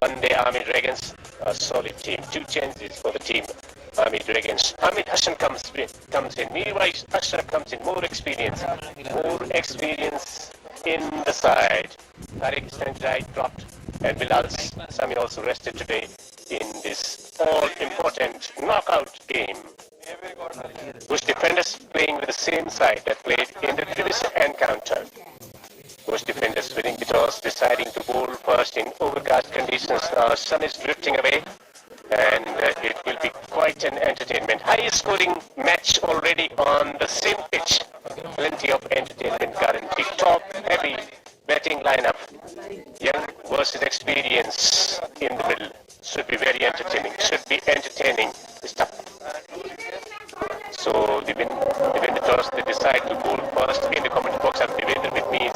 Vande Army Dragons, a solid team. 2 chances for the team. Army Dragons. Hamid Hassan comes in. Meanwhile, Ashraf comes in. More experience in the side. Tariq Sanjay dropped, and Bilal Sami also rested today in this all-important knockout game. Bush defenders playing with the same side that played in the previous encounter. Bush defenders winning the toss, deciding to bowl first in overcast conditions. Sun is drifting away, and it will be quite an entertainment. Highest scoring match already on the same pitch. Plenty of entertainment guaranteed. Top heavy batting lineup. Young versus experience in the middle. Should be very entertaining. Stuff. So they win the toss. They decide to bowl first. In the comment box, I'm debating with me.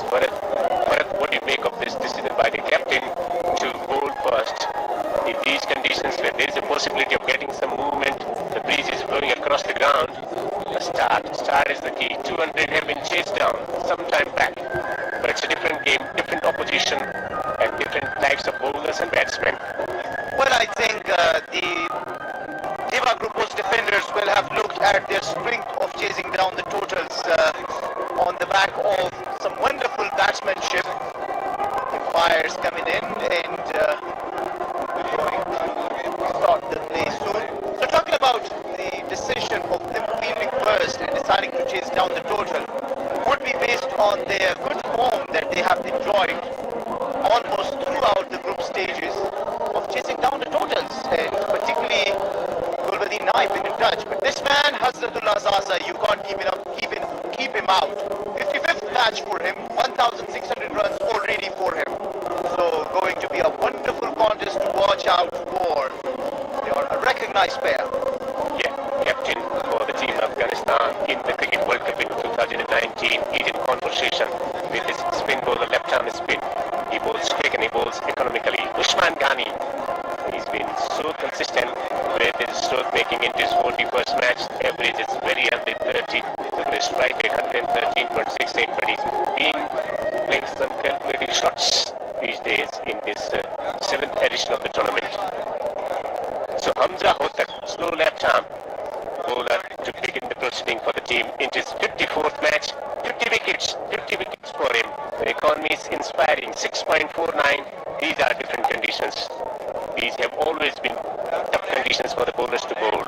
What do you make of this decision by the captain to bowl first? In these conditions, where there is a possibility of getting some movement, the breeze is blowing across the ground. The start is the key. 200 have been chased down some time back, but it's a different game, different opposition, and different types of bowlers and batsmen. Well, I think the Deva Group's defenders will have looked at their strength of chasing down the totals on the back of some wonderful batsmanship. The fires coming in, and we're going to start the play soon. So talking about the decision of them fielding first and deciding to chase down the total would be based on their good form that they have enjoyed almost throughout the group stages of chasing down the totals, and particularly Gulbadin Naif been in touch. But this man, Hazratullah Zaza, you can't keep him out. 55th match for him, 1,600 runs already for him. So going to be a wonderful contest to watch out for. They are a recognized pair. Yeah, captain for the team Afghanistan in the Cricket World Cup in 2019. He's in conversation with his spin bowler, left-arm spin. He bowls quick and he bowls economically. Usman Ghani, he's been so consistent with his stroke making into his 41st match. Average is very healthy, 30. The strike rate 113.68, but he's been playing some calculated shots these days in this 7th edition of the tournament. So Hamza Hotak, slow left arm bowler to begin the proceeding for the team in his 54th match. 50 wickets for him. The economy is inspiring, 6.49. These are different conditions. These have always been tough conditions for the bowlers to bowl,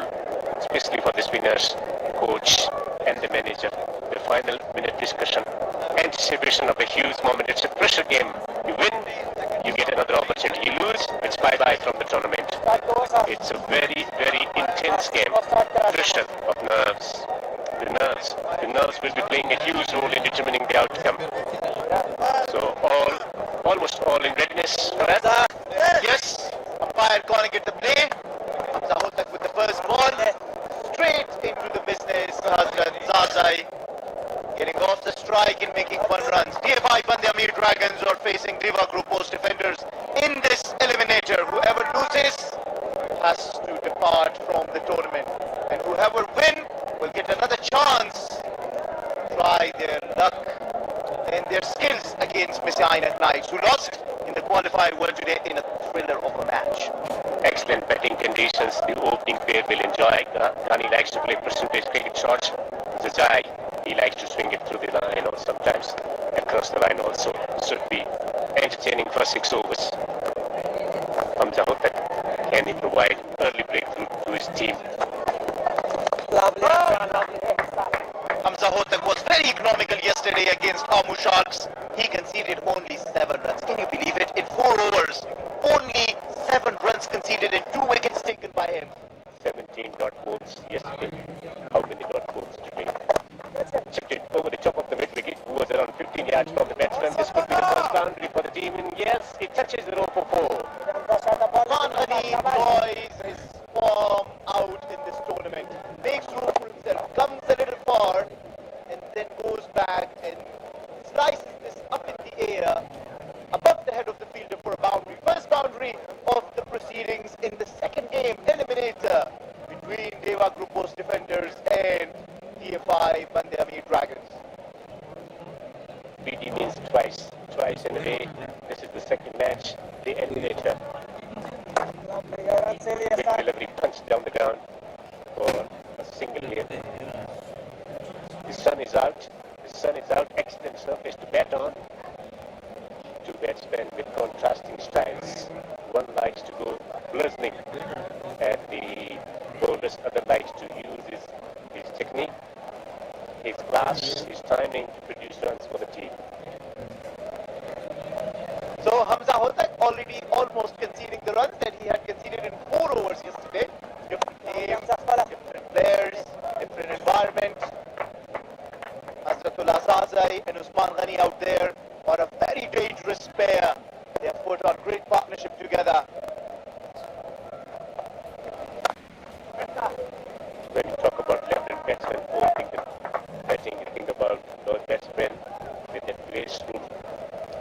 especially for the spinners, coach and the manager. The final minute discussion, anticipation of a huge moment. It's a pressure game. You win, you get another opportunity. You lose, it's bye-bye from the tournament. It's a very, very intense game. Pressure of nerves. The nerves will be playing a huge role in determining the outcome. So almost all in readiness for that. Yes, umpire calling it the play. Hamza Hotak with the first ball. Straight into the business. Hazrat Zazai getting off the strike and making 1 run. DFI Vande Amir Dragons are facing Deva Group post defenders in this eliminator. Whoever loses has to depart from the tournament, and whoever wins will get another chance to try their luck and their skills against Messiah Knights, who lost in the qualified world today in a thriller of a match. Excellent batting conditions. The opening pair will enjoy. Ghani likes to play percentage cricket shots. Zazai, he likes to swing it through the line or sometimes across the line also. Should be entertaining for 6 overs. Hamza Hotak, can he provide early breakthrough to his team? Hamza Hotak was very economical yesterday against Amu Sharks. He conceded only 7 runs. Can you believe it? In 4 overs, only 7 runs conceded and 2 wickets taken by him. 17 dot balls yesterday. How many dot balls today? Chipped it over the top of the mid wicket, who was around 15 yards from the batsman. This could be the first boundary for the team, and yes, it touches the rope for 4. Khan Ali enjoys his form out in this tournament. Makes room for himself, comes a little far, and then goes back and slices this up in the air above the head of the fielder for a boundary. First boundary of the proceedings in the second game eliminator between Deva Group post defenders and DFI Vande Amir Dragons. BD means twice in a day. This is the second match, the eliminator. Quick delivery punch down the ground for a single hit. The sun is out. The sun is out. Excellent surface to bat on. Two batsmen with contrasting styles. One likes to go blazing, and the bowler's other likes to use his technique, his class, his timing to produce runs for the team. So Hamza Hotak already almost conceding the runs that he had conceded in 4 overs yesterday. Different teams, different players, different environment. Hasratullah Zazai and Usman Ghani out there are a very dangerous pair. They have put on great partnership together. When you talk about left-hand batsmen, batting, you think about those batsmen with that graceful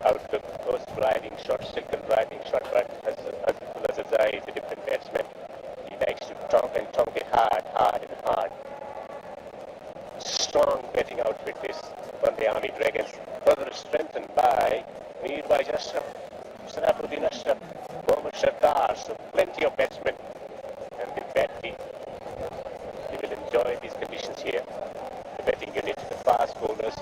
outlook, those riding shots, silken riding shot. But Hasratullah Zazai is a different batsman. He likes to tonk it hard and hard. Strong batting outfit this from the Army Dragons, further strengthened by Mirwais Ashraf, Sarafuddin Ashraf, Mohammad Sardar, so plenty of batsmen. And the bat team, they will enjoy these conditions here. The batting unit, the fast bowlers,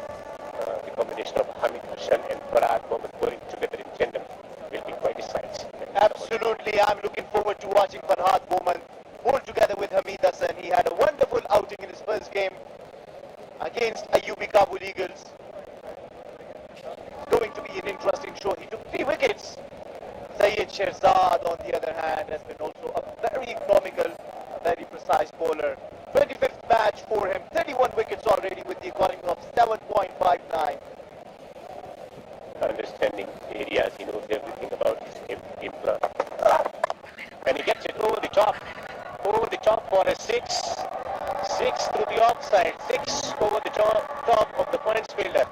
the combination of Hamid Hussain and Farhad Mohammad bowling together in tandem will be quite a sight. Absolutely, I'm looking forward to watching Farhad Mohammad bowl together with Hamid Hassan. He had a wonderful outing in his first game against Ayubi Kabul Eagles. It's going to be an interesting show. He took 3 wickets. Syed Sherzad, on the other hand, has been also a very economical, very precise bowler. 25th match for him, 31 wickets already with the economy of 7.59. Understanding areas, he knows everything about his game plan. And he gets it over the top for a 6. 6 through the offside, 6 over the top of the points fielder.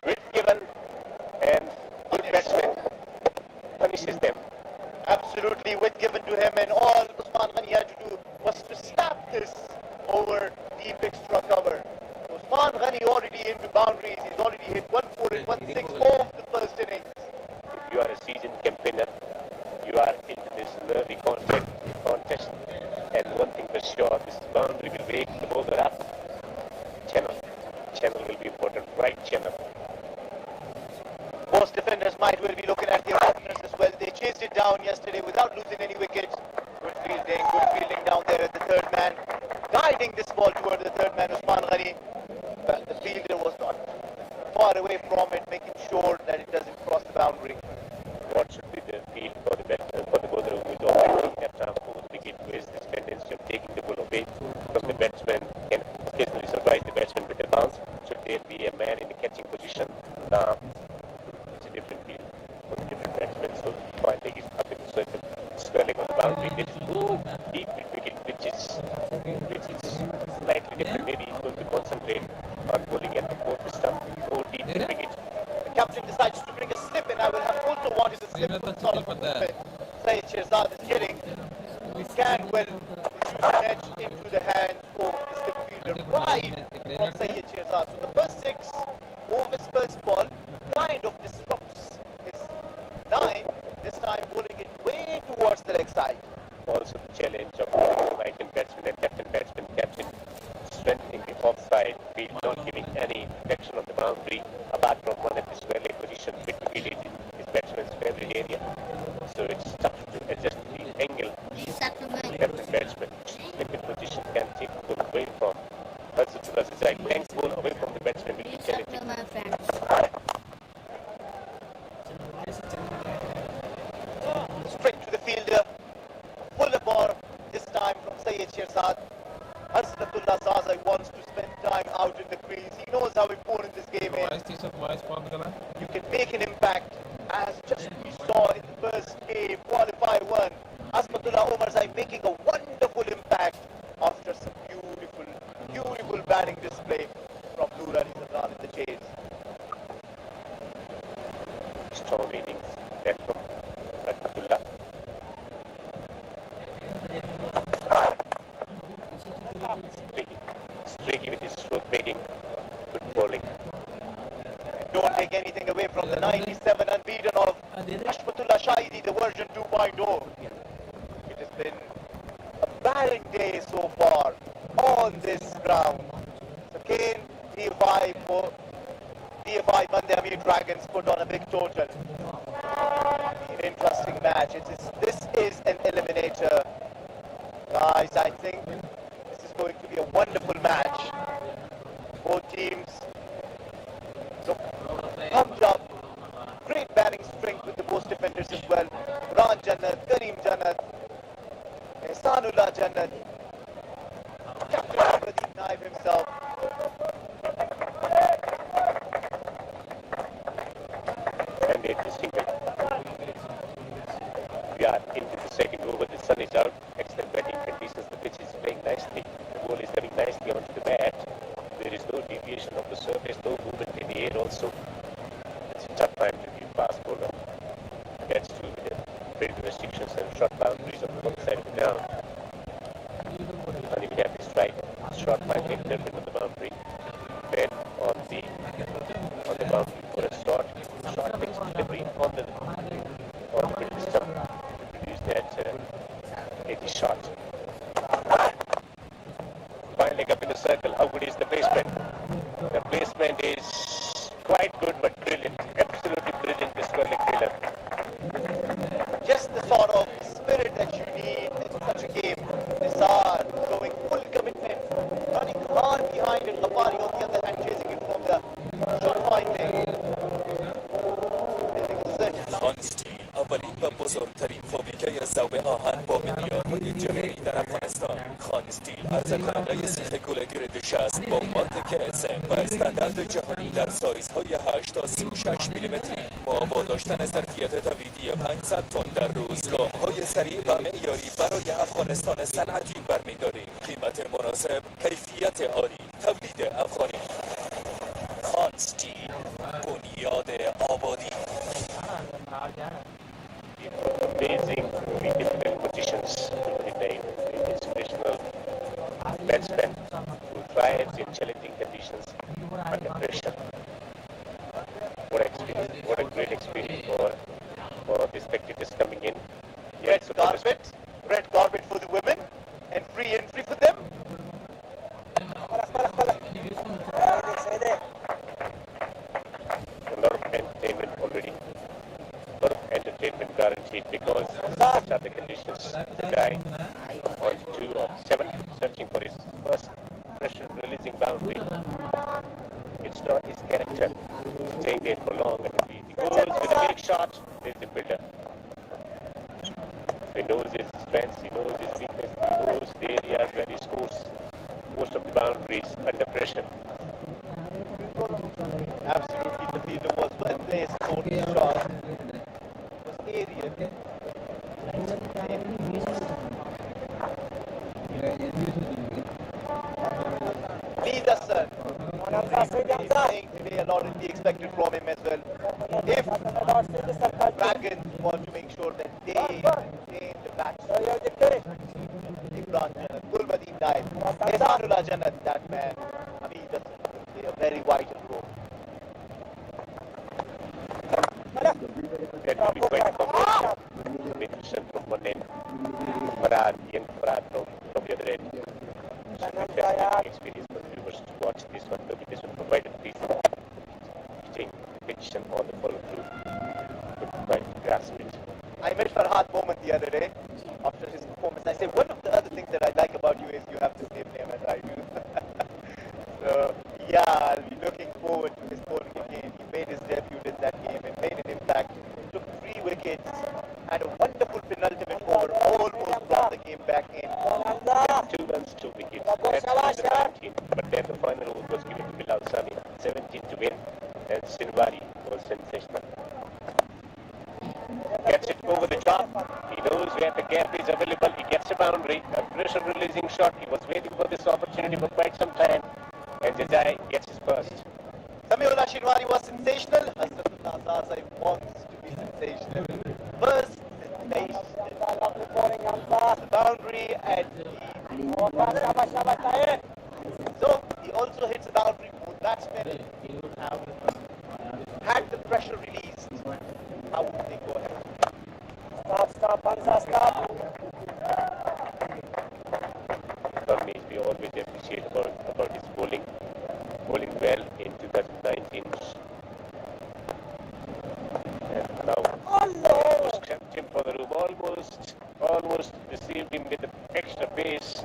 With given and good batsman punishes them. Absolutely, with given to him, and all Usman Ghani had to do was to snap this over deep extra cover. Usman Ghani already into boundaries. He's already hit 1/4 and 1/6 of the first innings. If you are a seasoned campaigner, you are into this nervy contest, and one thing for sure, this boundary will wake the bowler up. Channel will be important, right channel. Most defenders might well be looking at their partners as well. They chased it down yesterday without losing any wickets. Good fielding down there at the third man. Guiding this ball toward the third man, Usman Ghani. But the fielder was not far away from it, making sure that it doesn't cross the boundary. What should be the field for the batsman, for the bowler who is already at fourth wicket, who has this tendency of taking the ball away from the batsman, can occasionally surprise the batsman with a bounce? Should there be a man in the catching position? Now, it's a different field for the different batsmen. So one leg is up in the circle, swirling on the boundary. There is no deep mid wicket, which is slightly different. Maybe he's going to concentrate on bowling at the fourth stump, 4 deep mid wicket. The captain decides to bring a slip in. I will have also wanted a slip for Solomon that Syed Sherzad is hitting. We can well use an edge into the hands of the slip fielder wide of Syed Sherzad. So the first 6 of his first ball kind of disrupts his line, this time bowling it way towards the leg side. Also the challenge of the right-hand batsman and left-hand batsman captain strengthening the offside field, not giving any protection on the boundary apart from one at this rally position, which really is his batsman's favorite area. So it's tough to adjust the angle. Left-hand batsman, slip in position, can take the ball away from Hasratullah Zazai. Blank ball away from the batsman will be challenging. Straight to the fielder, full ball this time from Syed Sherzad. Hasratullah Zazai wants to spend time out in the crease. He knows how important this game is. You can make an impact, as just we saw in the first game, qualifier 1. Hasratullah Omarzai making a wonderful impact after some beautiful batting display from Noor Ali Zadran in the chase. Strong innings that from Hasratullah. Streaky with his stroke breaking, good bowling. Don't take anything away from the 97 unbeaten of Hashmatullah Shahidi, the version 2.0. It has been inspiring day so far on this ground. So again, DFI Bandhavir Dragons put on a big total. An interesting match. This is an eliminator. Guys, I think this is going to be a wonderful match. Both teams look pumped up. Great batting strength with the post defenders as well. Ran Jannat, Kareem Jannat, Ehsanullah Jannat, Captain Pradeep Naib himself. And it's a single. We are into the second over. The sun is out. Excellent batting conditions. The pitch is playing nicely. The ball is coming nicely onto the bat. There is no deviation of the surface, no movement in the air also. It's a tough time to be fast bowler. Gets to the field restrictions and short boundaries on the one side of the ground. And if you have this right, short might be determined on the boundary. Then on the boundary for a short makes delivery on the middle stump. Use that 80 shot. Fine leg up in the circle. How good is the placement? The placement is quite good but brilliant. Absolutely brilliant, this leg killer. Just the sort of spirit that you need in such a game. Nisar showing full commitment, running hard behind it. Lapari on the other hand chasing it from the short fine leg. خانستی اولین و بزرگترین فابریکه ذوب آهن با معیارهای جهانی در افغانستان. خانستیل عرضه‌کننده سیخ گل گرد 60 با ماده KSM و استاندارد جهانی در سایزهای 8 تا 36 میلیمتری. ما با داشتن ظرفیت تولیدی 500 تن در روز گام‌های سریع و معیاری برای افغانستان صنعتی برمی‌داریم. قیمت مناسب، کیفیت عالی، تولید افغانی. خانستیل، بنیاد آبادی. Amazing, three different positions in the inspirational batsman who thrives in challenging conditions under pressure. What experience, what a great experience for the spectators coming in. Red carpet for the women and free entry for them. A lot of entertainment already. A lot of entertainment guaranteed because such are the conditions. The guy on 2 of 7 searching for his first pressure releasing boundary. It's not his character. Staying there for long and he goes with a big shot. There's the builder. He knows his strengths, he knows his weakness, he knows the areas where he scores most of the boundaries under pressure. Absolutely, the fielder was well placed for the shot. It was aerial. Neither son. He's saying today a lot will be expected from him as well. If Dragons want to make sure that they maintain the batch. Imran Jannat, Gulbadeep Naib, Ehsanullah Jannat, that man. I mean, they are very vital role. That will be quite competition. Competition from one end. Young Farad from the other end. So fantastic experience for viewers to watch this one. Look, this will provide a piece of competition on the follow through. Could quite grasp it. I met Farhad Mohammed the other day after his performance. I said, one of the other things that I like about you is you have the same name as I do. So, yeah, I'll be looking forward to his bowling again. He made his debut in that game and made an impact. Took 3 wickets, had a wonderful penultimate over, almost brought the game back in. 2 runs, 2 wickets. That's the 19. But then the final over was given to Bilal Sami, 17 to win. And Sinwari was sensational. Gets it over the top. He knows where the gap is available. He gets a boundary, a pressure releasing shot. He was waiting for this opportunity for quite some time. And Jazai gets his first. Samiullah Shinwari was sensational. Asrafullah Azai wants to be sensational. First the boundary and so he also hits the boundary. Both batsmen have had the pressure released. How would they go ahead? Stop, Panza, stop. almost received him with the extra pace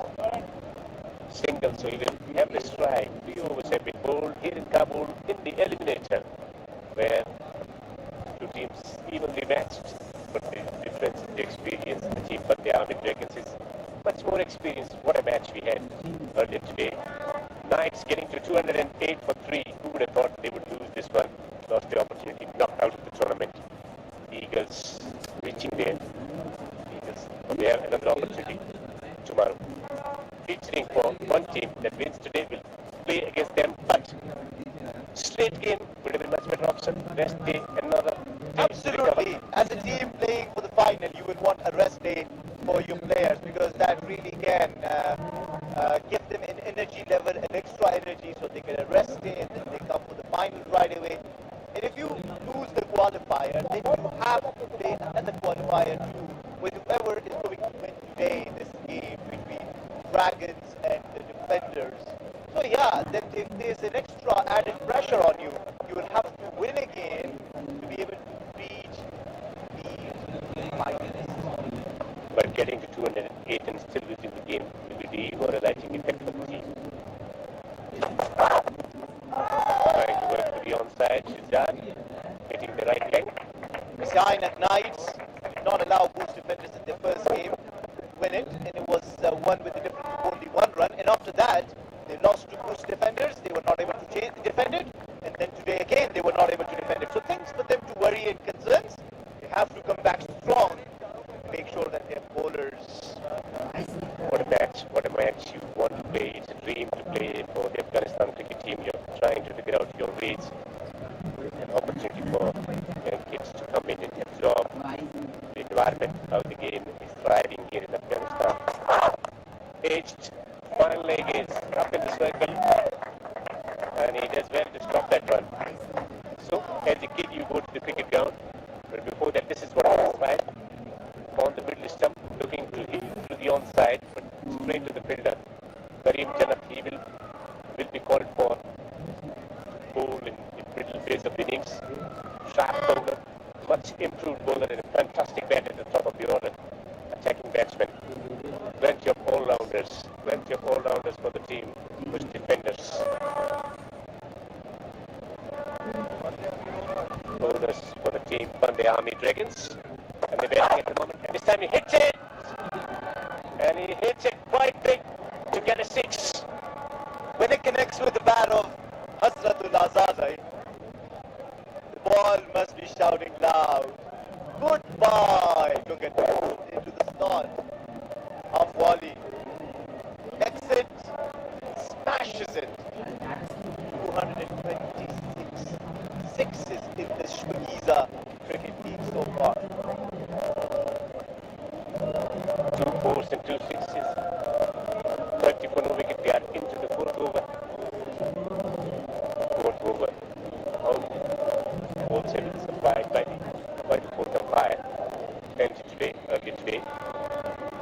single, so he will have the strike. 3 overs have been bowled here in Kabul in the eliminator, where two teams evenly matched, but the difference in the experience, the team but the Army Dragons is much more experienced. What a match we had earlier today. Knights getting to 208 for 3. Who would have thought they would lose this one? Lost the opportunity, knocked out of the tournament. Eagles reaching there. Eagles, they have another opportunity tomorrow. Featuring for one team that wins today will play against them, but straight game would have been much better option. Rest day, another. Absolutely. As a team playing for the final, you would want a rest day for your players, because that really can give them an energy level, an extra energy, so they get a rest day and then they come for the final right away. And if you lose the qualifier, then you have to play another qualifier too, with whoever is going to win today in this game between Dragons and the Defenders. So yeah, then if there's an extra added pressure on you, you will have to win again to be able to reach the finalists. But getting to 208 and still losing the game will be demoralizing effect for the team. Trying to work to the onside, Shizad, getting the right leg. Sign at Knights did not allow Boost Defenders in their first game to win it, and it was won with a difference of only 1 run. And after that, they lost to Boost Defenders. They were not able to defend it, and then today again they were not able to defend it. So things for them to worry and concerns. They have to come back strong and make sure that their bowlers. What a match you want to play. It's a dream to play for the Afghanistan cricket team. You're trying to figure out your ways. An opportunity for young kids to come in and absorb the environment of the game is thriving here in Afghanistan. Aged, final leg is up in the circle, and he does well to stop that one. So, as a kid, you go to the cricket ground, but before that, this is what I was like. On the middle stump, looking to the onside, but straight to the fielder. Kareem Janat, he will be called for bowl in middle phase of innings. Sharp bowler, much improved bowler, and a fantastic bat at the top of the order. Attacking batsman. Plenty of all-rounders for the team, with defenders. Bowlers for the team, the Army Dragons. And they're batting at the moment. And this time he hits it! And he hits it quite big to get a 6. When it connects with the bat of Hasratul Azadai, the ball must be shouting loud. Goodbye! Look at that. Into the slot. Half volley. Exit. Smashes it. 226. 6s in the Shwagiza cricket league so far. 2 4s and 2 6s. 34 no wicket. They are into the 4th over. 4th over. All 7 is supplied by the 4th umpire. 10 today, earlier today.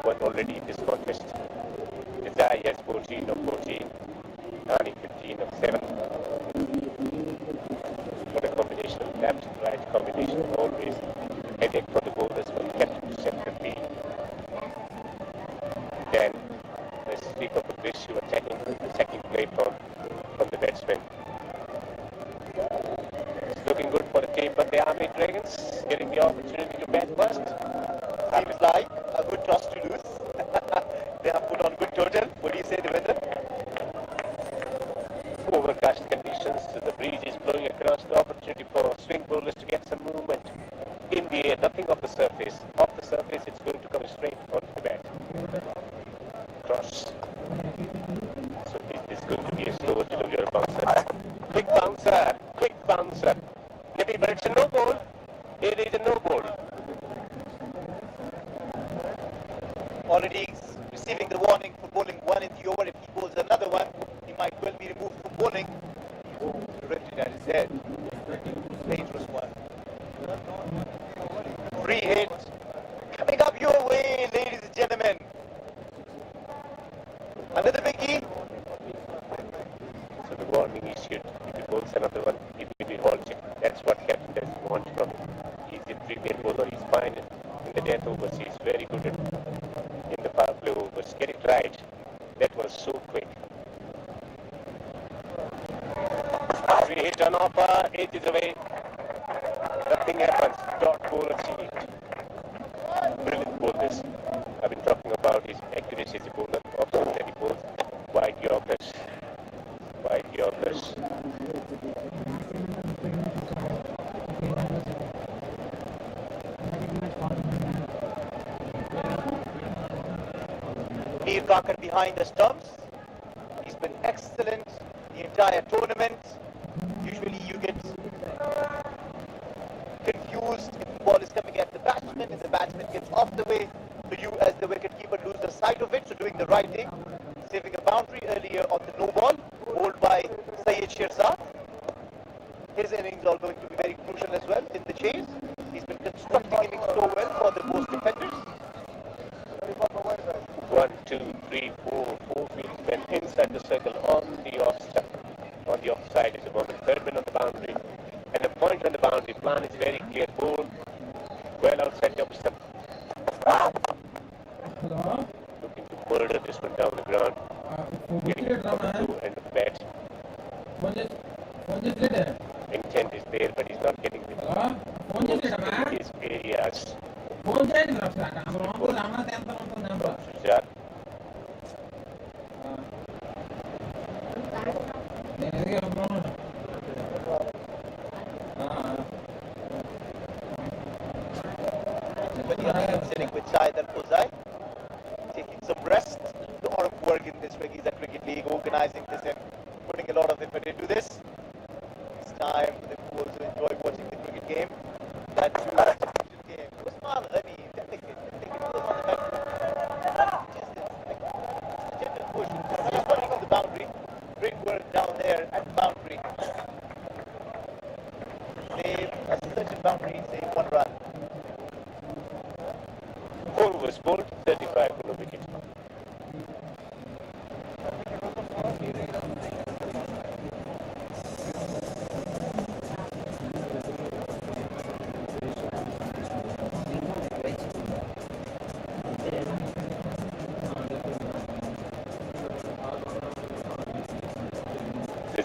One already in this contest. Desai has 14 of 14. Nani 15 of 7. What a combination of left and right combination. Always headache for the bowlers when captain to center field. Then the streak of aggressive attacking play from the batsman. It's looking good for the team, but the Army Dragons getting the opportunity to bat first. Seems like a good toss to lose. They have put on good total. What do you say, Devendra? Overcast conditions, so the breeze is blowing across, the opportunity for swing bowlers to get some movement in the air, nothing off the surface. Off the surface, it's going to come straight onto the bat. Cross. So it is going to be a slow delivery bouncer. Quick bouncer. Maybe, but it's a no ball. It is a no ball. Already receiving the warning for bowling 1 in the over. If he bowls another one, he might well be removed from bowling. Directed at his head. Dangerous one. Free hit. Coming up your way, ladies and gentlemen. Another biggie. So the warning issued. If he bowls another one, it will be halted. That's what captain does want from him. He's a premier bowler. He's fine in the death overs. accuracy is very good in the power play overs. Get it right. That was so quick. We hit an offer, it is away. Nothing happens. Dot ball achieved. Brilliant ball this. I've been talking about his accuracy as a bowler. Option that he bowls. Wide Yorkers. Wide Yorkers. Neil Kakar behind the stumps. He's been excellent the entire tournament. Usually you get confused if the ball is coming at the batsman and the batsman gets off the way. So you as the wicketkeeper lose the sight of it. So doing the right thing, saving a boundary earlier on the no ball, bowled by Syed Shirzad. His innings are going to be very crucial as well in the chase. He's been constructing innings so well for the post defenders. 1, 2, 3, 4, 4 fieldsmen inside the circle on the off stump. On the offside is a moment. Third man on the boundary. And the point on the boundary plan is very clear. Ball well outside the off stump. Looking to murder this one down the ground. Getting to the end of the bat. Intent is there, but he's not getting the his areas. Shujat. Sitting with Syed Al-Fuzai, taking some rest. A lot of work in this Wiggies at Cricket League, organizing this and putting a lot of effort into this. It's time for the viewers to enjoy watching the cricket game. That too, television game. Usman Ghani, delicate was on the back. Just a gentle push. Just running on the boundary. Great work down there at the boundary. Save a certain boundary, save 1 run. 4 overs bowled, 35 for no wicket.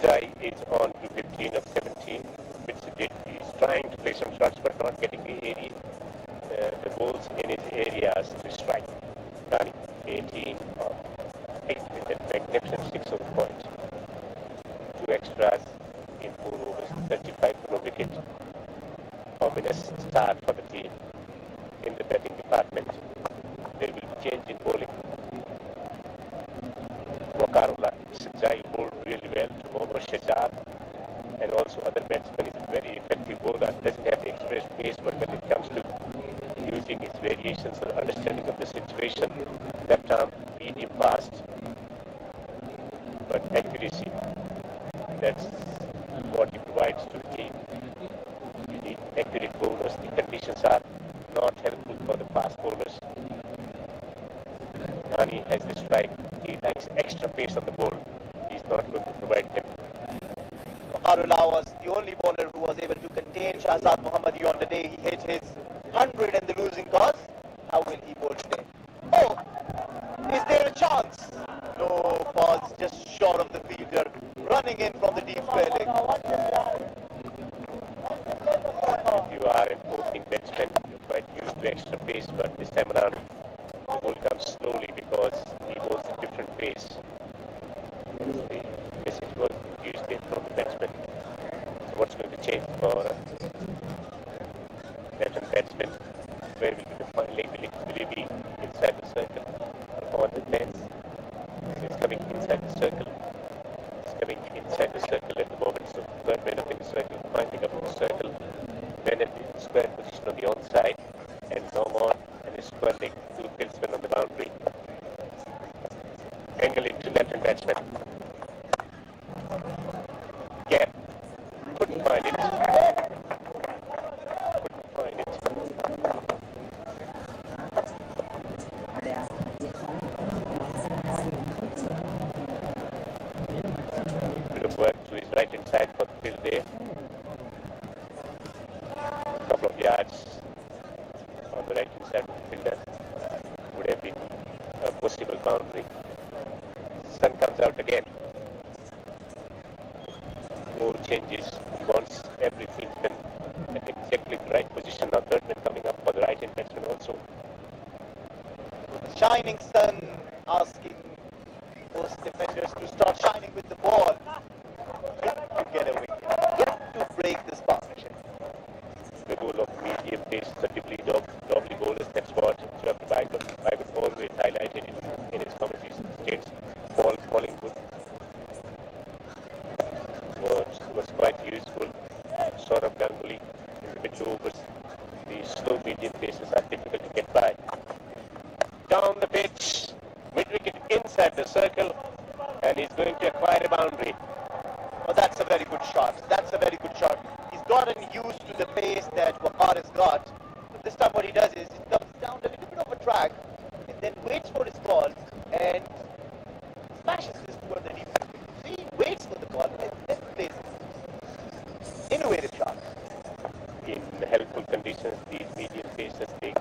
Zai is on to 15 of 17. He is trying to play some shots but not getting the area. The balls in his areas to strike. Rani, 18 of 8 with that magnificent 6 over point. 2 extras in 4 overs, 35 for no wicket. Ominous start for the team in the batting department. There will be change in bowling. Wakarola, Sajai bowled really well to Mohammad Shahzad and also other batsmen. Is a very effective bowler. Doesn't have the express pace, but when it comes to using his variations or understanding of the situation, left arm, medium fast, but accuracy, that's what he provides to the team. You need accurate bowlers. The conditions are not helpful for the fast bowlers. Hani has the strike. He likes extra pace on the ball. He's not going to provide them. Harullah was the only bowler who was able to contain Shahzad Mohammadi on the day. He hit his 100 and the losing cause. How will he bowl today? Oh! Is there a chance? No, falls just short of the fielder. Running in from the deep square leg. If you are an opening batsman, you're quite used to extra pace, but this time around, the ball comes slowly because he bowls a different pace. The message was used in from the batsman. So what's going to change for left-hand batsman? Where will be the final leg? Will it be inside the circle or on the fence? It's coming inside the circle. It's coming inside the circle at the moment. So third man up in the circle, finding up in the circle. Bennett in square position on the onside, and Norman and his square leg, 2 fieldsmen on the boundary. Angle into left-hand batsman. Gap. Couldn't find it. Couldn't find it. Bit of work to his right-hand side for the field there. A couple of yards on the right-hand side of the fielder. possible boundary. Sun comes out again. More changes. He wants every fieldsman at exactly the right position. Now third man coming up for the right hand batsman also. Shining sun asking those defenders to start shining with the ball. Get to get a wicket. Get to break this partnership. The goal of medium pace, certainly doubly bowlers. That's what Dr. Baigul always highlighted in his commentaries. States ball falling good was quite useful. Saurabh Ganguly in the mid overs. The slow medium paces are difficult to get by. Down the pitch, mid wicket inside the circle, and he's going to acquire a boundary. Oh, that's a very good shot. That's a very good shot. He's gotten used to the pace that Waqar has got. But this time what he does is he comes down a little bit of a track and then waits for his ball and smashes this toward the defense. He waits for the ball and then plays it. Innovative shot. In helpful conditions, these medium paces, they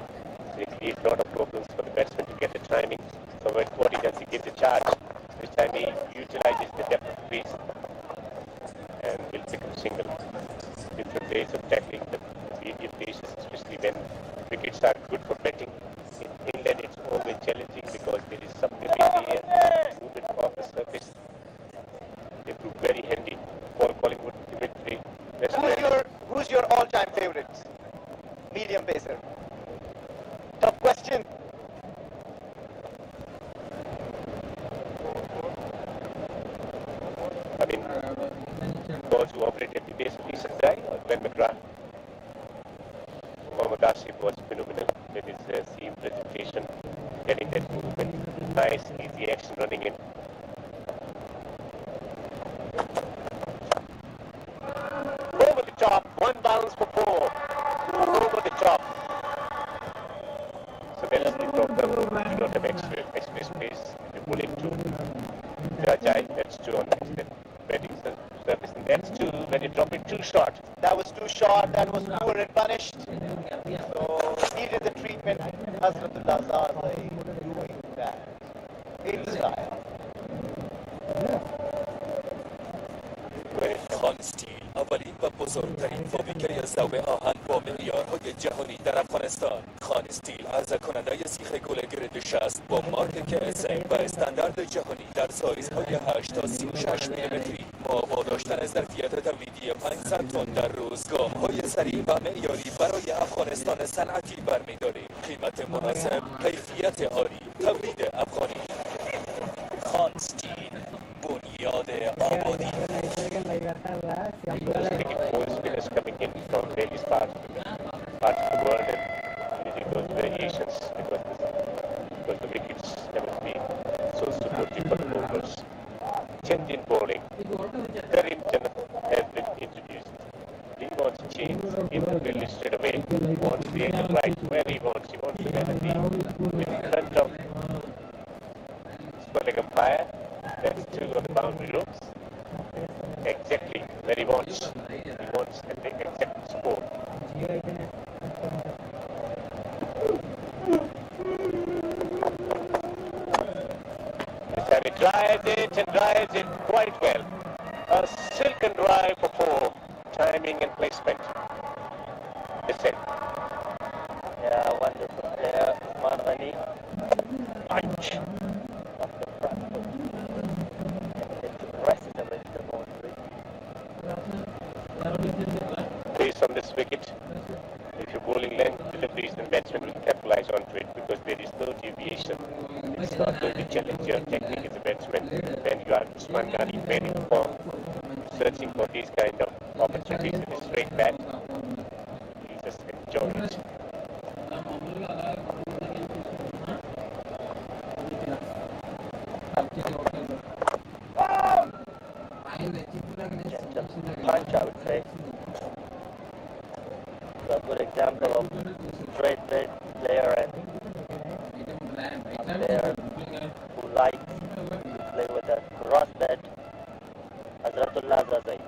create a lot of problems for the batsman to get the timing. So what he does, he gives a charge. This time he utilizes the depth of pace and will pick up single. Different ways of tackling the medium paces, especially when wickets are good for batting. In inland, it's always challenging because there is some debris here, movement off the surface. They prove very handy. Paul Collingwood, immediately. Who's your all-time favorite medium pacer? Tough question. I mean, those who operate at the base of decent guy or Glenn McGrath. Mohammad Asif was phenomenal with his seam presentation, getting that movement, nice, easy action running in. Over the top, one bounce for four. Over the top. So that's the problem. You don't have express pace. You pull it to Rajai, that's two on the batting surface, and that's two when you drop it too short. That was too short, that was poor and punished. So needed the treatment. Hazratullah Zazai doing that in style. خانستیل اولین و بزرگترین فابریکه ضوء آهن با معیارهای جهانی در افغانستان. خانستیل عرضه کننده سیخ گل گرد 60 با مارک KSM و استاندارد جهانی در سایزهای 8 تا 36 میلیمتری. ما با داشتن ظرفیت تولیدی 500 تن در روز گام‌های سریع و معیاری برای افغانستان صنعتی برمی‌داریم. قیمت مناسب، کیفیت عالی، تولید افغانی. خانستیل بنیاد آبادی. Those spinners coming in from various parts of the world and using those variations because the wickets haven't been so supportive for the bowlers. Change in bowling. Karim Janat has been introduced. He wants to change in the field straight away. He wants the angle right where he wants. He wants to manage in front of spelling umpire. That's two on the boundary ropes. Exactly where he wants. He wants at the exact score. This time he drives it quite well. A silken drive for four. Timing and placement. Listen. Yeah, wonderful player, Usman Ghani. Ouch. Based on this wicket, if you're bowling length deliveries, then batsmen will capitalize onto it because there is no deviation. It's not going to challenge your technique as a batsman. When you are Usman Ghani very form, searching for these kind of opportunities with his straight bat, he just enjoys it. Punch, I would say. So a good example of straight player and a player who likes to play with a cross bat, Hazratullah Zazai.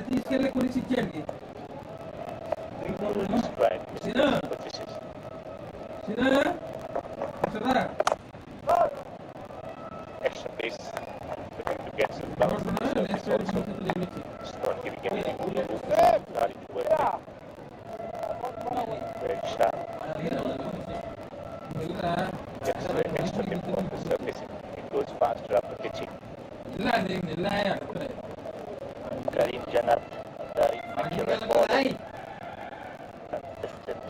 తీసుకెళ్ళి కొలిసి ఇచ్చేయండి Right. Positions. సినా Extra pace looking to get some bounce on the surface also. It's not giving anything to move. Starting to work. Very sharp. Gets an extra grip on the surface. It goes faster after pitching. Karim Janat, very accurate bowler. Consistent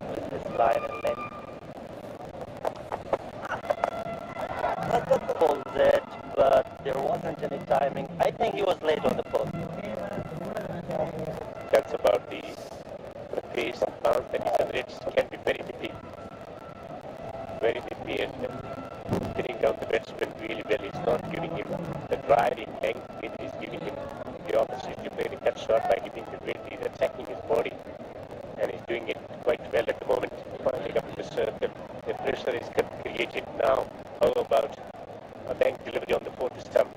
with his line and length. Pulls it, but there wasn't any timing. I think he was late on the pull. That's about the pace and bounce that he generates can be very nippy. Very nippy and hitting down the batsman really well. It's not giving him the driving length. It is giving him the opportunity to play the cut shot by giving the weight. He's attacking his body and he's doing it quite well at the moment. Finally up to the serve. The pressure is created now. How about a length delivery on the fourth stump?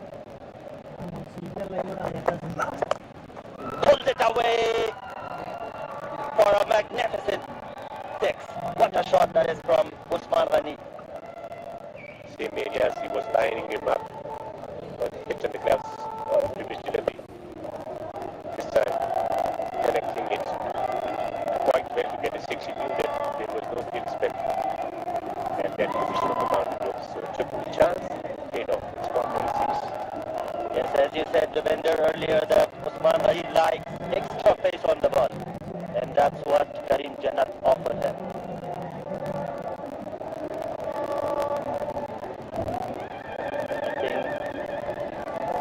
Pulls it away for a magnificent six. What a shot that is from Usman Ghani. Same areas he was lining him up. But hit on the gloves on the previous delivery. This time connecting it quite well to get a six. He knew that there was no field spent. And that position of the mountain ropes. So took the chance, paid off. It's gone for a six. Yes, as you said, Devender, earlier, that Usman Ghani likes extra pace on the ball. And that's what Karim Janat offered him.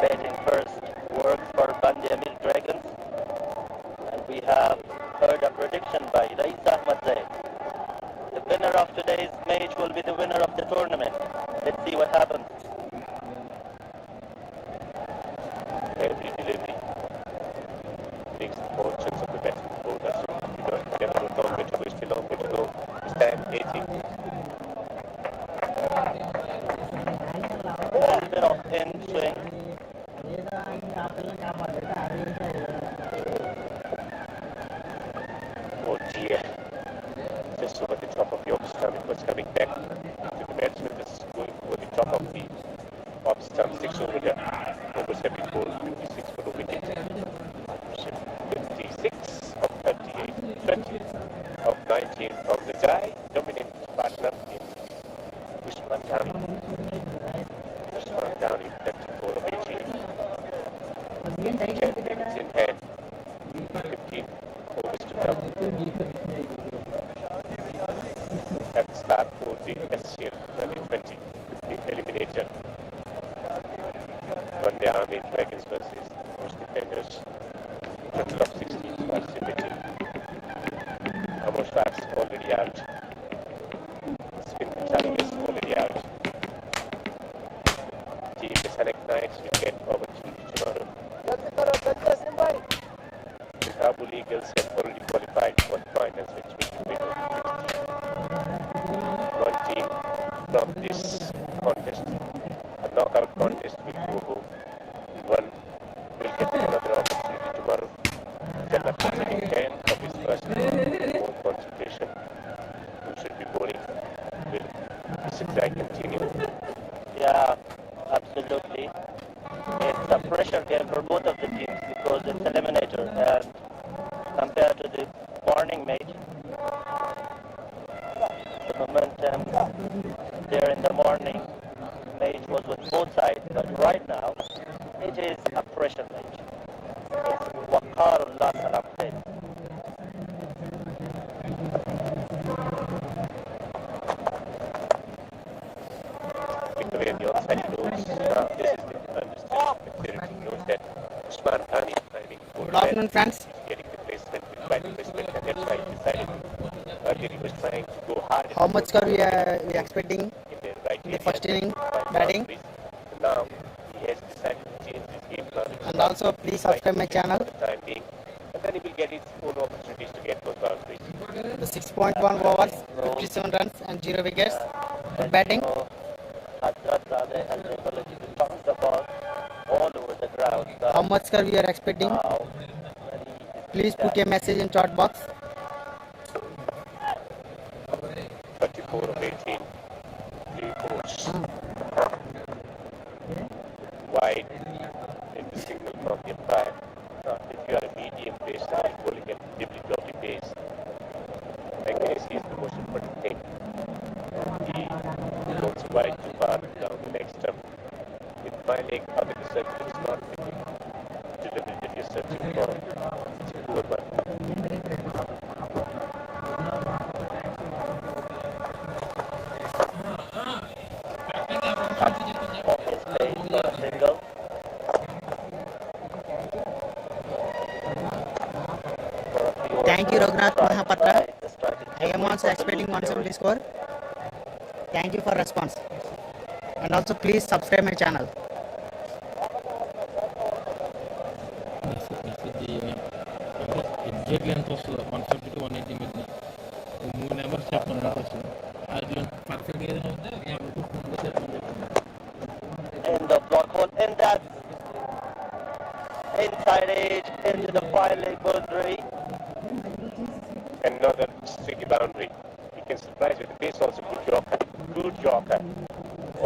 Batting first works for Bandiamil Dragons. And we have heard a prediction by Rais Ahmad Zaid. The winner of today's match will be the winner of the tournament. Let's see what happens. Every delivery makes the fortunes of the batsman bowler. So you don't never know long way to go. Still long way to go. This time 80. A little bit of in swing. Oh dear. Just over the top of the off stump. It was coming back to the batsman. Just going over the top of the off stump. 6 over the overs have been bowled. 56 for the wicket. 56 of 38. 20 of 19 from the guy. Dominant partner in Usman Ghani. Usman Ghani. 34 of 18. 10 minutes in hand. 15 overs to come. At the start for the SCL 2020, the eliminator. One day Army Dragons versus most defenders. Total of 16 participating. Amos Fax already out. Spin Tigers already out. Team the Select Knights will get opportunity tomorrow. The Kabul Eagles have already qualified for the finals, which will be one team from this contest. A knockout contest will go home. One will get another opportunity tomorrow. Jalla Patrick can of his first home concentration. Who should be bowling? Will this excitement continue? Yeah, absolutely. It's a pressure game for both of the teams because it's eliminator, and compared to the morning match, the momentum there in the morning match was with both sides, but right now it is a pressure match. It's Waqarullah Salam Khair. Victory on the outside nose. Now this is the understand. Victory knows that Usman Ghani is timing for Good afternoon, friends. getting the placement with right placement, and that's why he decided. Earlier he was trying to go hard. How much score we are expecting in the right the area, first inning right batting? boundaries. Now he has decided to change his game plan. And also please subscribe my channel. For the time being, and then he will get his own opportunities to get those boundaries. The 6.1 overs, 57 runs and 0 wickets. Good batting. Hazrat Zadeh has the ability to toss the ball all over the ground. How much score we are expecting? Now, Please put a message in chat box. 34 of 18, 3-4. Wide in the signal from the umpire. If you are a medium pacer or bowling at WW pace, accuracy is the most important thing. He goes wide too far down the next stump. With my leg up in the circle, it's not the delivery that you're searching for. It's a poor one. Single. Thank you, Raghunath Mahapatra. I am also expecting 170 score. Thank you for response. And also please subscribe my channel. Exactly ಅಂತ ವಸ್ತುದು 170 to 180 ಮಧ್ಯೆ 3 number step ಅಂತ ವಸ್ತುದು ಅದು perfect ಇದೆ In the block hole, and that's inside edge into the 5-leg boundary. Another sticky boundary. You can surprise with the pace also. Good yorker.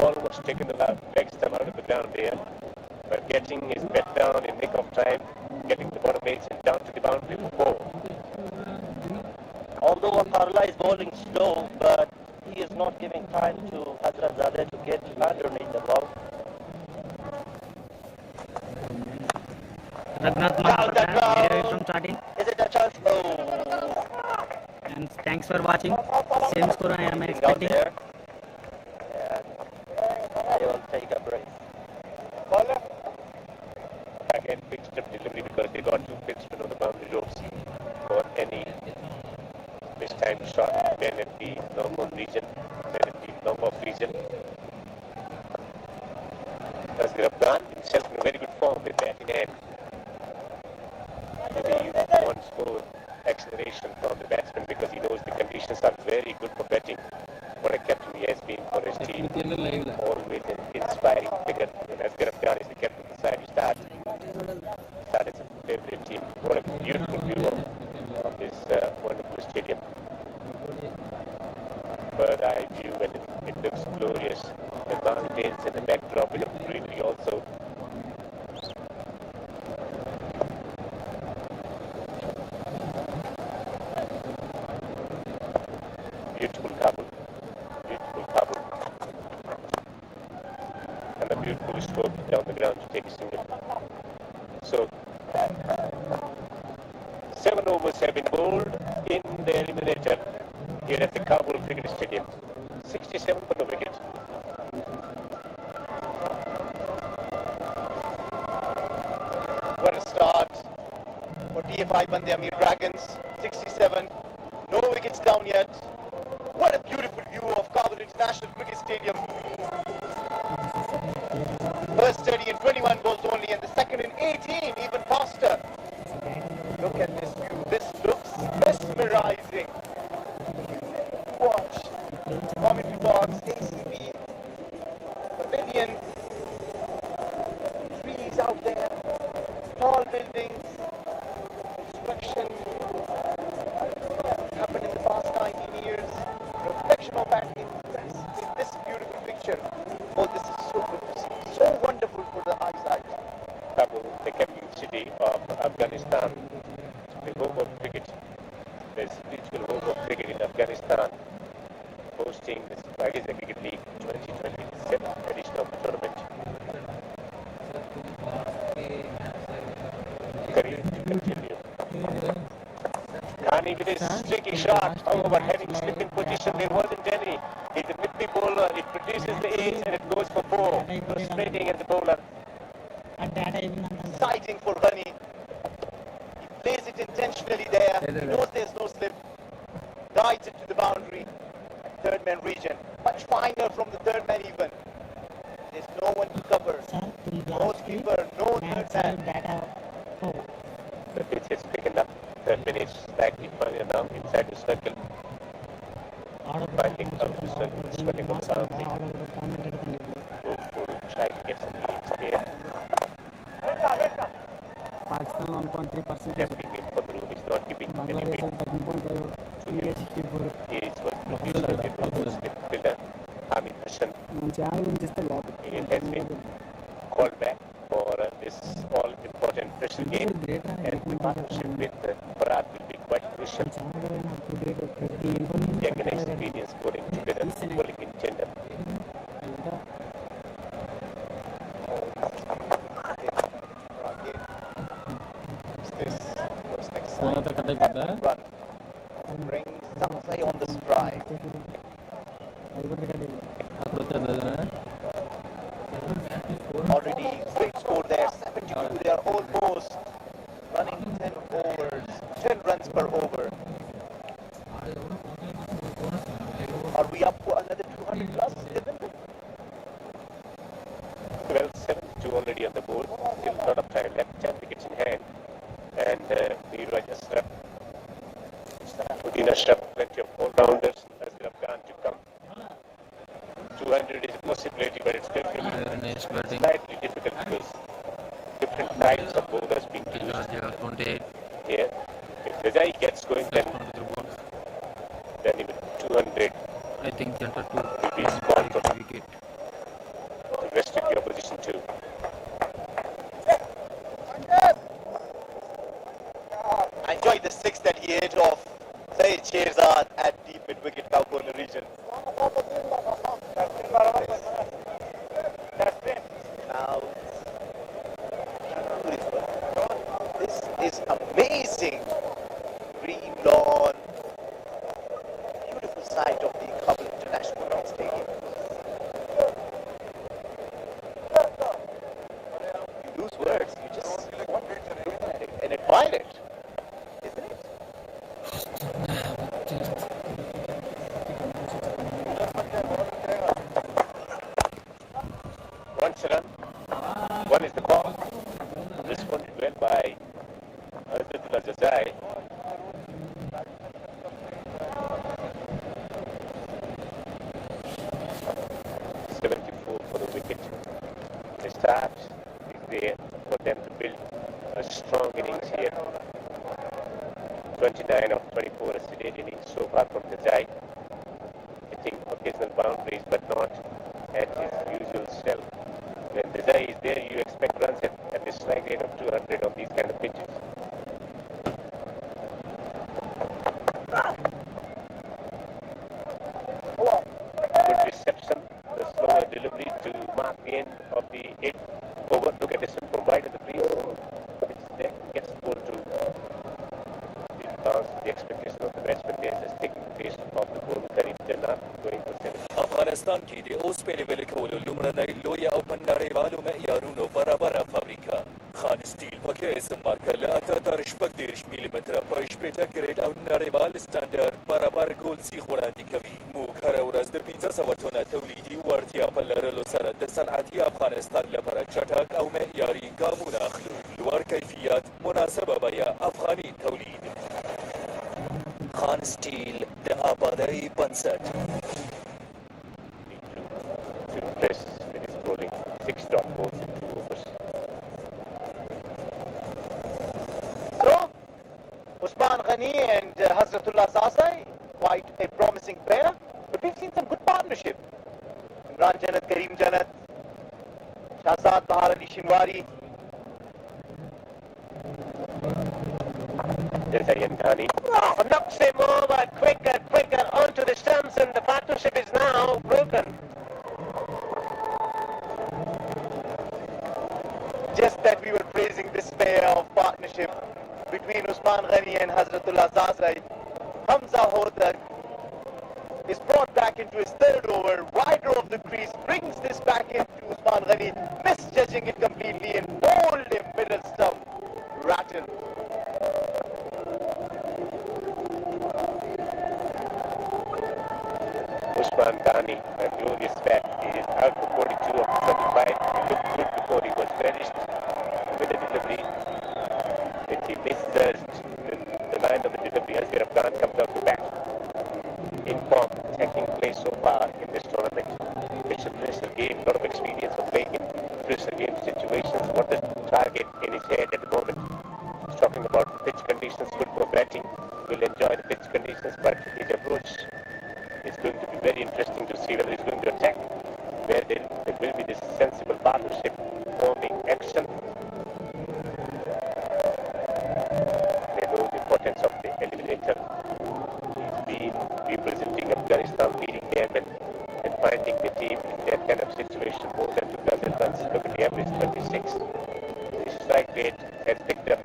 Almost taken the leg stump out of the ground there, but getting his bet down in nick of time, getting the bottom eights and down to the boundary for 4. Although Akarla is bowling slow, but he is not giving time to Hazrat Zadeh to get underneath the ball. Raghunath Mahapatra, video from starting. Is it a chance? Oh. And thanks for watching. Same score I am Out expecting. there. And they will take a break. Again, fixed up delivery because they got 2 pitchmen on the boundary ropes for any mistimed shot. Then at the long-on region, then at the long-off region. Asghar Afghan himself in a very good form with bat in hand. Maybe he wants more acceleration from the batsman because he knows the conditions are very good for batting. What a captain he has been for his team. Always an inspiring figure. And Asghar Afghan is the captain of the side. He starts as a favorite team. What a beautiful view of this wonderful stadium. Bird eye view, and it looks glorious. The mountains and the backdrop with the greenery also. Beautiful Kabul. And a beautiful stroke down the ground to take a single. So, 7 overs have been bowled in the eliminator here at the Kabul Cricket Stadium. 67 for the wicket. What a start for TFI Bandiamir Dragons. 67. No wickets down yet. What a beautiful view of Kabul International Cricket Stadium. First 30 in 21 balls only, and the second in 18, even faster. Look at this view. This looks mesmerizing. Watch. Commentary box, ACB, pavilion, trees out there, tall buildings, construction happened in the past 19 years. Reflection of that in this beautiful picture. Oh, this is so good to see. So wonderful for the eyesight. Kabul, the capital city of Afghanistan, the home of cricket. The spiritual home of cricket in Afghanistan, hosting this Pakistan Cricket League 2027 edition of the tournament. Kareem to continue. Khani with his streaky shot, however, having slipped in position, there wasn't any. He's a mid bowler, it produces the 8 and it goes for 4. Frustrating at the bowler. Exciting for Ghani. He plays it intentionally there. He knows there's no slip. Guides it to the boundary. Third man region. Much finer from the third man even. There's no one to cover. No keeper, no third man. The pitch is picking up. Third man is slightly further now inside the circle. Finding out the circle, swelling on the boundary. We'll try to get some leads here. Pakistan 1.3%. Stepping in for the room is not giving any weight to him. He is what producer, it will slip opposition it has been called back for this all-important pressure game, and the partnership with Farad will be quite crucial. Young and experienced bowling together, bowling in tandem. Bring Samsai on the strike. Already great score there, 72. They are almost running 10 overs, 10 runs per over. Are we up for another 200 plus, Devendra? Well, 7-2 already on the board. Still a lot of time left. 10 wickets in hand. And Neeraj Ashraf, Uddin Ashraf, plenty of all-rounders. Azhar Afghan to come. 200 is a possibility, but it's going to be slightly difficult because different types of bowlers being used. Yeah. If Ghazai gets going, then even 200 I think Janta will be spawned for wicket. the rest of the opposition too. I enjoyed the 6 that he hit off Zaid Sherzad at deep mid-wicket cover corner region. Now, this is amazing. Green lawn, beautiful sight of the Kabul International Ground Stadium. You lose words, you just want to look at it and admire it, isn't it? Once a run, one is the ball. Responded well by Azhar Ghazai. For the wicket. The start is there for them to build a strong innings here. 29 of 24 yesterday innings so far from Ghazai. Hitting occasional boundaries but not at his usual self. When Ghazai is there, you expect runs at the strike rate of 200 on these kind of pitches. Good reception. The slower delivery to mark the end of the 8th over. Look at this one from wide of the crease. It gets ball to the expectation of the batsman. There's taking the pace of the ball. Karim Jannat going for 7. أفغانستان کې د اوسپنې ویلې کولو لومړنۍ لویه او په نړیوالو معیارونو برابره فابریکه خان سټیل په کې اسم مارکه له 38 ملي متره په 18 ګریډ او نړیوال سټانډرډ برابر ګول سیخ وړاندې کوي. موږ هره ورځ د 1500 ټنه تولیدي وړتیا په لرلو سره د صنعتي افغانستان لپاره چټک او معیاري ګامونه اخلو. لوړ کیفیت، مناسبه بیه، افغاني تولید. خان سټیل د آبادۍ بنسټ. To impress with his bowling. 6 dot balls in 2 overs. So, Usman Ghani and Hazratullah Zasai, quite a promising pair, but we've seen some good partnership. Imran Janat, Karim Janat, Shahzad Bahar Ali Shinwari. Ghazai and Ghani. Knocks him over quicker onto the stumps, and the partnership is now broken. Just that we were praising this pair of partnership between Usman Ghani and Hazratullah Zasai. Hamza Hodar is brought back into his 3rd over, wider of the crease, brings this back into Usman Ghani, misjudging it completely and bowled him middle stump. Rattle. Usman Ghani, a glorious bat. He is out for 42 of 35. He looked good before he was vanished with the delivery. If he misjudged the line of the delivery, Azhar Afghan comes out to bat. In form, taking place so far in this tournament. It's a pressure game, a lot of experience of playing in pressure game situations. What the target in his head at the moment. He's talking about pitch conditions, good for batting. We'll enjoy the pitch conditions, but his approach is going to be very interesting to see whether he's going to attack representing Afghanistan, leading them and finding the team in that kind of situation more than 2,000 runs. Look at the average 26. The strike rate has picked up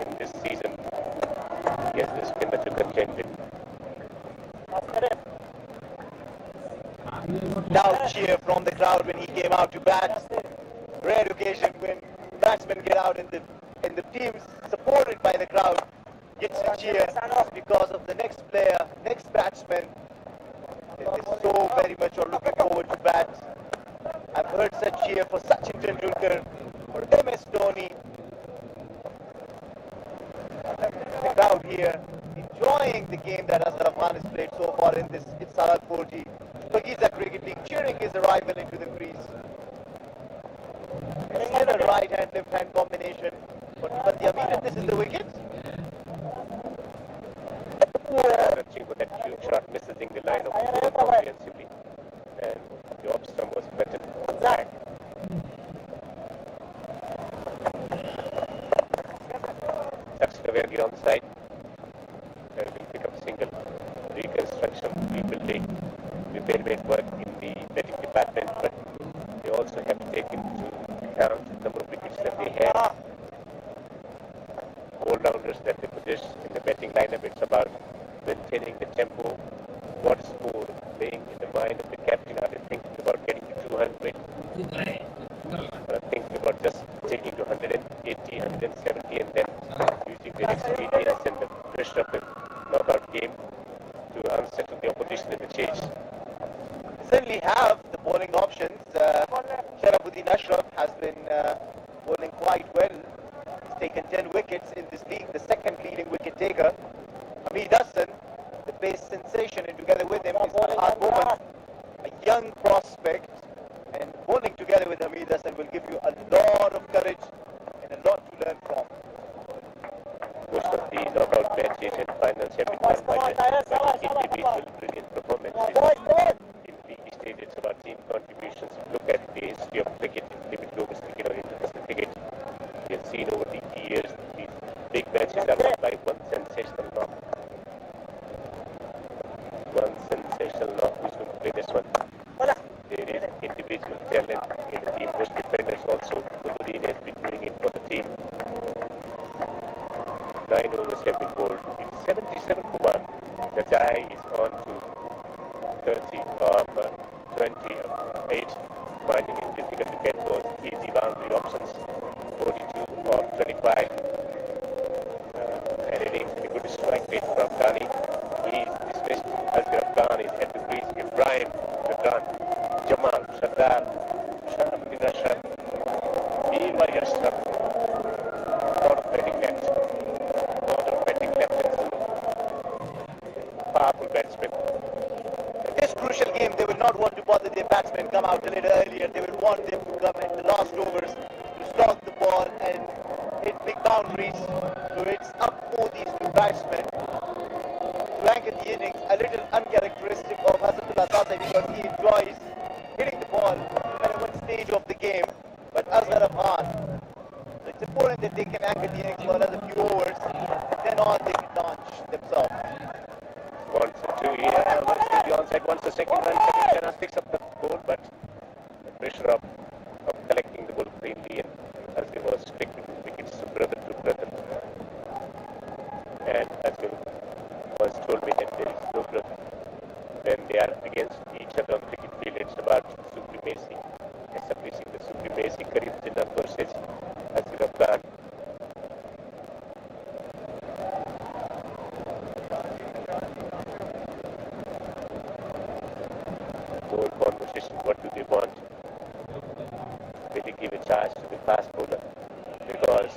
in this season. Yes, the spinner to contend with. Loud cheer from the crowd when he came out to bat. Rare occasion when batsmen get out and the teams supported by the crowd gets to cheer because of the next player, next batsman is so very much looking forward to bat. I've heard such cheer for Sachin Tendulkar, for MS Dhoni. The crowd here enjoying the game that Azhar Khan has played so far in this Salal 40. Pakiza Cricket League cheering his arrival into the crease. It's a right hand, left hand combination. But Yameen, this is the wicket. Searching for that huge shot, missing the line of the ball comprehensively. And the off stump was better. That's the on side. And will pick up single. Reconstruction, rebuilding, repairment work in the batting department, but they also have to take into account the number of wickets that they have. All-rounders that they possess in the batting lineup. It's about maintaining the tempo. What is more playing in the mind of the captain? Are they thinking about getting to 200? Or are thinking about just taking to 180, 170 and then using their experience and the pressure of the knockout game to unsettle the opposition in the chase? Certainly have the bowling options. Sharafuddin Ashraf has been bowling quite well. He's taken 10 wickets in this league, the second leading wicket taker. Hamid Hassan, the pace sensation, and together with him is Farhad Mohammad, a young prospect, and bowling together with Hamid Hassan will give you a lot of courage and a lot to learn from. Most of the knockout matches and finals have been won by individual brilliant performances. In the stages of our team contributions, look at the history of cricket, maybe global cricket or international cricket. We have seen over the years these big matches are won by one sensational knock. One sensational knock. Who's going to play this one? There is individual talent in the team. Most defenders also. Kuludin has been doing it for the team. 9 overs have been bowled. It's 77 for 1. The guy is on to 30 of 28, finding it difficult to get those easy boundary options. 42 of 25. And it is a good strike rate for Afghani. He is dismissed. Asghar Khan is at the crease. Ibrahim, Ratan, Jamal, Sardar, Sharafuddin Ashraf, Birwari Ashraf. Lot of batting left. Lot of batting left. Powerful batsmen. In this crucial game, they will not want to bother their batsmen come out a little earlier. They will want them to come in the last overs to slog the ball and hit big boundaries. So it's up for these two batsmen to anchor the innings. A little uncharacteristic of Hassanullah Tasa because he enjoys hitting the ball no matter what stage of the game. But Azhar Khan, so it's important that they can anchor the innings for another few overs and then on they can launch themselves. Once or two here, once to the onside, once the second run, Shahnas picks up the ball, but the pressure of collecting the ball cleanly and Azhar was strict with his wickets brother to brother. And Azhar was told me that there is no brother. When they are against each other on the cricket field, it's about supremacy, establishing the supremacy. Karim Jinnah versus Azhar Khan. Whole conversation, what do they want? Will they give a charge to the fast bowler? Because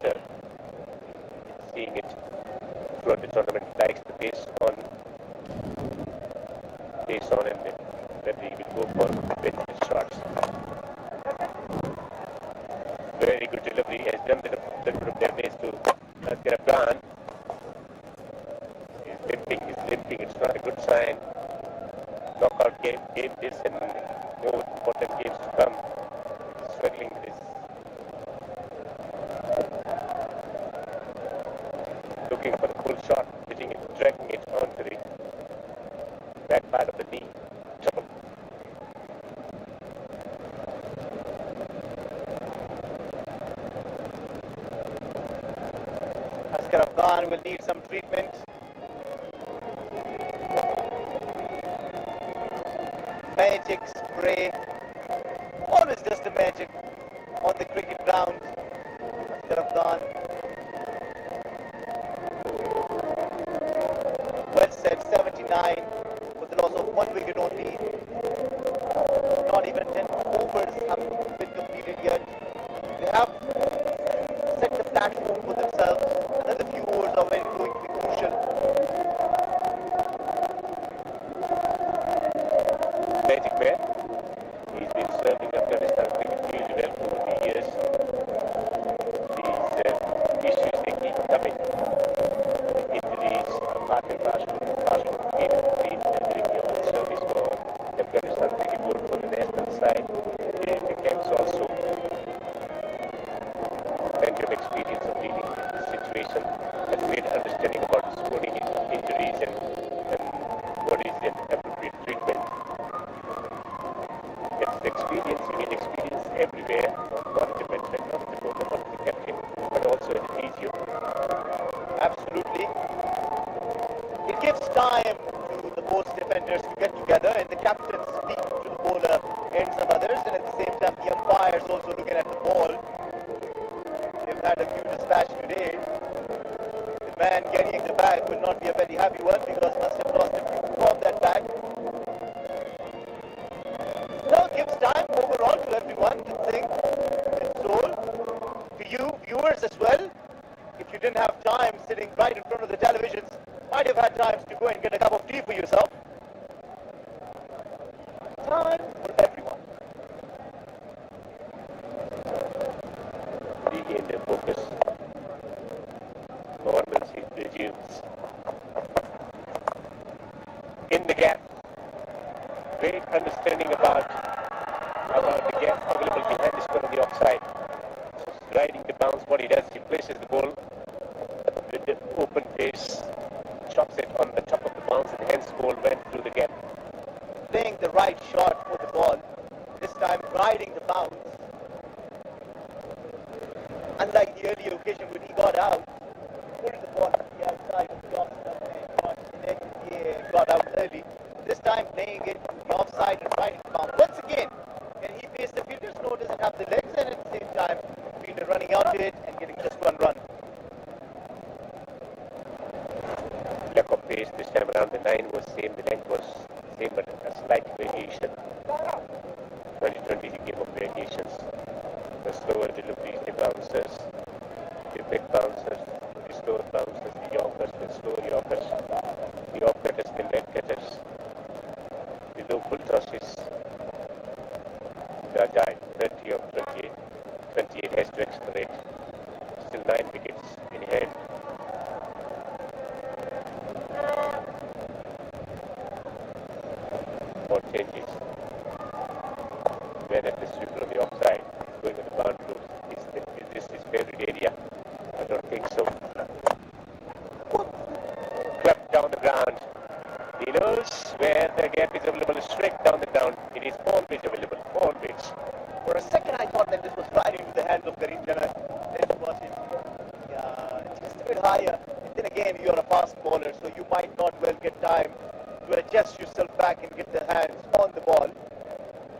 seeing it throughout the tournament likes the pace on and whether he will go for bench shots. Very good delivery, has done the little bit of damage to Asghar Khan. He's limping, it's not a good sign. Knockout game this and more important games to come. Struggling with this. Looking for the full shot, hitting it, dragging it onto the back part of the knee. Trouble. AFGHANISTAN will need some treatment. Magic spray. Always does the magic on the cricket ground. AFGHANISTAN. Well said, 79 with the loss of 1 wicket only. Not even 10 overs have been completed yet. They have set the platform for themselves. Another few overs are going to be crucial. Magic man. He's been serving Afghanistan cricket really well over the years. These issues they keep coming. Injuries, partner partial game and everything on service for Afghanistan cricket board for the national side. The camps also. Plenty of experience of dealing with this situation and great understanding about sporting injuries and what is the appropriate treatment. It's experience, you need experience everywhere, not the batsman, not the bowler, not the captain, but also as a physio. Absolutely. It gives time to the both defenders to get together and the captains speak to the bowler and some others, and at the same time the umpires also looking at the ball. They've had a few dispatch today. The man carrying the bag will not be a very happy one because must have lost a few from that bag. So it gives time overall to everyone to think its soul. To you viewers as well, if you didn't have time sitting right in front of the televisions, might have had time to go and get a cup of tea for yourself. Time for everyone. Regain their focus. Normalcy resumes. In the gap. Great understanding about the gap available behind the square on the offside. Riding the bounce, what he does, he places the ball with the open face, chops it on the top of the bounce, and hence the ball went through the gap. Playing the right shot for the ball. This time riding the bounce. Unlike the earlier occasion when he got out, pulled the ball to the outside of the offside and got out early. This time playing it to the offside and riding the bounce. Once again, can he face the fielders? No, doesn't have the legs, and at the same time, fielder running out to it and getting just one run. Lack of pace this time around, the line was same, the length was same, but a slight variation. 2020 is a game of variations. The slower deliveries, the bouncers, the big bouncers, the slower bouncers, the yorkers, the slower yorkers, the off cutters, the leg cutters, the low full tosses. The agile, 30 of 28. 28 has to accelerate. Still 9 wickets in hand. More changes. When at the sweeper on the offside, going on the boundary, is this his favorite area? I don't think so. Clubbed down the ground. He knows where the gap is available, straight down the ground. It is always available, always. For a second, I thought that this was right into the hands of Karim Janat. Let's watch it. Just a bit higher. And then again, you're a fast bowler, so you might not well get time to adjust yourself back and get the hands on the ball.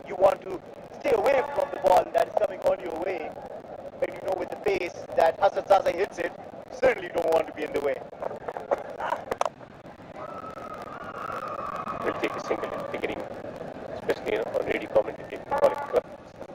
You want to stay away from the ball that is coming on your way. But you know with the pace that Hassan Zaza hits it, you certainly don't want to be in the way. Will take a single in beginning, especially on radio commentary. They call it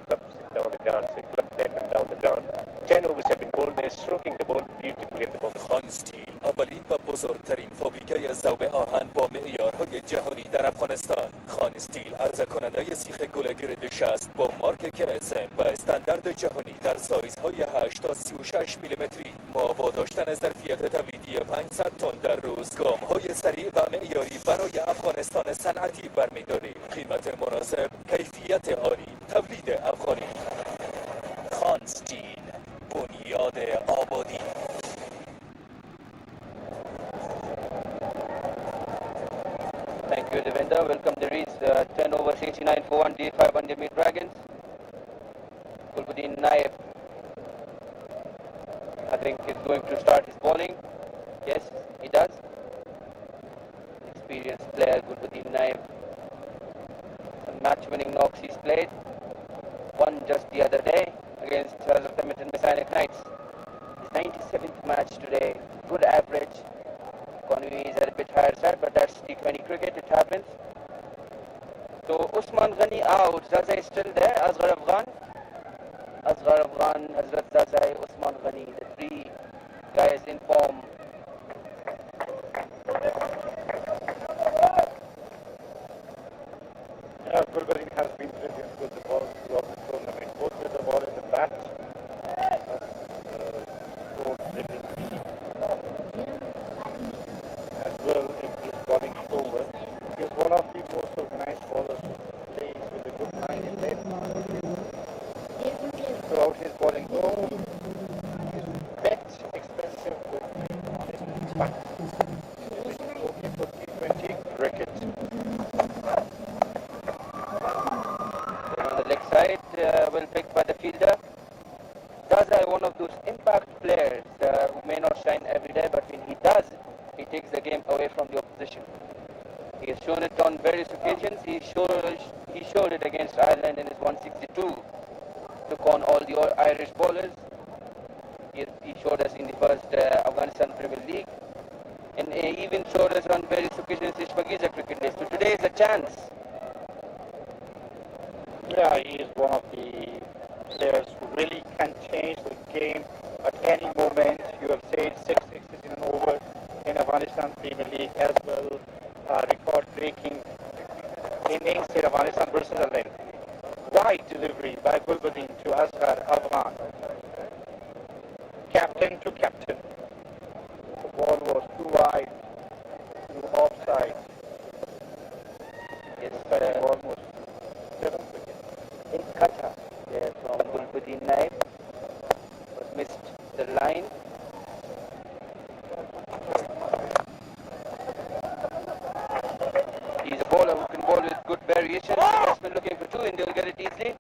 clubs down the ground, say club that and down the ground. 10 overs have been bowled. They're stroking the ball beautifully in the ball. خانستیل اولین و بزرگترین فابریکه ذوب آهن با معیارهای جهانی در افغانستان. خانستیل عرضه کننده سیخ گلگرد 60 با مارک KSM و استاندارد جهانی در سایزهای 8 تا 36 میلیمتری. ما با داشتن ظرفیت تولیدی 500 تن در روز گام‌های سریع و معیاری برای افغانستان صنعتی برمی‌داریم. قیمت مناسب، کیفیت عالی، تولید افغانی. خانستیل، بنیاد آبادی. Thank Thank you, Devendra. Welcome, the Reeds. 10 overs, 89 for 1, D5 on the Mid Dragons. Gulbuddin Naib, I think, is going to start his bowling. Yes, he does. Experienced player, Gulbuddin Naib. Some match-winning knocks he's played. One just the other day against Hazrat Messianic Knights. His 97th match today. Good average. Economy is a bit higher side, but that's T20 cricket, it happens. So Usman Ghani out, Zaza is still there, Asghar Afghan, Hazrat Zaza, Usman Ghani, the three guys in form. Yeah, Gulbuddin has been brilliant with the ball throughout the tournament, both with the ball and the bat. As well in his bowling over. He is one of the most organized bowlers who plays with a good mind in left. Throughout his bowling over, he is bet expensive with honest fact. Which is okay for T20 cricket. On the leg side, well picked by the fielder. Zaza, one of those impact players who may not shine every day, but when he does, he takes the game away from the opposition. He has shown it on various occasions. He showed it against Ireland in his 162. Took on all the Irish bowlers. He showed us in the first Afghanistan Premier League. And he even showed us on various occasions his Pakiza cricket days. So today is a chance. Yeah, he is one of the players who really can change the game at any moment. You have said 6 sixes in an over in Afghanistan Premier League as well. Record-breaking innings in Afghanistan versus Ireland. Wide delivery by Gulbuddin to Asghar Afghan. Captain to captain. The ball was too wide, too offside. Yes, almost 7 wickets. in Qatar, there from Gulbuddin Naib, but missed the line. He's a bowler who can bowl with good variation. He's been looking for two and they'll get it easily.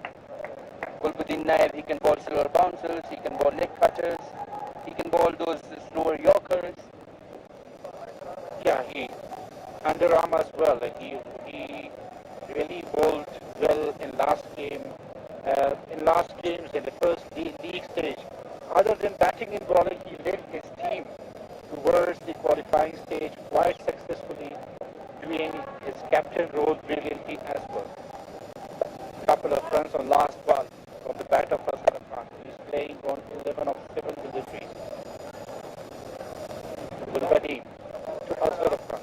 Gulbuddin Naib, he can bowl silver bouncers, he can bowl leg cutters, he can bowl those slower yorkers. Yeah, he underarm as well. Like he really bowled well in last game. In last games in the first league stage. Other than batting and bowling, he led his team towards the qualifying stage quite successfully, doing his captain role brilliantly as well. Couple of runs on last ball from the bat of Asghar Khan. He's playing on 11 of 7 deliveries. Gulbuddin to Asghar Khan.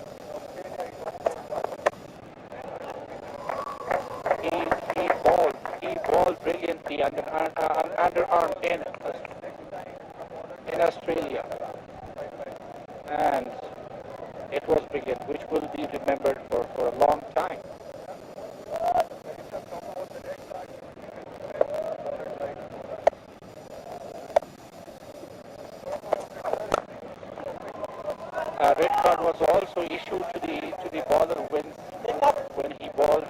He bowled brilliantly underarm in Australia, and it was brilliant, which will be remembered for a long time. A red card was also issued to the bowler when he bowled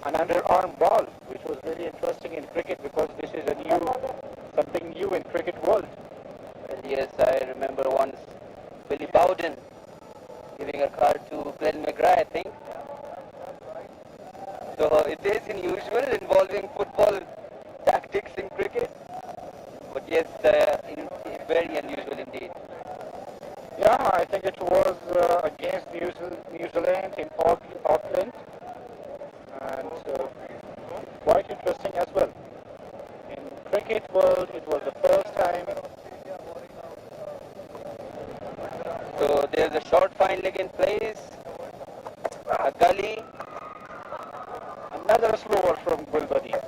an underarm ball, which was very interesting in cricket because this is something new in cricket world. Well, yes, I remember once Billy Bowden giving a card to Glenn McGrath, I think. So it is unusual involving football tactics in cricket, but yes, very unusual indeed. Yeah, I think it was against New Zealand in Auckland, and quite interesting as well. In cricket world, it was the first time. So there's a short fine leg in place, a gully, Another slower from Gulbuddin.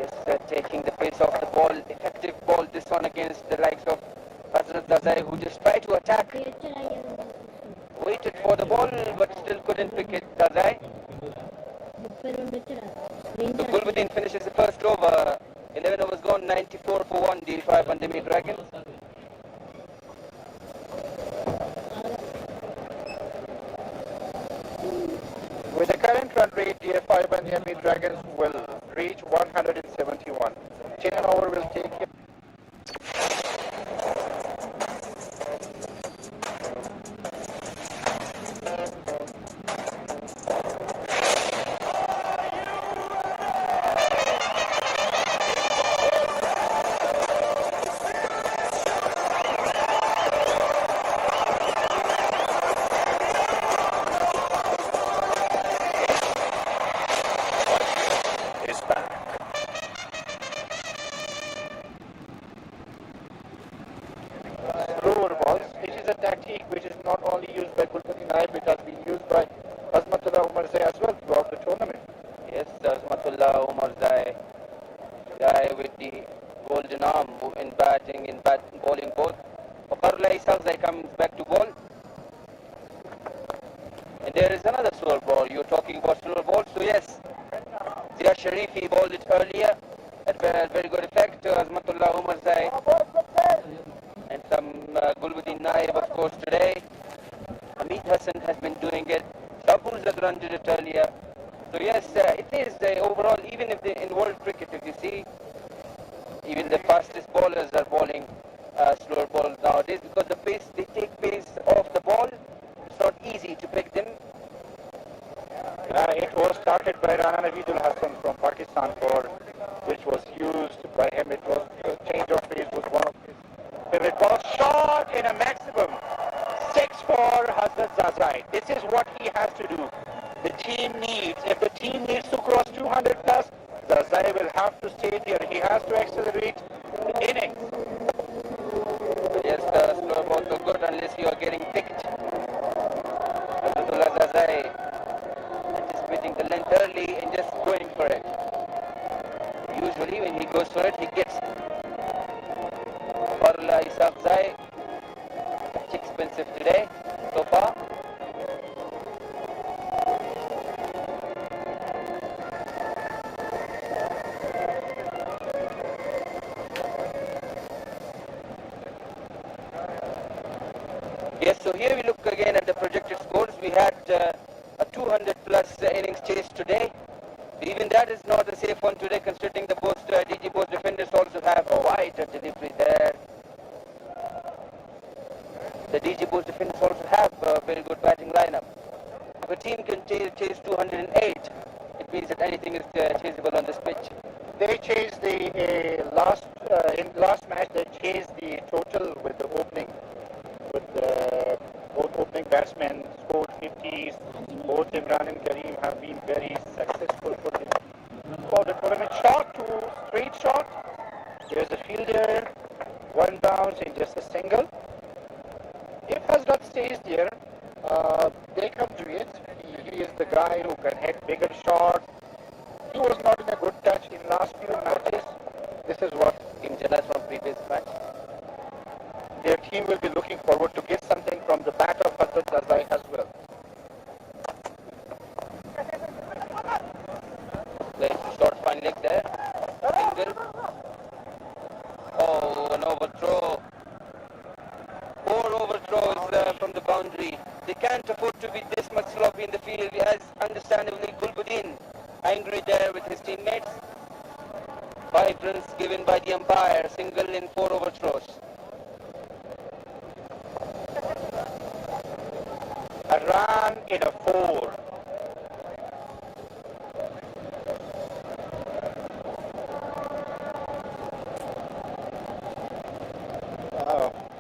just taking the pace off the ball, effective ball, this one against the likes of Hazrat Zazai, who just tried to attack, waited for the ball but still couldn't pick it, Zazai. So Gulbuddin finishes the first over, 11 overs gone, 94 for 1, D5 on the Mid Dragons. run rate, the F5 Bandiami Dragons will reach 171. 10 an hour will take it. Slower balls. It is a tactique which is not only used by Gulpati Naib, it has been used by Azmatullah Umarzai as well throughout the tournament. Yes, Azmatullah Umarzai, guy with the golden arm in batting, bowling both. Fakarullah Isakzai comes back to bowl. And there is another slower ball. You're talking about slower balls. So yes, Zia Sharifi bowled it earlier at very good effect. Azmatullah Umarzai and some Gulbuddin Naib, of course, today. Hamid Hassan has been doing it. Sabur Zadran did it earlier. So yes, it is overall, even if in world cricket, if you see, even the fastest bowlers are bowling slower balls nowadays because they take pace off the ball. It's not easy to pick them. It was started by Rana Naveedul Hassan from Pakistan, which was used by him. It was change of pace was one of his favorite balls. Shot in a maximum 6 for Hazrat Zazai. This is what he has to do. The team needs, if the team needs to cross 200 plus, Zazai will have to stay there. He has to accelerate the innings. Yes, the slower balls are good unless you are getting picked. Hazratullah Zazai anticipating the length early and just going for it. Usually when he goes for it, he gets it. Farla Isakzai, much expensive today so far. Yes, so here we look again at the projected scores. We had a 200 plus innings chase today. Even that is not a safe one today, considering the DG Bose defenders also have a wide delivery there. The DG Bose defenders also have a very good batting lineup. If a team can chase 208, it means that anything is chaseable on this pitch. They chased the in last match. They chased the total with the opening. Both opening batsmen scored 50s. Both Imran and Kareem have been very successful for the tournament. Shot to straight shot. There's a fielder, one bounce in just a single. If Hazrat stays there, they come to it. He is the guy who can hit bigger shots. He was not in a good touch in last few matches. This is what Team Jalas from previous match. Their team will be looking forward to get something from the bat of Hazrat Zazai as well. Short fine leg there. Single. Oh, an overthrow. 4 overthrows from the boundary. They can't afford to be this much sloppy in the field, as understandably Gulbuddin angry there with his teammates. 5 runs given by the umpire, single in 4 overthrows. A run in a 4.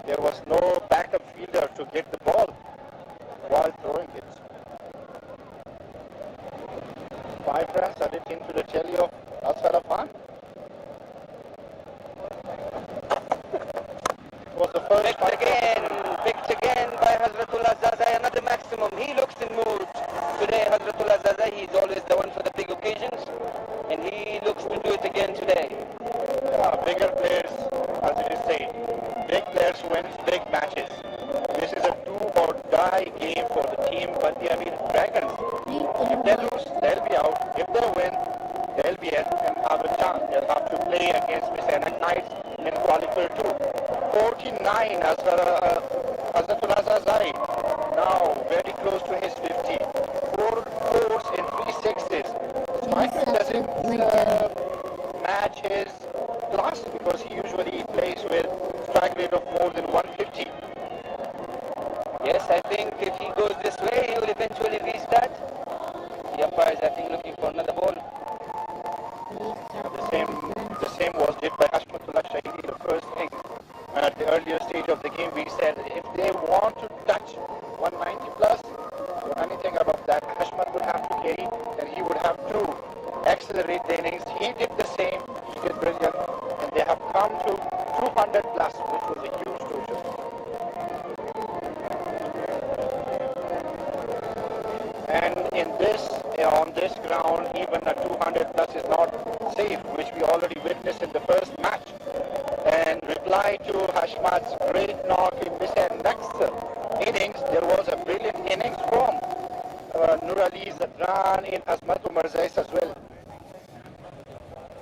There was no backup fielder to get the ball while throwing it. 5 runs added into the tally of Asghar Khan. It was the first Picked again by Hazratullah Zazai, another maximum. He looks in mood today. Hazratullah Zazai, he's always the one for the big occasions, and he looks to do it again today. Bigger players, as it is said, big players win big matches. This is a do or die game for the team, but the Dragons, if they lose, they'll be out. If they win, they'll be in and have a chance. They'll have to play against Misanak Knights in qualifier 2. 49 as Hazratullah Zazai, now very close to his 50. 4 fours in 3 6 match his class because he usually plays with strike rate of more than 150. Yes, I think if he goes this way, he will eventually reach that. The umpire is, I think, looking for another ball. The same was did by Hashmatullah Shahidi the first thing. At the earlier stage of the game, we said if they want to touch 190 plus or anything above that, Hashmat would have to carry, and he would have to accelerate the innings. He did the same. He did brilliant, and they have come to 200 plus, which was a huge total. And on this ground, even a 200 plus is not safe, which we already witnessed in the first match. And reply to Hashmat's great knock in this next innings, there was a brilliant innings from Nur Ali Zadran in Azmat Umar Zais as well.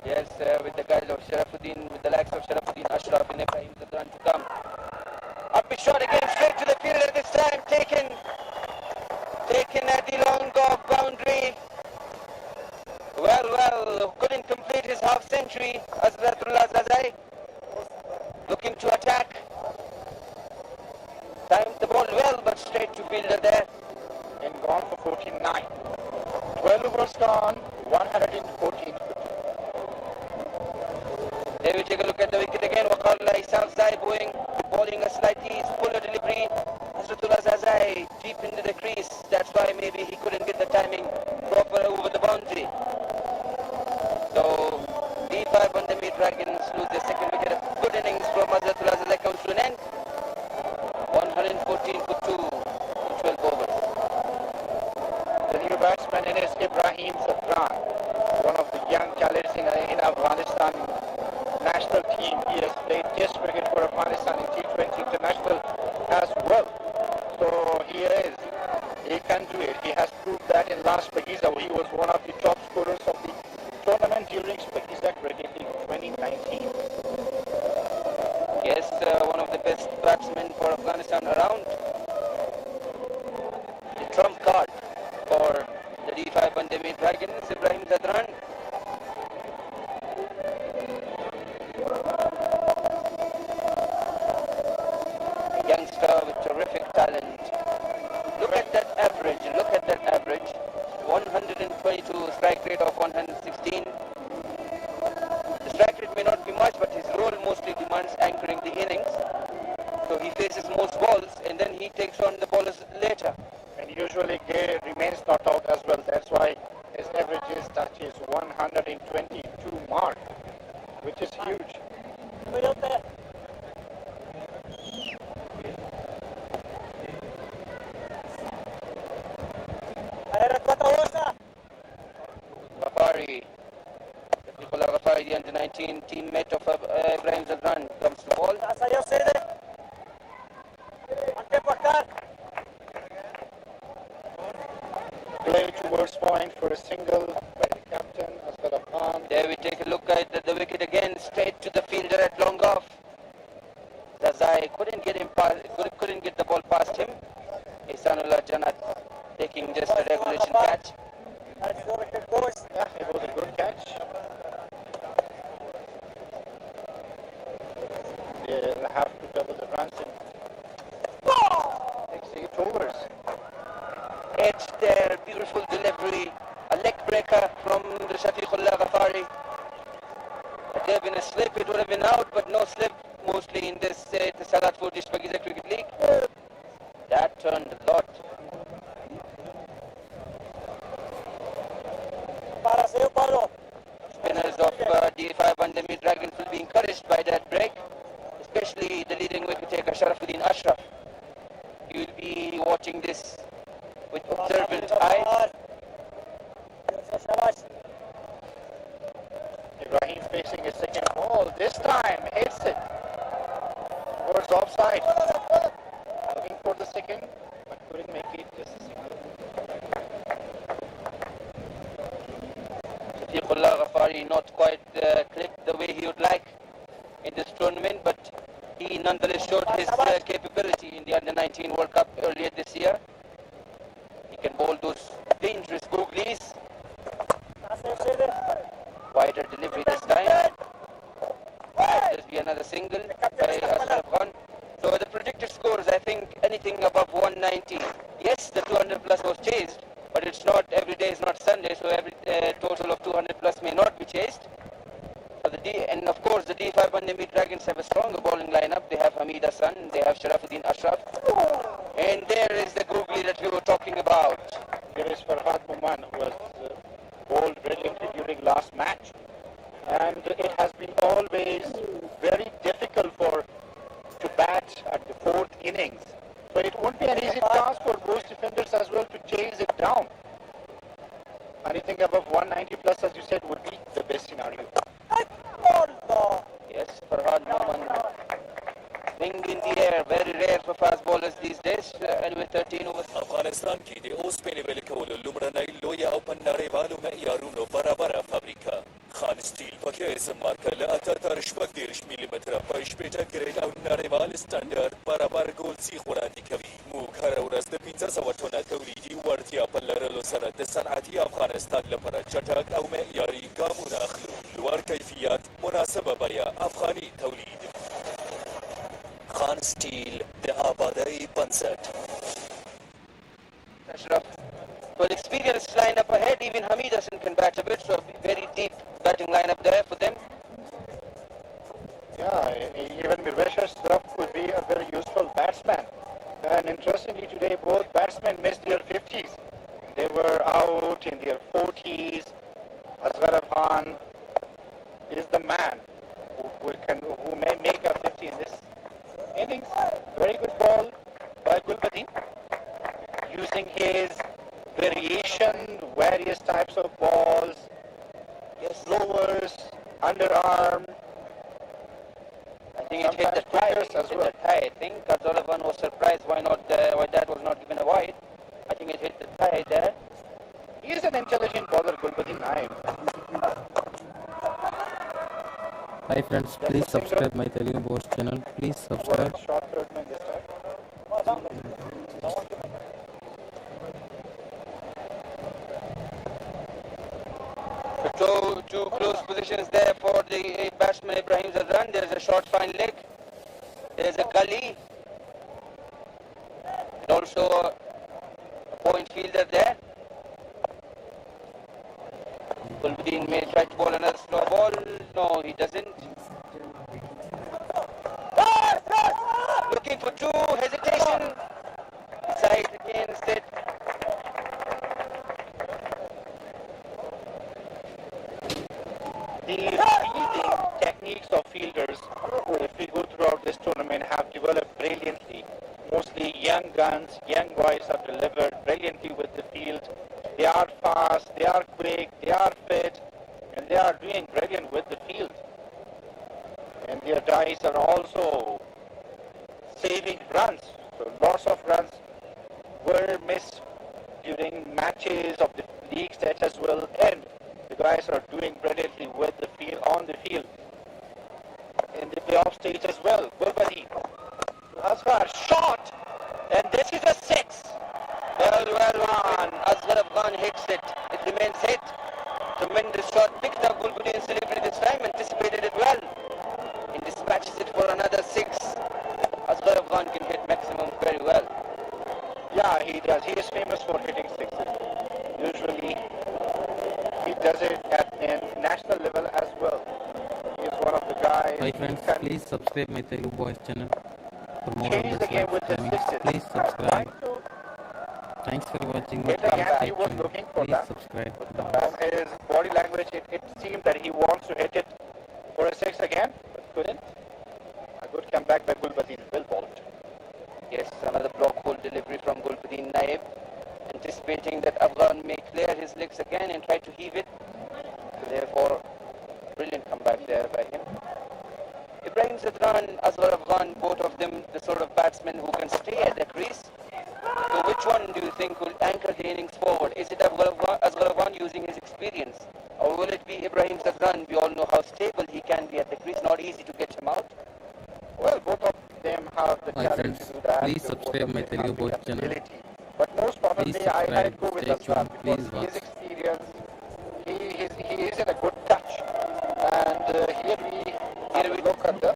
Yes, with the guys of Sharafuddin, with the likes of Sharafuddin Ashraf and Ibrahim Zadran to come. Up his shot again, straight to the fielder this time, taken at the long off boundary. Well, couldn't complete his half century. Azratullah Zazai looking to attack. Timed the ball well, but straight to fielder there. And gone for 14-9. 12 overs gone, 114. There we take a look at the wicket again. Waqarullah Isaf Zai bowling a slightly fuller delivery. Azratullah Zazai deep into the crease. That's why maybe he couldn't get the timing proper over the boundary. So D5 Bandami Dragons lose their second wicket. A good innings from Azratullah Zazai comes to an end. 114 for 2 in 12 overs. The new batsman is Ibrahim Zadran, one of the young talents in Afghanistan national team. He has played test cricket for Afghanistan in T20 international as well. So he can do it. He has proved that in last Pakiza. He was one of the top scorers of the tournament during Pakiza Cricket League 2019. Yes, one of the best batsmen for Afghanistan around. The trump card for the D5 Bandami Dragons, Ibrahim Zadran. A youngster with terrific talent. Look at that average. 122, strike rate of 116. The strike rate may not be much, but his role mostly demands anchoring the innings. So he faces most balls and then he takes on the ballers later. And usually Gay remains not out as well. That's why his averages touches 122 mark, which is huge. Ghafari, the people of Ghafari, the under-19 teammate of Ibrahim Zadran, comes to ball. Play towards point for a single by the captain, Asghar Khan. There we take a look at the wicket again, straight to the fielder at long off. Zazai couldn't get the ball past him. Ihsanullah Janat taking just a regulation catch. Yeah, it was a good catch. They'll have to double the runs in next 8 overs. Edge there, beautiful delivery. A leg breaker from the Shafiqullah Ghafari. Had there been a slip, it would have been out, but no slip, mostly in this the Salat Fortish Pakiza Cricket League. That turned a lot. Spinners of D5 Bandami Dragons will be encouraged by that break, especially the leading wicket taker Sharafuddin Ashraf. You will be watching this with observant eyes. Ibrahim facing a second ball. This time hits it towards offside. Looking for the second, but couldn't make it. Just a single. Shafiqullah Ghafari not quite clicked the way he would like in this tournament, but he nonetheless showed his capability in the Under-19 World Cup earlier this year. He can bowl those dangerous googlies. Wider delivery this time. another single by Ashraf Khan. So the predicted scores, I think anything above 190. Yes, the 200 plus was chased, but it's not, every day is not Sunday, so every total of 200 plus may not be chased. So and of course the D5 Bandemi Dragons have a stronger bowling lineup. They have Hamid Hassan, they have Sharafuddin Ashraf, and there is the googly that we were talking about. There is Farhad Muman, who was bowled brilliantly during last match, and it has been always very difficult to bat at the fourth innings. So it won't be an easy task for most defenders as well to chase it down. Anything above 190 plus, as you said, would be the best scenario. Yes, Farhad Mohammad. Wing in the air, very rare for fast bowlers these days. Anyway, 13 overs. Afghanistan की दे ओस पे level को लुमरनाई लोया open नारे वालों में यारूनो बराबर फाब्रिका Khan steel पके इस्तेमाल कर लाता तरशबक देश मिलीमीटर पाइश पेटा ग्रेड और नारे वाल स्टैंडर्ड बराबर गोल सी खुरानी कभी मुखर और रस्ते पिज़्ज़ा सवटोना तौलीदी वर्तिया पल्लरलो सरत सनाती अफगानिस्तान लपरा चटक और में यारी कामुना खलू लुआर कैफियत मुनासबा बया अफगानी तौलीद Khan Steel, the Abadai Pansat. Ashraf. Well, experienced lineup ahead. Even Hamid Hassan can bat a bit, so very deep batting lineup there for them. Yeah, even Mirvesh Ashraf could be a very useful batsman. And interestingly today, both batsmen missed their 50s. They were out in their 40s. Asghar Khan is the man who may make a 50 in this innings. Very good ball by Gulbadin, using his various types of balls, slowers, underarm. I think it hit the tie as well. I think Azhar was surprised why that was not given a wide. I think it hit the tie there. He is an intelligent bowler, Gulbadin Naim. Hi friends, please subscribe my Telugu Boss channel. Please subscribe. So two close positions there for the batsman Ibrahim Zadran. There's a short fine leg. There's a gully. And also a point fielder there. Gulbadin may try to bowl another slow ball. No, he doesn't. Looking for two, hesitation. Side against it. The fielding techniques of fielders, if we go throughout this tournament, have developed brilliantly. Mostly young guns, young boys have delivered brilliantly with the field. They are fast, they are quick, they are fit, and they are doing brilliant with the field. And their dice are also saving runs. So lots of runs were missed during matches of the league stage as well, and the guys are doing brilliantly with the field, on the field, in the playoff stage as well. Gulbadin, Asghar, shot, and this is a 6. Well, Asghar Khan hits it. It remains hit. Tremendous shot, picked up Gulbadin's delivery this time, anticipated it well. And dispatches it for another 6. Asghar Khan can hit maximum very well. Yeah, he does. He is famous for hitting 6s. Usually, he does it at the national level as well. He is one of the guys. Hi friends, please subscribe my Telugu Boys channel for more Change the game with the sixes. Please subscribe. Thanks for watching my He was looking for Please that. subscribe. From his body language, it seemed that he wants to hit it for a 6 again, but couldn't. A good comeback by Gulbadin. Well bowled. Yes, another block hole delivery from Gulbadin Naib, anticipating that Afghan may clear his legs again and try to heave it. So therefore, brilliant comeback there by him. Ibrahim Zadran, Asghar Afghan, both of them the sort of batsmen who can stay at the crease. So which one do you think will anchor the innings forward? Is it Asghar Afghan using his experience? Or will it be Ibrahim Zadran? We all know how stable he can be at the crease, not easy to get him out. Well, both of them have the Hi challenge friends, to do that. please subscribe my Telugu Boys channel. Ability. But most probably, Please I'd subscribe, go with stay Asghar tuned, because please his watch. experience, he is in a good touch. And here we look at the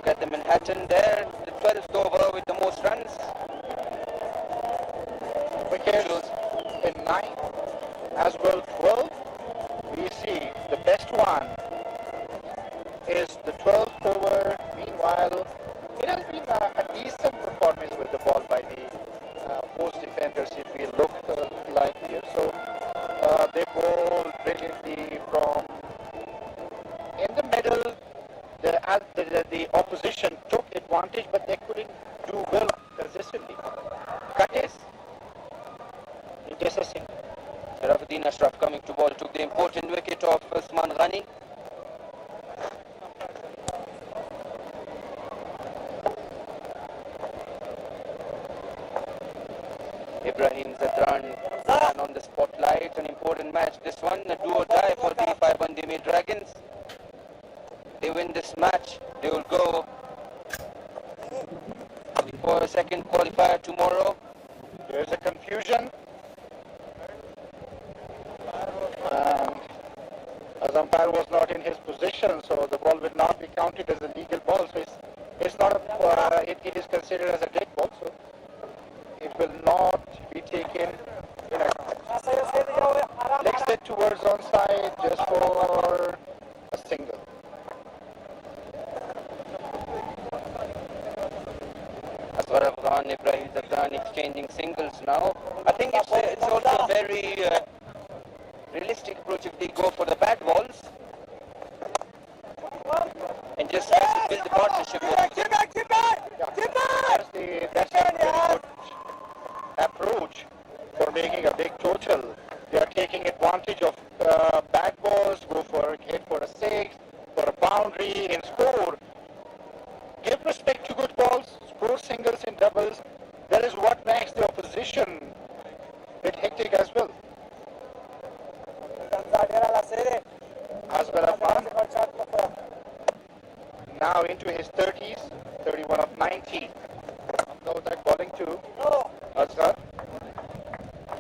look at the Manhattan there, the 12th over with the most runs. Wickets in 9 as well 12. We see the best one is the 12th over. Meanwhile, it has been a decent performance with the ball by the post defenders if we look like here. So they bowl brilliantly from in the middle. The opposition took advantage, but they couldn't do well consistently. Curtis, intercessing. Sharafuddin Ashraf coming to ball, took the important wicket of Usman Ghani. Ibrahim Zadran on the spotlight, an important match this one, a do or die for the 5 Bandemi Dragons. They win this match, they will go for a second qualifier tomorrow. There is a confusion. As umpire was not in his position, so the ball will not be counted as a legal ball. So it's not it is considered as a dead ball. So it will not be taken in account. Leg set towards onside just for a single. Aswar Afghan, Ibrahim Zadran exchanging singles now. I think it's also a very realistic approach if they go for the bad balls and just try to build the partnership. That's a very good approach for making a big total. They are taking advantage of bad balls, go for hit for a 6, for a boundary and score. Give respect to good balls, score singles and doubles. That is what makes the opposition a bit hectic as well. Asghar Afghan now into his 30s, 31 of 90. No that bowling to Asghar.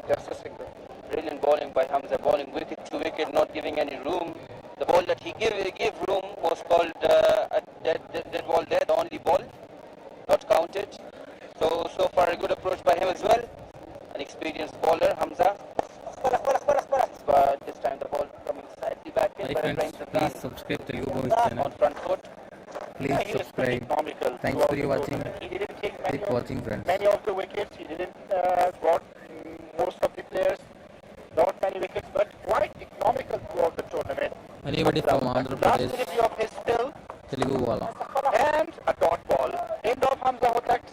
Just a single. Brilliant bowling by Hamza, bowling wicket to wicket, not giving any room. The ball that he gave room was called that ball there, the only ball, not counted. So far a good approach by him as well. An experienced bowler, Hamza. But this time the ball coming slightly back in. Hi friends, please subscribe to Telugu Boys channel. On front foot. Please subscribe. Thanks for your watching. Keep watching friends. Many of the wickets, he didn't got most of the players, not many wickets, but quite economical throughout the tournament. Anybody from Andhra Last Pradesh, delivery of his spill Telugu wala. and a dot ball. End of Hamza Hotak's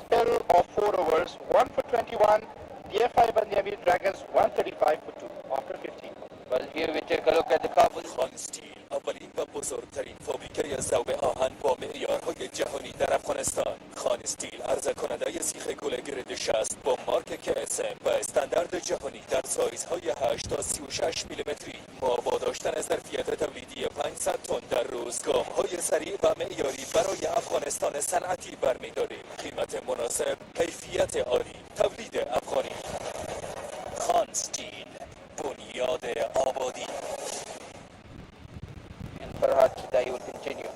spell of 4 overs, 1 for 21. The F5 Bandemi Dragons 135 for 2 after 15. Well, here we take a look at the Kabul. خانستیل اولین و بزرگترین فابریکه ذوب آهن با معیارهای جهانی در افغانستان. خانستیل عرضه کننده سیخ گل گرد 60 با مارک KSM و استاندارد جهانی در سایزهای 8 تا 36 میلیمتری. ما با داشتن ظرفیت تولیدی 500 تن در روز گام‌های سریع و معیاری برای افغانستان صنعتی برمی‌داریم. قیمت مناسب، کیفیت عالی، تولید افغانی. خانستیل، بنیاد آبادی. And Farhad Chidai will continue.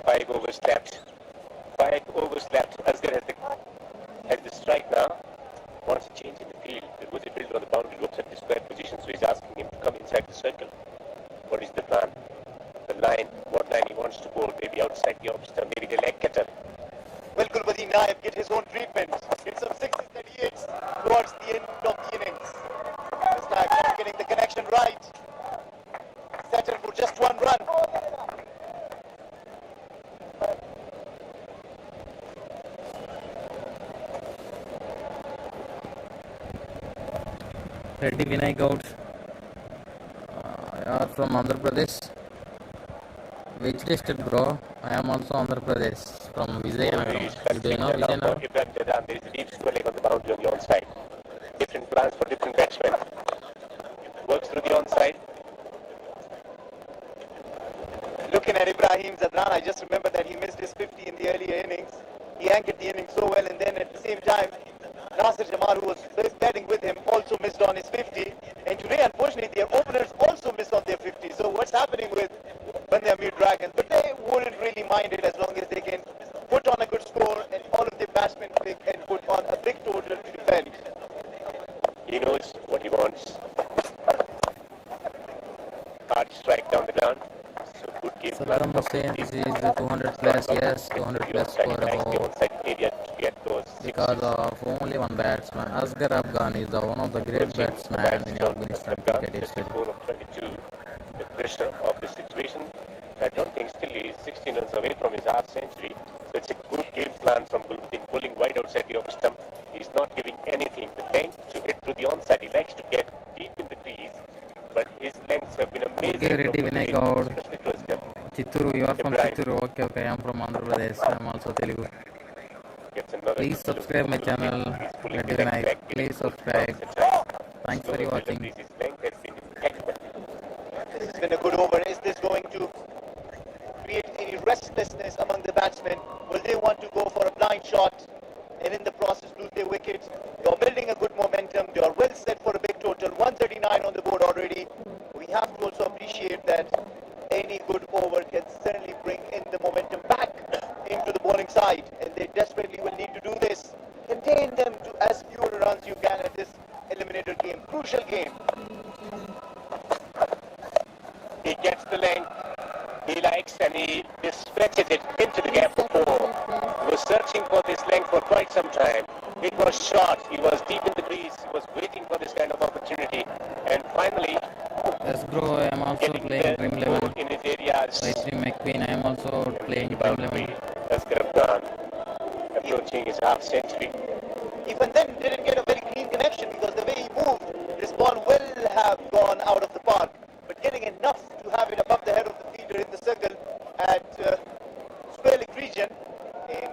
Five overs left. 5 overs left. Asghar has the strike now. Wants a change in the field. There was a fielder on the boundary, looks at the square position, so he's asking him to come inside the circle. What is the plan? The line, what line he wants to bowl, maybe outside the off stump, maybe the leg cutter. Will Gulbadin Naib get his own treatment? Hit some sixes that he hits towards the end of the innings. This time not getting the connection right. Settled for just 1 run. Reddy Vinay Gouds are from Andhra Pradesh. Which district, bro? I am also Andhra Pradesh from Vijayanagaram. Do you know Vijayanagaram? There is a deep swelling on the boundary on the onside. Different plans for different batsmen. Works through the onside. Looking at Ibrahim Zadran, I just remember that he missed his 50 in the earlier innings. He anchored the innings so well, and then at the same time, Nasir Jamal, who was batting with him, also missed on his 50. And today, unfortunately, their openers also missed on their 50. So what's happening with Bandhamir Dragons? But they wouldn't really mind it as long as they can put on a good score and all of their batsmen pick and put on a big total to defend. He knows what he wants. Hard strike down the ground. So good game plan. Saddam Hussein, this is the 200 plus, yes, 200 plus score above because of only one batsman. AFGHANISTAN is one of the great batsmen in Afghanistan cricket history. The pressure of the situation, I don't think still he is 16 runs away from his half century. So it's a good game plan from Gulbuddin, pulling wide outside the off stump. He's not giving anything. The length to hit through the onside. He likes to get deep in the crease, but his lengths have been amazing. Okay, ready Vinay Gaud. Chitturu, you are from Chitturu. Okay, I am from Andhra Pradesh. I am also Telugu. Please subscribe my channel. Ready Vinay, please subscribe. Thanks for watching. This has been a good over. Is this going to create any restlessness among the batsmen? Will they want to go for a blind shot and in the process lose their wickets? You're building a good momentum. You're well set for a big total. 139 on the board already. We have to also appreciate that any good over can certainly bring in the momentum back into the bowling side, and they desperately will need to do this. Contain them to as few runs you can at this eliminator game. Crucial game. He gets the length he likes and he stretches it into the gap for 4. He was searching for this length for quite some time. It was short. He was deep in the crease. He was waiting for this kind of opportunity. And finally, Yes, bro, I am also playing Dream 11. in his areas. Saitri McQueen, I am also playing Dream 11. Asghar approaching his half century. Even then, didn't get a very clean connection because the way he moved, this ball will have gone out of the park. But getting enough to have it above the head of the fielder in the circle at square leg region, and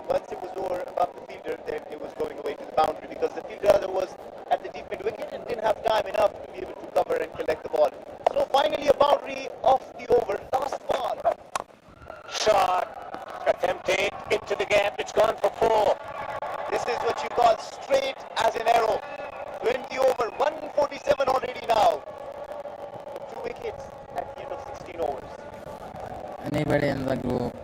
once it was over above the fielder, then it was going away to the boundary because the fielder was at the deep mid wicket and didn't have time enough to be able to cover and collect the ball. So finally a boundary off the over, last ball. Shot attempted into the gap. It's gone for 4. This is what you call straight as an arrow. 20 over, 147 already now. 2 wickets at the end of 16 overs. Anybody in the group?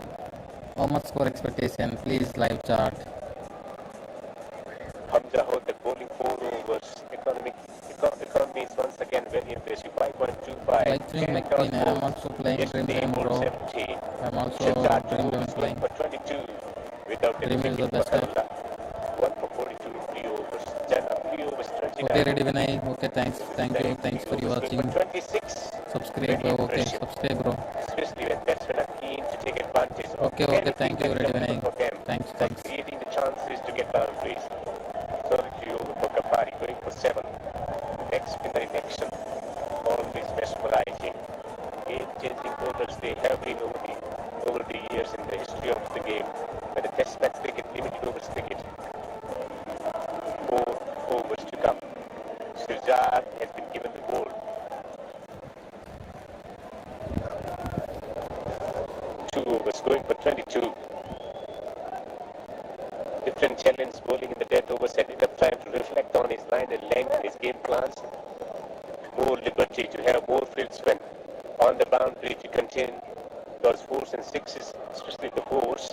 How much score expectation? Please live chart. Hamza Hodak bowling 4 overs. Economy is once again very impressive. 5.25. Saitri McQueen, I am also playing Dream 11, bro. I am also Dream 11 playing. For 22 without Dream is the best time. 1 for 42 in 3 overs. Jana 3 overs 29. Okay, ready Vinay. Okay, thanks for you watching. 26. Subscribe, bro. Okay, subscribe, bro. Especially when batsmen are keen to take advantage of Okay, thank you, ready Vinay. Thanks. creating the chances to get boundaries. Solitary over for Kapari going for 7. Next spinner in action. Always mesmerizing. Game-changing totals they have been over the years in the history of the game. But the test match cricket, limited overs cricket. 4 overs to come. Sirjar has been given the ball. 2 overs going for 22. Different challenge bowling in the death overs and enough time to reflect on his line and length, his game plans. More liberty to have more field spin on the boundary to contain those 4s and 6s, especially the 4s.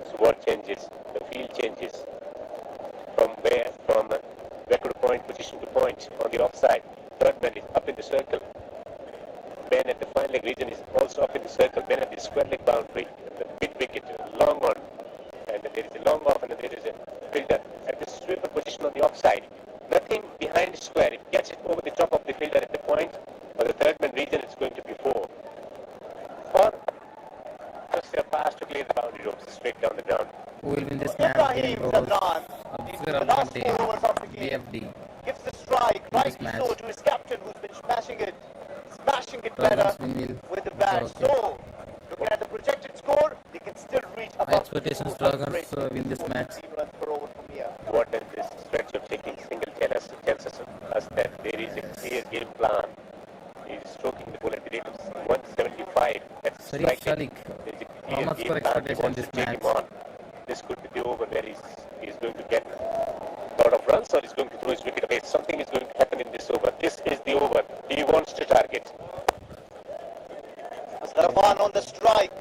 So what changes? The field changes. From backward point position to point on the offside. Third man is up in the circle. Man at the fine leg region is also up in the circle. Man at the square leg boundary. The mid wicket, long on. And there is a long off and there is a fielder at the sweeper position on the offside. Nothing behind the square. It gets it over the top of the fielder at the point. For the third man region, it's going to be 4. Or just a pass to clear the boundary ropes straight down the ground. Who will win this match? Ibrahim Bros. Zadran, Abdul the last Rahman 4 overs of the game, BFD. gives the strike, rightly match. so, to his captain who's been smashing it better Dragons will with the bat. okay. So, looking at the projected score, they can still reach above Expectations Dragons win this match. 3 runs per over from here. What does this stretch of taking single tells us that there is a clear game plan. He is stroking the ball at the rate of 175. That's Sharif striking. Shalik, There is a how clear much game score plan. He expectation wants this to take match? him on. This could be the over where he's he's going to get a lot of runs or he's going to throw his wicket away. Something is going to happen in this over. This is the over he wants to target. Rahman on the strike.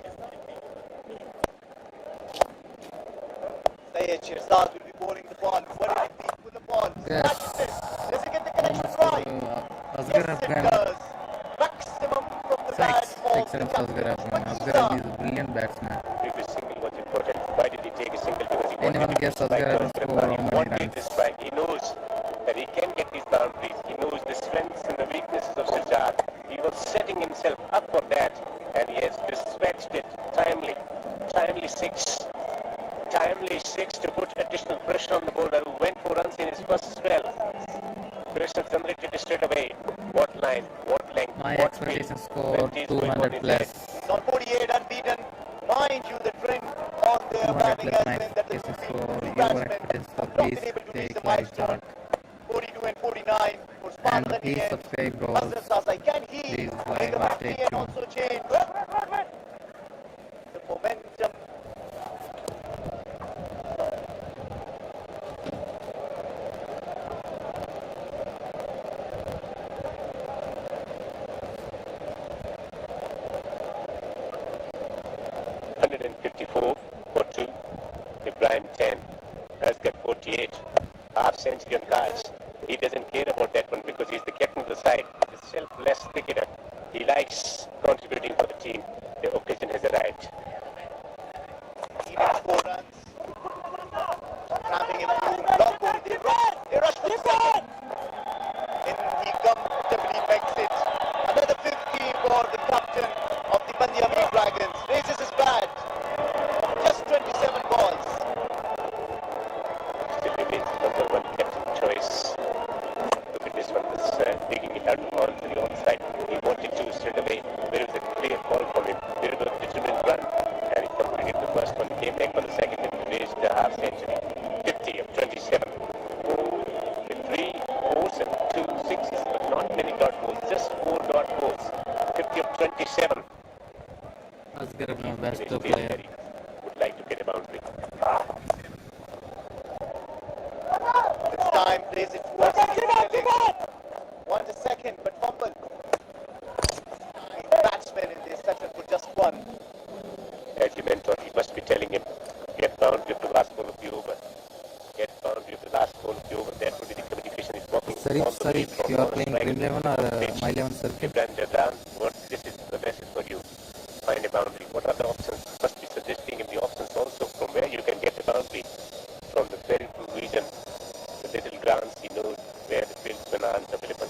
Sayed Shirzad will be bowling the ball. What did he think with the ball? Yes. Snatches it. Does he get the connection right? Asghar Yes, it Afghan. does. Maximum from the bat Six. of Excellent the Asghar captain. Afghan. Asghar is a brilliant batsman. Every single was important. Why did he take a single? Because he Anyone wanted to guess strike Asghar first. has scored how He many wanted runs? this strike. He knows that he can get these boundaries. He knows the strengths and the weaknesses of Shirzad. He was setting himself up for that, and he has dispatched it timely. Timely six to put additional pressure on the bowler who went for runs in his first spell. Pressure generated straight away. What line, what length, My what expectation speed. score When he's going on 200 his plus. head. He's on 48 unbeaten. Mind you, the trend on the 200 batting plus has my been that the expectation two score. Your batsmen expectation score, have not please been able to reach take the live milestone. chart. 42 and 49 for Spark And at the please end. subscribe, bros. Hassan Sasai, can he Please make like a and victory stay and tuned. also change the momentum? For 2, Ibrahim 10, Asghar 48, half century on cards. He doesn't care about that one because he's the captain of the side. He's a selfless cricketer. He likes contributing for the team. The occasion has arrived. He needs 4 runs. Cramping him through. Long ball. They rush for the second. And he comfortably makes it. Another 50 for the captain of the Punjabi Dragons. Raises his bat. Just 27 balls. Still remains number 1 captain choice. Look at this one, digging it out on the onside. He wanted to straight away. There was a clear ball from him. There was a determined run. And he completed the first one. Came back for the second and finished the half century. 50 of 27. With 3 fours and 2 sixes, but not many dot balls. Just 4 dot balls. 50 of 27. Asghar Afghan, best Finished player. very. Would like to get a boundary. This time plays it towards the 1 second, but fumble. The batsmen in this session for just 1. As you mentor, he must be telling him, get boundary of the last ball of the over. Get boundary of the last ball of the over. That would be the communication is working. Sarif, you are playing Dream 11 or My 11 circuit? Ibrahim Jadran, this is the message for you. Find a boundary. What are the options? Must be suggesting him the options also from where you can get a boundary. From the peripheral region, the little grounds, he knows where the fieldsmen are available.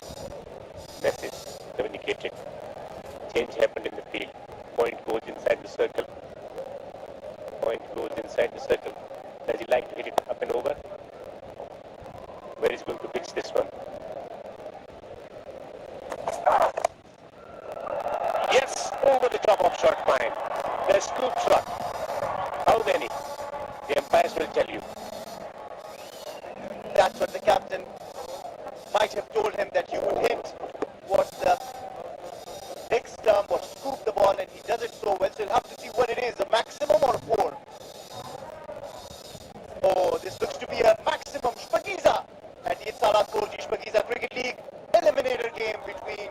Message communicated. Change happened in the field. Point goes inside the circle. Point goes inside the circle. Does he like to hit it up and over? Where is he going to pitch this one? Yes, over the top of short fine. The scoop shot. How many? The umpires will tell you. That's what the captain might have told him that you would hit towards the next stump or scoop the ball, and he does it so well. So you'll have to see what it is, a maximum or a 4. Oh, this looks to be a maximum. Shpagiza at the Itsala Korji Shpagiza Cricket League eliminator game between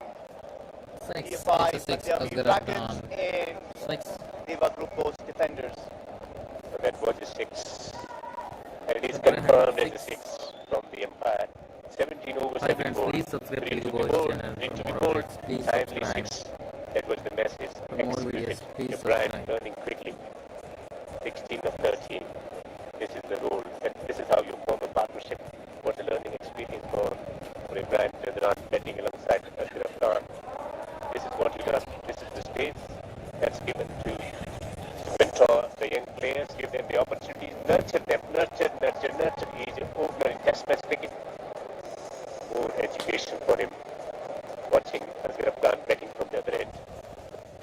Six. DFI, It's a 6. Punjabi Asghar Dragons Afghan. and 6. Deva Group Post defenders. So that was a 6. And it is confirmed as a 6 from the umpire. 17 over Hi 7 friends, balls. please subscribe to Three the to be Voice bowled, channel three to for be more bowled. updates. Please Timely subscribe. 6. That was the message. For more Executed. videos, please Ibrahim subscribe. learning quickly. 16 of 13. This is the role. And this is how you form a partnership. What the learning experience for Ibrahim Jadran betting alongside Asghar Afghan. This is what you learn. This is the space that's given to mentor the young players, give them the opportunities, nurture them, nurture. He is an opener in test match cricket. More education for him. Watching Asghar Afghan betting from the other end.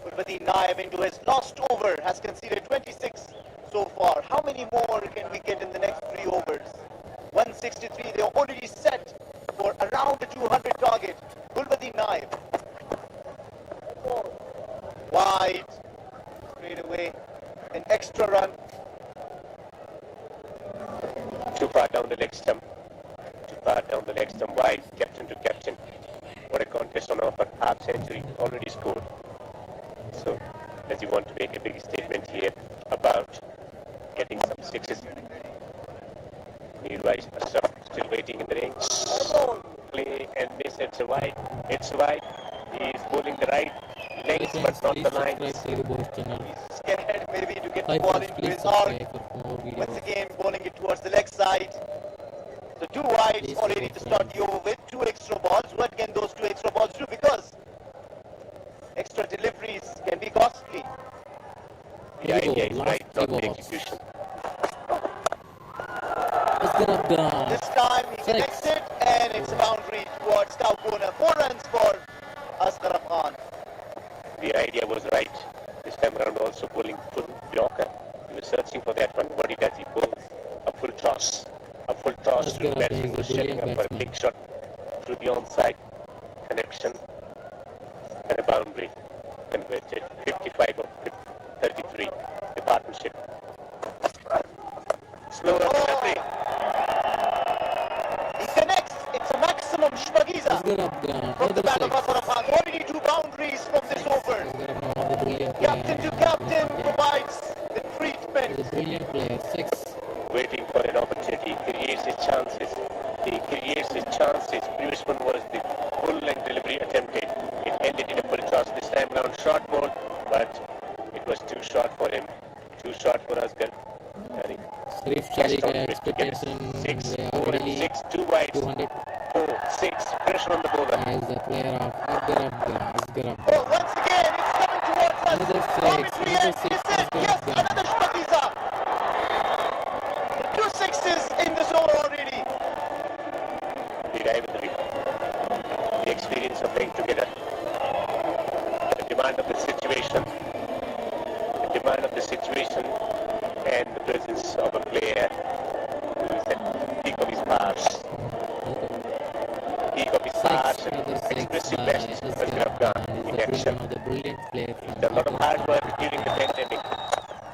Gulbadi Naib into his last over has conceded 26 so far. How many more can we get in the next 3 overs? 163, they're already set for around the 200 target. Gulbadi Naib. Wide. Straight away. An extra run. far down the leg stump. Too far down the leg stump, wide, captain to captain. What a contest on offer, half century already scored. So, does he want to make a big statement here about getting some sixes? Nearby, still waiting in the range. Play and miss, it's wide. It's wide. He is bowling the right legs, but not the lines. He's scared maybe to get the ball into his arc. Once again, bowling it towards the leg side. So 2 wides already to start the over with. 2 extra balls. What can those 2 extra balls do? Because extra deliveries can be costly. The idea is right, not the execution. This time he connects it and it's a boundary towards cow corner. 4 runs for Asghar Khan. The idea was right. This time around also bowling full blocker. He was searching for that one. What he does, he bowls a full toss. A full toss to the batsman who's setting up for a big shot through the onside connection and a boundary converted. 55 of 33, the partnership. Slower delivery. He connects. It's a maximum Shmagiza from the back of Asghar Khan. Already 2 boundaries from this over. Captain to captain provides the treatment. Brilliant player, 6. Waiting for an opportunity, he creates his chances. He creates his chances. Previous one was the full leg delivery attempted. It ended in a full toss. This time around short ball, but it was too short for him. Too short for Asghar. Sharif Chari ka expectation 6, 4 and 6, 2 wides. 200. 4, 6, pressure on the bowler. He is the player of Asghar. Oh, once again, it's coming towards us. Another 6, Commentary another and 6. yes, another Shmagiza. The 2 sixes in this over already. The rivalry, the experience of playing together, the demand of the situation, and the presence of a player who is at peak of his powers. Peak of his powers and expressive best Asghar Khan in action. He's done a lot of hard work during the pandemic.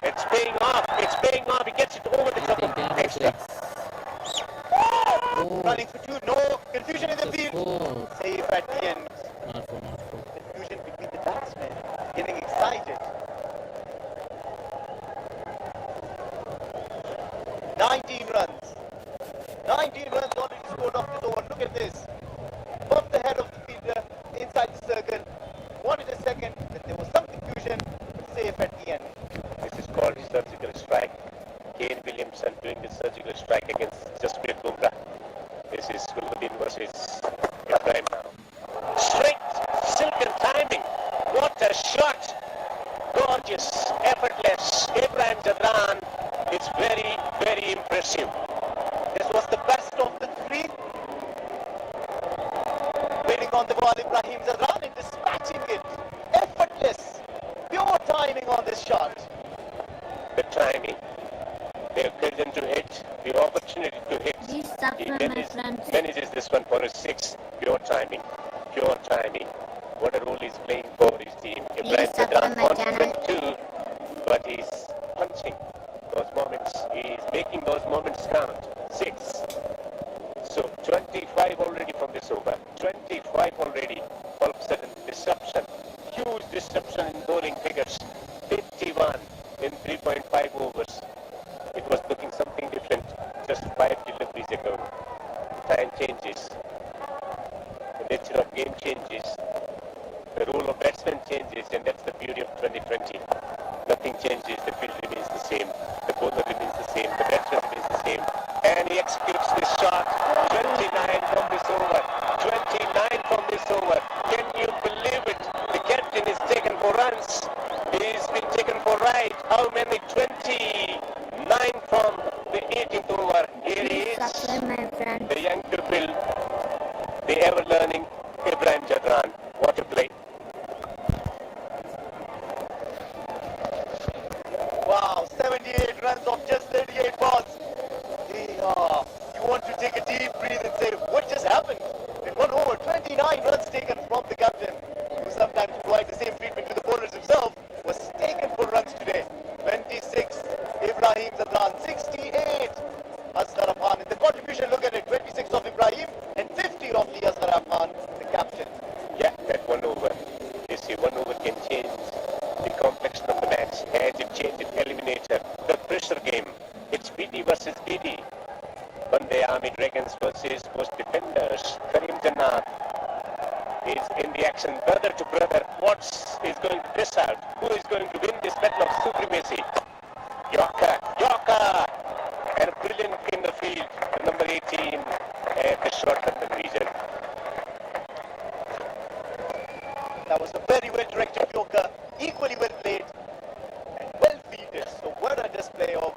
It's paying off, he gets it over the top of extra. Running for 2, no confusion in the field. Save at the end. Confusion between the batsmen, getting excited. 19 runs. 19 runs already scored off this over. Look at this. Above the head of the fielder, inside the circle. Wanted a second, but there was some confusion. Safe at the end. This is called surgical strike. Kane Williamson doing the surgical strike against Jasprit Bumrah. This is Gulbuddin versus Ibrahim now. Strength, silken timing. What a shot. Gorgeous, effortless. Ibrahim Jadran is very, very impressive. This was the best of the 3. Waiting on the ball, Ibrahim Jadran and dispatching it. Effortless. Pure timing on this shot. The timing, the occasion to hit, the opportunity to hit. Please subscribe, my friends. Manages this one for a 6. Pure timing. What a role he's playing for his team. Ibrahim Jadran confident too, but he's punching those moments. He's making those moments count. 6. So 25 already from this over. 25 already. All of a sudden, disruption. Huge disruption in bowling figures. 51 in 3.5 overs. It was looking something different just 5 deliveries ago. Time changes. The nature of game changes. The role of batsman changes, and that's the beauty of 2020. Nothing changes. The field remains the same. The bowler remains the same. The batsman remains the same. And he executes this shot. 29 from this over. 29 from this over. Can you believe it? The captain is taken for runs. He's been taken for right. How many? 29 from the 18th over. Here he is. The young pupil, the ever-learning Ibrahim Jadran. What a play. Wow, 78 runs off just 38 balls. You want to take a deep breath and say, what just happened? In 1 over, 29 runs taken from the captain, who sometimes provide the same treatment to the bowlers himself, was taken for runs today. 26, Ibrahim Jadran, 68, Asghar Khan in the pressure game. It's BT versus BT. Vande Army Dragons versus most defenders. Karim Jannat is in the action, brother to brother. What is going to this out? Who is going to win this battle of supremacy? Yorker, and a brilliant in the field, number 18 at the short London region. That was a very well-directed Yorker, equally well played and well fielded. So what a display of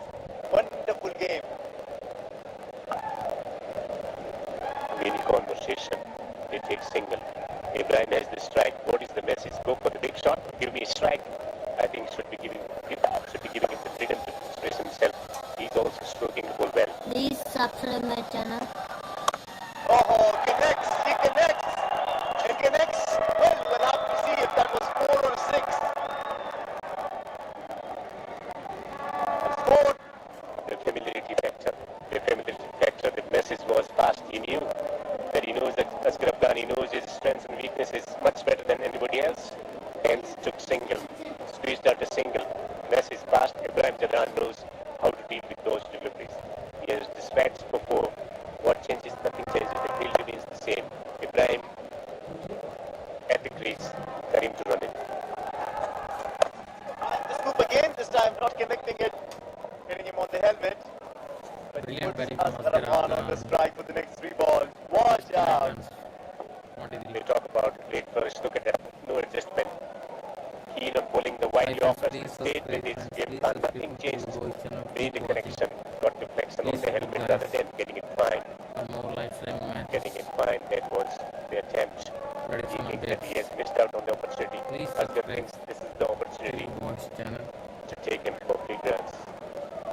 wonderful game. Mini conversation. They take single. Ibrahim has the strike. What is the message? Go for the big shot. Give me a strike. I think should be giving him the freedom to express himself. He's also stroking the ball well. Please subscribe my channel. Oh, connects. He connects. It connects. Well, we'll have to see if that was 4 or 6. Scored. The familiarity factor. The message was passed. He knew that Asghar Afghani knows his strengths and weaknesses much better than anybody else. Hence took single. Squeezed out a single. Message passed. Ibrahim Jadran knows how to deal with those deliveries. He has dispatched before. What changes? Nothing changes. The field remains the same. Ibrahim at the crease. Karim to run it. And the scoop again, this time not connecting it. Hitting him on the helmet. But he puts Asghar Afghan on the strike for the next 3 balls. Watch out. They talk about late first. Look at that. No adjustment. Keen on bowling the wide Yorker. Stayed with his game plan. Nothing changed. Made a connection. Got deflection on the helmet rather than getting it fine. Getting it fine. That was the attempt. He thinks that he has missed out on the opportunity. Asghar thinks this is the opportunity to take him for big runs.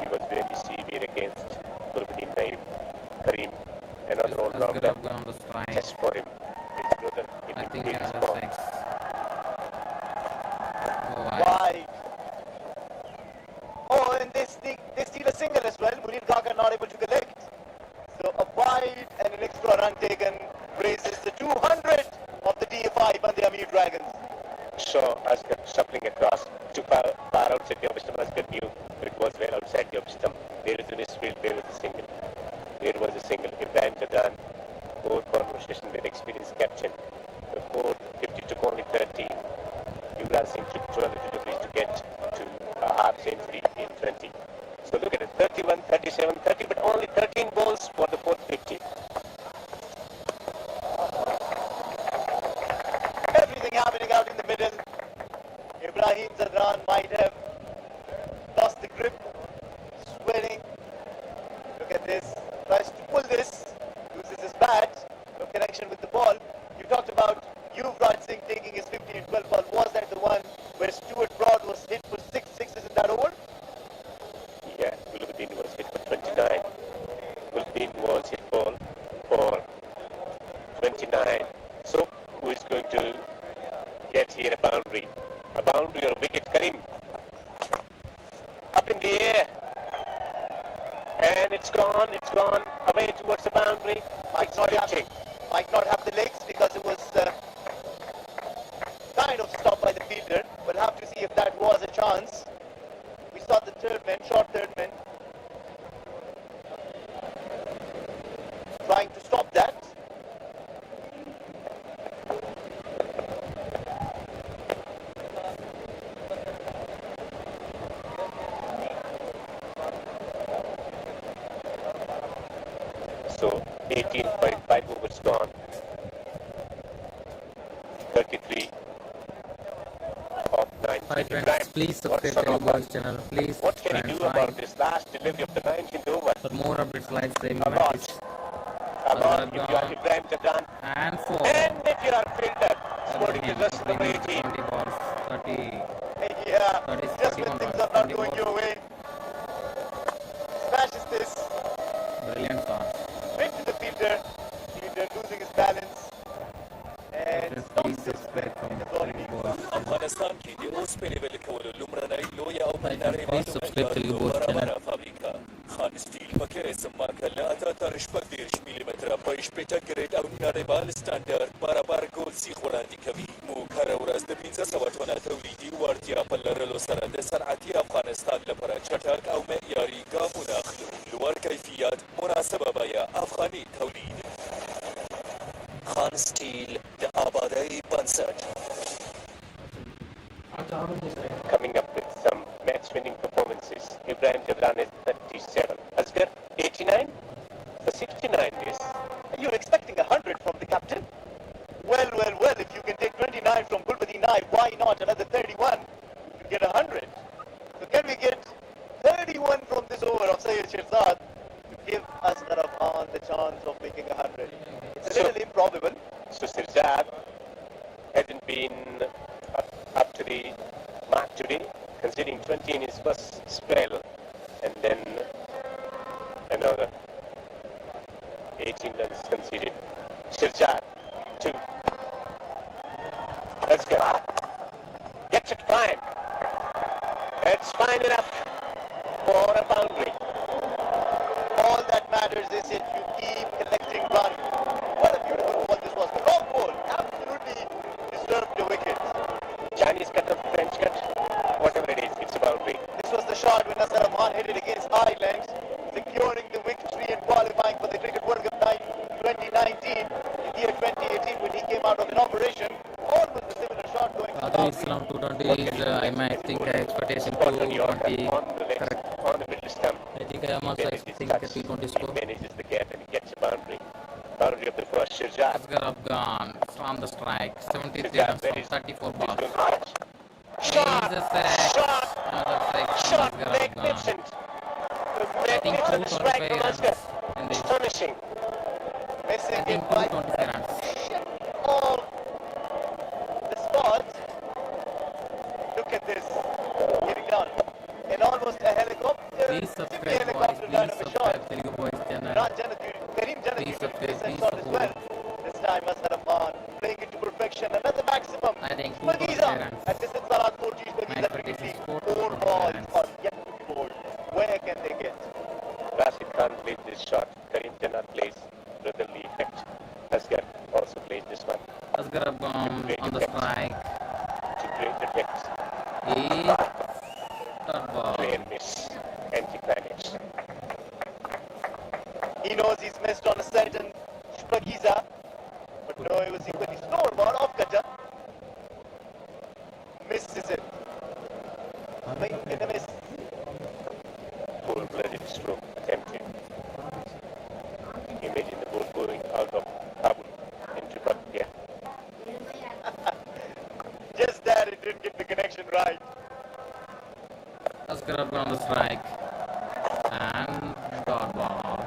He was very severe against Gulbuddin Naim. Karim, another all-rounder. Just for him. His brother in the big spot. Wide. Oh, and they steal a single as well. Munir Kaka not able to collect. So a wide and an extra run taken raises the 200 of the DFI Vande Amir Dragons. Saw Asghar shuffling across. Too far outside the off-stump. Asghar knew it was well outside the off-stump. There is a misfield. There was a single. There was a single. Ibrahim Jadran, more conversation with experienced captain. The 450 took only 13. Yuvraj Singh took 12 deliveries to get to a half century in 20. So look at it, 31, 37, 30, but only 13 balls for the 450. Everything happening out in the middle. Ibrahim Jadran might have lost the grip, sweating. Look at this, tries to pull this, uses his bat, no connection with the ball. You talked about Yuvraj Singh taking his 15 and 12 ball. Was that the one where Stuart Broad was hit for 6 sixes in that over? Yeah, Gulbuddin was hit for 29. Gulbuddin was hit for 29. So who is going to get here a boundary? A boundary or a wicket? Karim. Up in the air. And it's gone, away towards the boundary. Might not have the legs because it was kind of stopped by the fielder. We'll have to see if that was a chance. We saw the short third man, trying to stop that. So 18.5 overs gone. 33 of 9. Hi friends, please subscribe to our channel. Please What can you do about this last delivery of the 19th over? For more updates, live streaming A lot. matches. A lot. If you are Ibrahim Jadran And 4. and if you are fielder, scoring the just number 18. 20 balls, 30. Yeah, 30, just when 31 things balls, are not 20 going balls. your way. Smashes this, Brilliant pass. right to the fielder losing his balance. And stops this play in the ball. Afghanistan की news पे level को लुमरना लोया और मनारे Please subscribe to the Boss channel. فابريكا خان ستيل مكيس ما كلا تارش بدير مليمتر بايش بتجريد أو ناربال ستاندرد باربار جول سي خوراني كمي مو كارا وراس دبينزا سواتونا توليدي وارديا بلرلو سرند سر صنعتي أفغانستان لپاره چټک او معیاري ګامونه اخلو. لوړ کیفیت مناسبه بیه افغاني تولید. خان سټیل د آبادۍ بنسټ. Coming up with some match-winning performances. Ibrahim Jabran is 37. Asghar, 89. The 69 is. You're expecting 100 from the captain? Well, well, well, if you can take 29 from Gulbadi Naik, why not another 31? You get 100. So can we get 31 from this over of Sayyid Shirzad to give Asghar Khan the chance of making 100? It's a little improbable. So Shirzad hasn't been up to the mark today, conceding 20 in his first spell, and then another 18 runs conceded. Shirzad, 2. That's good. Gets it fine. That's fine enough for a boundary. All that matters is that you keep collecting runs. What a beautiful ball this was. The long ball absolutely deserved the wicket. Chinese cut of French cut, whatever it is, it's a boundary. This was the shot when Nasser Rahman hit it against high legs, securing the victory and qualifying for the Cricket World Cup 2019 in the year 2018 when he came out of an operation. Almost a similar shot going to Islam 220 is, I think, expectation 220. Correct. On the middle stump. I think I am also expecting a T20 score. He manages the gap and he gets a boundary. Boundary of the first Shirzad. Asghar Afghan from the strike. 73 runs from 34 balls. Shot! He's a sack. Shot! Another sack from Shot! Asghar Afghan. Magnificent! I think Magnificent strike from 225 Asghar. runs in the Astonishing. missing I think it by 225 runs. all the spot. Look at this. Getting down. And almost a helicopter. Please subscribe, boys. Helicopter Please kind of a shot. subscribe Telugu Boys channel. Kareem Janat Please took subscribe, this and please shot as well. support. This time Asghar Khan playing it to perfection. Another maximum. I think Spagiza 225 runs. at this is Sarat Portuguese My Spagiza expectation is 4 425 balls runs. are yet to be bowled. Where can they get? Rashid Khan played this shot. Kareem Janat plays brotherly effect. Asghar also plays this one. Asghar Afghan on the strike. To great effect. Third ball. Play and miss. Anti-climax. He knows he's missed on a certain Spagiza. But no, it was equally slower ball off cutter. Misses it. Swing and a miss. Cold-blooded stroke attempted. Imagine the ball going out of Kabul into Pakistan. Just that it didn't get the connection right. Asghar Afghan on the strike. And dot ball.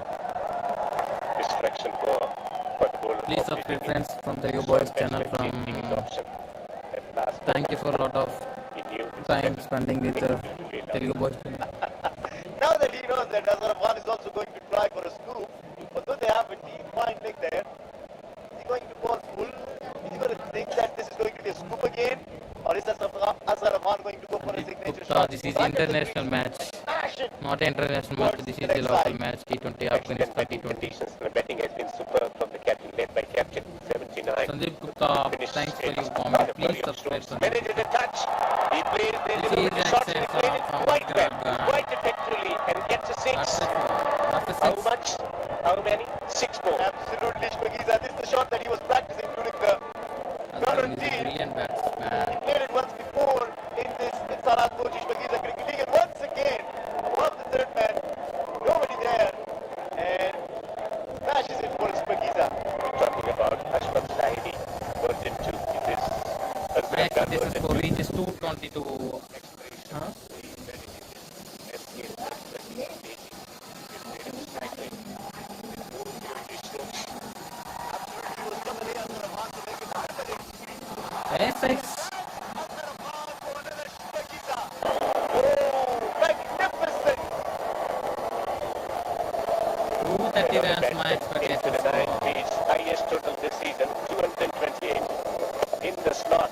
Distraction for the ball. Please subscribe, friends, from the Boys channel. From Thank you for a lot of time spending with the Telugu Boys channel. Now that he knows that Asghar Khan is also going to try for a scoop, although they have a deep fine leg there, is he going to ball full? Is he going to think that this is going to be a scoop again? Or is Asghar Khan going to go for a signature shot? This is international match, not an international match. This is a local match. T20 Afghanistan Betting T20. conditions. The betting has been superb from the captain, led by captain 79. Sandeep Gupta, thanks for your comment. Please subscribe. Sandeep. Manages a touch. He plays the This is shot and he access played it from quite well, Afghan. quite effectively, and gets a 6. After How 6, much? How many? 6 more. Absolutely, Spagiza. This is the shot that he was practicing during the Asghar is a brilliant batsman. He played it once before in this Sarat Portuguese Spagiza Cricket League, and once again, above the third man, nobody there, and smashes it for Spagiza. We're talking about Ashfaq Zahidi, version 2 in this. My expectation score reaches 222. Huh? Six. Magnificent! 230 runs, my expectation Into the score. 90s, highest total this season, 228. In the slot,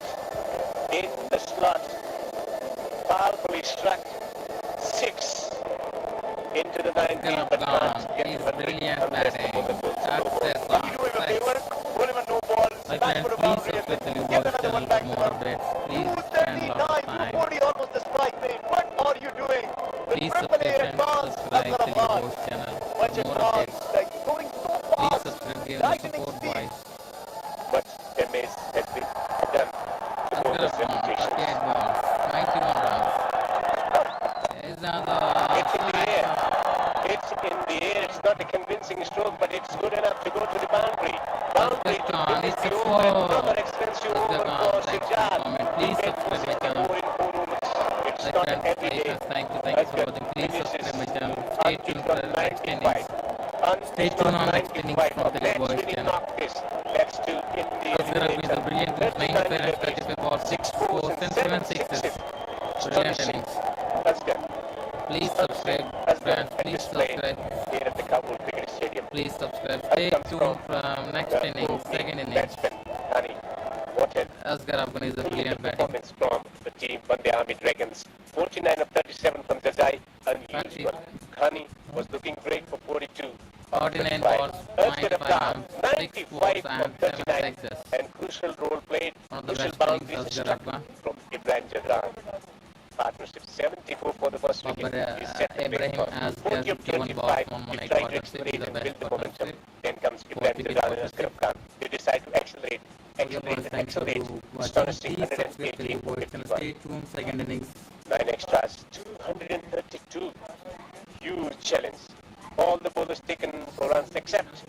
powerfully struck, 6 into the 90s, but can't get He's the brilliant unless the batting. bowler goes That's over. it. You do him a favor, pull him a no ball, My smash friends, for a please boundary, and subscribe to then Telugu get Boys another channel one for back to more them. updates. Please spend a lot of 239, time. 240, almost the strike rate, but Please subscribe and subscribe to the Boss channel for more updates. Please subscribe, give us support, boys. Much damage has been done to Rover's reputation. 38 balls, 91 runs. It's another It's in the air. It's in the air. It's not a convincing stroke, but it's good enough to go to the boundary. Boundary to finish the over. Another expensive over for Sirjar. Please subscribe my channel. It's not every day. Thank you for watching. Please subscribe my channel. Stay tuned for the next innings. Stay tuned on next innings from the Boys channel. That's to in Asghar is a brilliant 95 runs, 35 balls, 6 fours and 7 sixes. Brilliant innings. Please subscribe, friends. Please subscribe. Here at the Kabul Cricket Stadium. Please subscribe. Stay tuned from next innings, second innings. Asghar Afghan is a brilliant batting. Performance from the team Vande Army Dragons. 49 of 37 from Jazai. Unusual. Khani was looking great for 42. 49 balls, 95 runs, 6 fours and 7 sixes. And crucial role played. One of the Crucial best boundaries innings struck Asghar Afghan. from Ibrahim Jadran. Partnership 74 for the first wicket. He set the Ibrahim record. has 40 of 51 balls, 25. 1 He 1 tried to partnership accelerate is the and best build the momentum. partnership. Then comes Ibrahim wicket Jadran and partnership. Asghar Khan. They decide to accelerate. Okay, boys, thanks for Accelerate. watching. Astonishing Please subscribe to the 118 for Boys channel. 51. Stay tuned, second innings. 9 extras, 232. Huge challenge. All the bowlers taken for runs except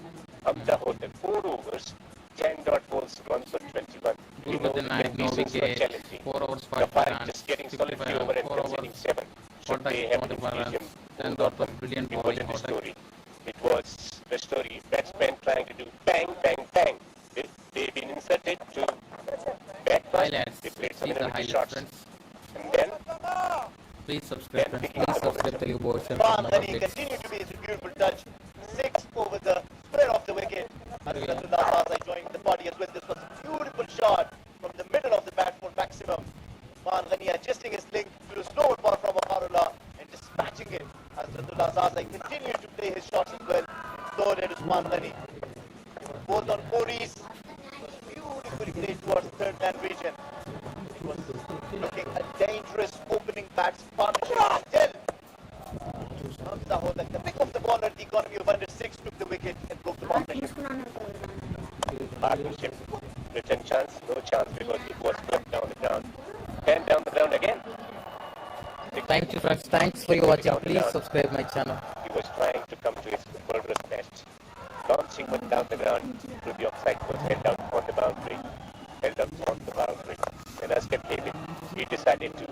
Hamza Hotel. 4 overs, 10 dot balls, 1 for 21. Good with the 9, no wicket. 4 overs, 5 Safari runs, just getting 55 solidly over and 4 overs, conceding 7. Should 4 they touch, have 25 runs, William 10 dot of brilliant it bowling. wasn't the story. It was the story. Batsmen trying to do bang, bang, bang. They've been inserted to bat Highlights. They played See some the penalty highlights, shots. friends. And then Please subscribe, friends. Please subscribe to the Boys channel for Ram more Dhani updates. continued to be his beautiful touch. 6 over the spread of the wicket. Abdullah Sazai joined the party as well. This was a beautiful shot from the middle of the bat for maximum. Usman Ghani adjusting his link to the slower ball from Amarullah and dispatching it as Abdullah Sazai continued to play his shots as well. Third at Usman Ghani. Both on 40s. It was beautifully played towards third man region. It was looking a dangerous opening bats partnership until Hamza Hodak, the pick of the ball at the economy of under 6, took the wicket and broke the partnership. partnership. Return chance, no chance because it was swept down the ground. 10 down the ground again. Thank you, friends. Thanks for your watching. Please subscribe my channel. He was trying to come to his murderous nest. Launching one down the ground to the offside was held out on the boundary. Held up on the boundary. When Asghar came in, he decided to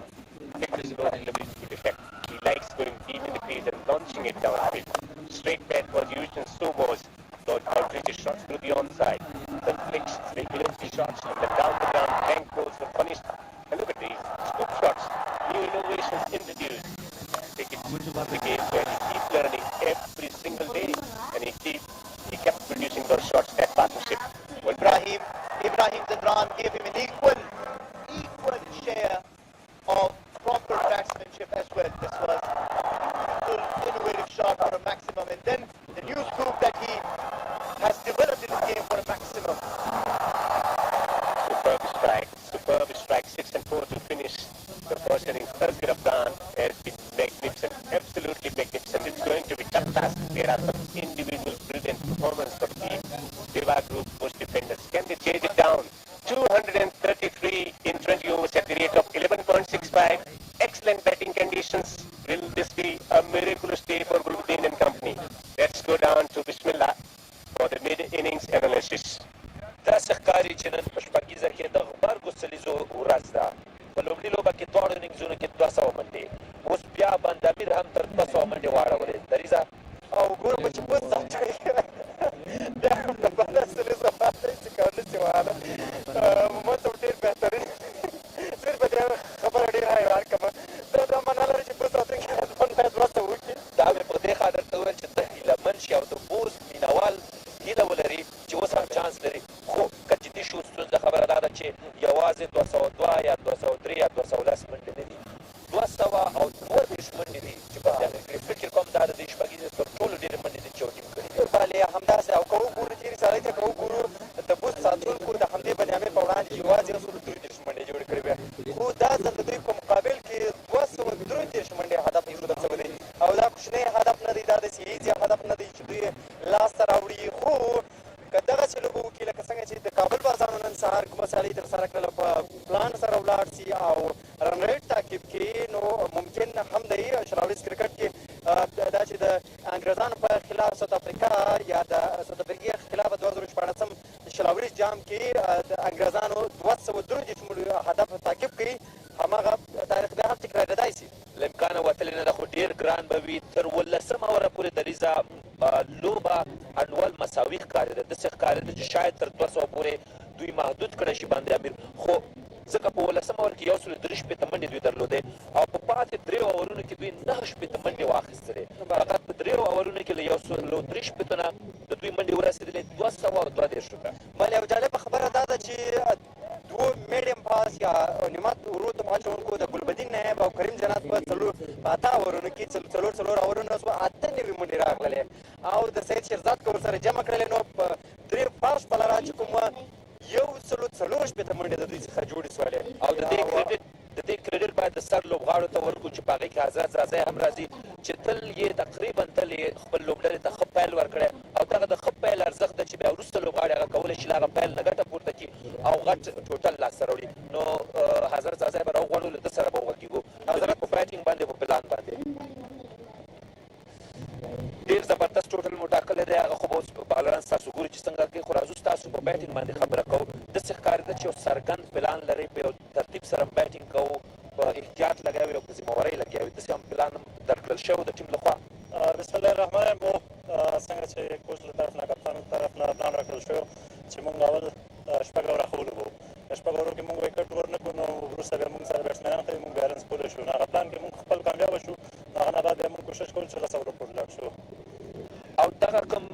take a slow delivery effect. He likes going deep in the crease and launching it downfield. Straight bat was used and so was Lord outrageous shots to the onside. Conflicts, regulatory shots and the down the ground blank balls were punished. And look at these scoop shots. New innovations introduced. Take it to the game where he keeps learning every single day and he kept producing those shots, that partnership. Ibrahim Zadran gave him an equal share of proper batsmanship as well. This was a full innovative shot for a maximum, and then the new scoop that he has developed in the game for a maximum. Superb strike, 6 and 4 to finish the first innings. Asghar Afghan has been magnificent, absolutely magnificent. It's going to be tough task. There are some individual brilliant performance from the Deva Group post defenders. Can they chase it down? 233 in 20 overs at the rate of 11.65. Excellent batting conditions. Will this be a miraculous day for Guruddin and company? Let's go down to Bismillah for the mid-innings analysis. داسې ښکاري چې نن په شپږیزه کې د غبرګو سلیزو ورځ ده په لومړي لوبه کې دواړو اننګزونو کې 200 منډې اوس بیا بندامیر هم تر 200 منډې واړولې دریځه او ګورم چې په ساتي بیا هم د بالا سلیزو باندې چې کولې چې واله مو ته ډېر بهترین صرف دې خبره ډېر حیران کړم دا معنا لري چې په ساتي کې ځوان باید وسه وکړي دا مې په دې خاطر ته وویل چې ته هیله من شي او د بوس مینوال هیله ولري چې اوس هم چانس لري خو که جدي شو ستونزه خبره دا ده چې یوازې 202 یا 203 یا 210 منډې نه دي 242 منډې دي چې په دې کې فکر کوم دا د شپږیزې تر ټولو ډېرې منډې دي چې ټیم کړي بلې همداسې او که وګورو چېرې سړی ته که وګورو د بوس ساتونکو د حمدې بنیامین په وړاندې یوازې 133 منډې جوړې کړې وې خو دا ځل د دوی په مقابل کې 233 منډې هدف ایښودل شوی دی داسې ایزي هدف نه دی چې دوی لاسته راوړي، خو که دغسې لوبه وکړي لکه څنګه چې د کابل بازانو نن سهار کومه سیالۍ ترسره کړله په پلان سره ولاړ شي او رن ریټ تعقیب کړي، نو ممکن هم دی شراولیز کرکټ کې دا چې د انګریزانو په خلاف ساوت افریقا یا د ساوت افریقې خلاف 2014 شراولیز جام کې د انګریزانو 233 هدف تعقیب کړي، هماغه تاریخ بیا هم تکرارېدای شي. له امکانه وتلې نه ده، خو ډېر ګران به وي. تر 18 اوره پورې دریځه لوبه انډول مساوي ښکارېده، داسې ښکارېده چې شاید تر 200 پورې دوی محدود کړی شي باندې امیر، خو ځکه په 18 اور کې 163 منډې دوی درلودې او په پاتې 3 اورونو کې دوی 9 منډې واخیستلې. فقط په 3 اورونو کې له 163 نه د دوی منډې ورسېدلې 222 ته. بله یو جالبه خبره دا ده چې دوه میډیم پاس یا نیمت ورو ته اچوونکو د ګلبدین نایب او کریم جنات په 8 اورونو کې څلور اورونه شوه 98 منډې راغللې او د سید شیرزاد که ورسره جمع کړلې نو په 3 فاش بلره چې کومه 144 منډې د دوی څخه جوړې شولې. او د دې کریډټ باید د سر لوبغاړو ته ورکړو چې په هغې کې حضرت رضی هم راځي چې تل یې تقریبا خپل لوبډلې ته ښه پیل ورکړی او دغه د ښه پیل ارزښت ده چې بیا وروسته لوبغاړي هغه کولی شي له هغه پیل نه ګټه پورته کړي او غټ ټوټل لاسته راوړي. نو حضرت رضی به راوغواړو، له ده سره به وغږېږو حضرت په بیټینګ باندې په پلان باندې ډېر زبردست ټوټل مو ټاکلی دی. هغه خو به اوس بالران ستاسو ګوري چې څنګه کوي، خو راځو ستاسو په بیټینګ باندې خبره کوو. داسې ښکارېده چې یو څرګند پلان لرئ، په یو ترتیب سره بیټینګ کوو، په احتیاط لګیا وي او په ذمهوارۍ لګیا وي، داسې هم پلان درکړل شوی د ټیم لخوا. بسم الله الرحمن الرحیم. څنګه چې کوچ له طرف نه کپتان له طرف نه پلان راکړل شوی چې موږ اول شپږ اوره ښه ولوبو، په شپږ اورو کې موږ ویکټ ور نه کړو، نو وروسته بیا موږ سره بیټسمینان ته موږ بیلنس کولی شو، نو هغه پلان کې موږ خپل کامیابه شو، نو هغه نه بعد بیا موږ کوشش کول چې 10 اورو پورې لاړ شو. او دغه کوم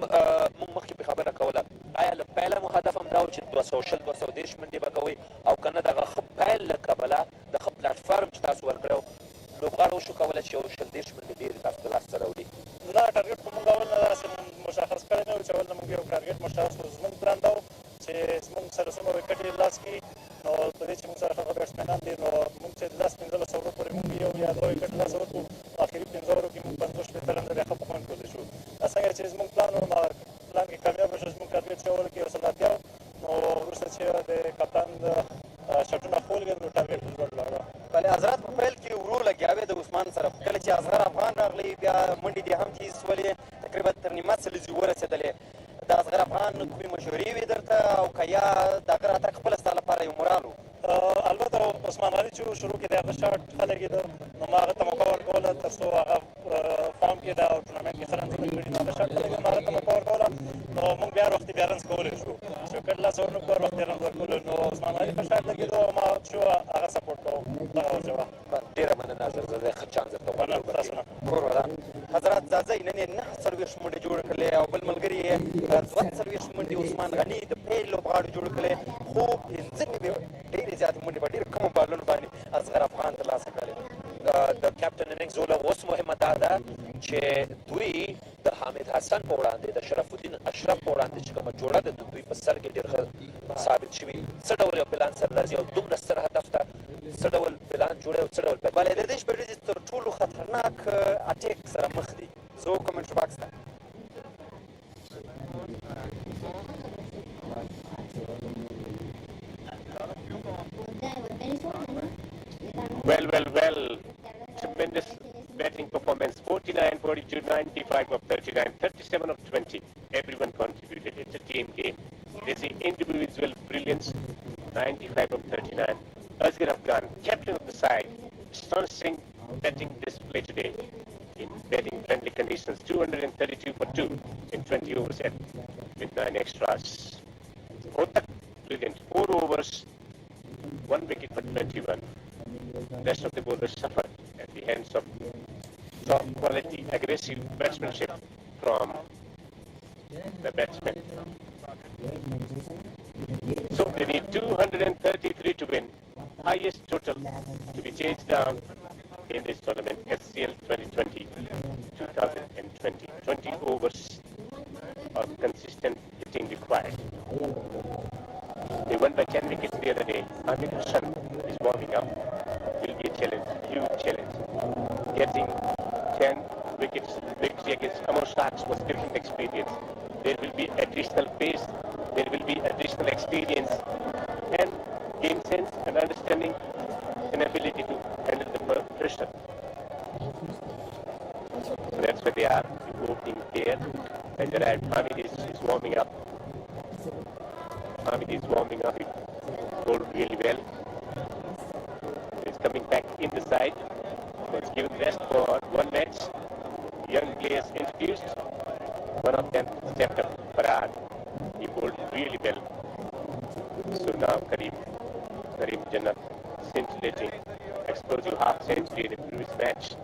موږ مخکې پرې خبره کوله، آیا له پیله مو هدف هم دا و چې 220 منډې به کوئ او که نه دغه ښه پیل له کبله د ښه پلاټفارم چې تاسو ورکړی و لوبغاړو وشو کولی چې 120 منډې ډېرې تاسو ته لاسته راوړي؟ نه، ټارګېټ خو موږ اول نه داسې مشخص کړی نه و چې اول نه موږ یو ټارګېټ مشخص کړو. زموږ پلان دا و چې زموږ سره څومره ویکټ یې لاس کړي، نو په دې چې موږ سره ښه بیټسمینان دي، نو موږ چې 10-15 اورو پورې موږ یو یا 2 ویکټ لاسه ورکړو، آخري 15 اورو کې موږ 50 رنه بیا ښه په خوند کولی شو. څنګه چې زموږ پلان و پلان کې کامیابه شو، زموږ ټارګېټ چې اول کې 180 و، نو وروسته چې د کپتان شټونه ښه ولګېدل نو ټارګېټ لوړ لاړه. بله حضرت په پیل کې ورو لګیا وې د عثمان سره، خو کله چې اصغر افغان راغلی بیا منډې دې هم تیز شولې، تقریبا تر نیمت سلیزې ورسېدلې. د اصغر افغان کومې مشورې وې درته او که یا د هغه راتګ خپله ستا لپاره یو مورال و؟ البته عثمان غني چې شروع کې د هغه شاټ ښه لګېده، نو ما هغه ته موقع ورکوله تر څو هغه فارم کې ده او ټورنمنټ کې ښه رنزونه کړي، نو هغه شاټ ښه لګېده، ما هغه ته موقع ورکوله، نو موږ بیا وختي بیا رنز کولی شو چې وکټ لاس ورنه کړو، وختي رنز ورکولو، نو عثمان غني ښه شاټ لګېده او ما چې هغه سپورټ کوم. دغه وجه وه. ډېره مننه زرزری، ښه چانس درته غواړم. تاسو نه حضرت ځاځی نن یې 49 منډې جوړې کړلې او بل ملګري یې 42 منډې عثمان غني د پیل لوبغاړو جوړې کړلې، خو 15 ډېرې زیاتې منډې په ډېرو کمو بالونو باندې اصغر افغان ترلاسه کړلې. د کپټن اننګز اوس مهمه دا ده چې دوی د حامد حسن په وړاندې د شرف الدین اشرف په وړاندې چې کومه جوړه ده د دوی په سر کې ډېر ښه ثابت شوي، څه ډول یو پلان سره راځي او دومره ستر هدف ته څه ډول پلان جوړوي او څه ډول بله د دې شپې ورځې تر ټولو خطرناک اټیک سره مخ دي. زه کومنټ باکس ته Well. Tremendous batting performance. 49, 42, 95 of 39, 37 of 20. Everyone contributed. It's a team game. There's the individual brilliance. 95 of 39. Asghar Afghan, captain of the side. Astonishing batting display today in batting friendly conditions. 232 for 2 in 20 overs with 9 extras. Kotak, brilliant. 4 overs, 1 wicket for 21. The rest of the bowlers suffered at the hands of top quality, aggressive batsmanship from the batsmen. So they need 233 to win. Highest total to be changed down in this tournament, SCL 2020-2020. 20 overs of consistent hitting required. They won by 10 wickets the other day. Hamid Hassan is warming up. Will be a challenge, huge challenge. Getting 10 wickets. Victory against Amar Sharks was cricket experience. There will be additional pace, there will be additional experience, and game sense and understanding and ability to handle the pressure. So that's where they are. The opening there. And then Hamid is warming up. Hamid is warming up. He bowled really well. He's coming back in the side. Let's give him rest for one match. Young players introduced. One of them stepped up, Farad. He bowled really well. So now Karim Jannat scintillating, explosive half century in the previous match.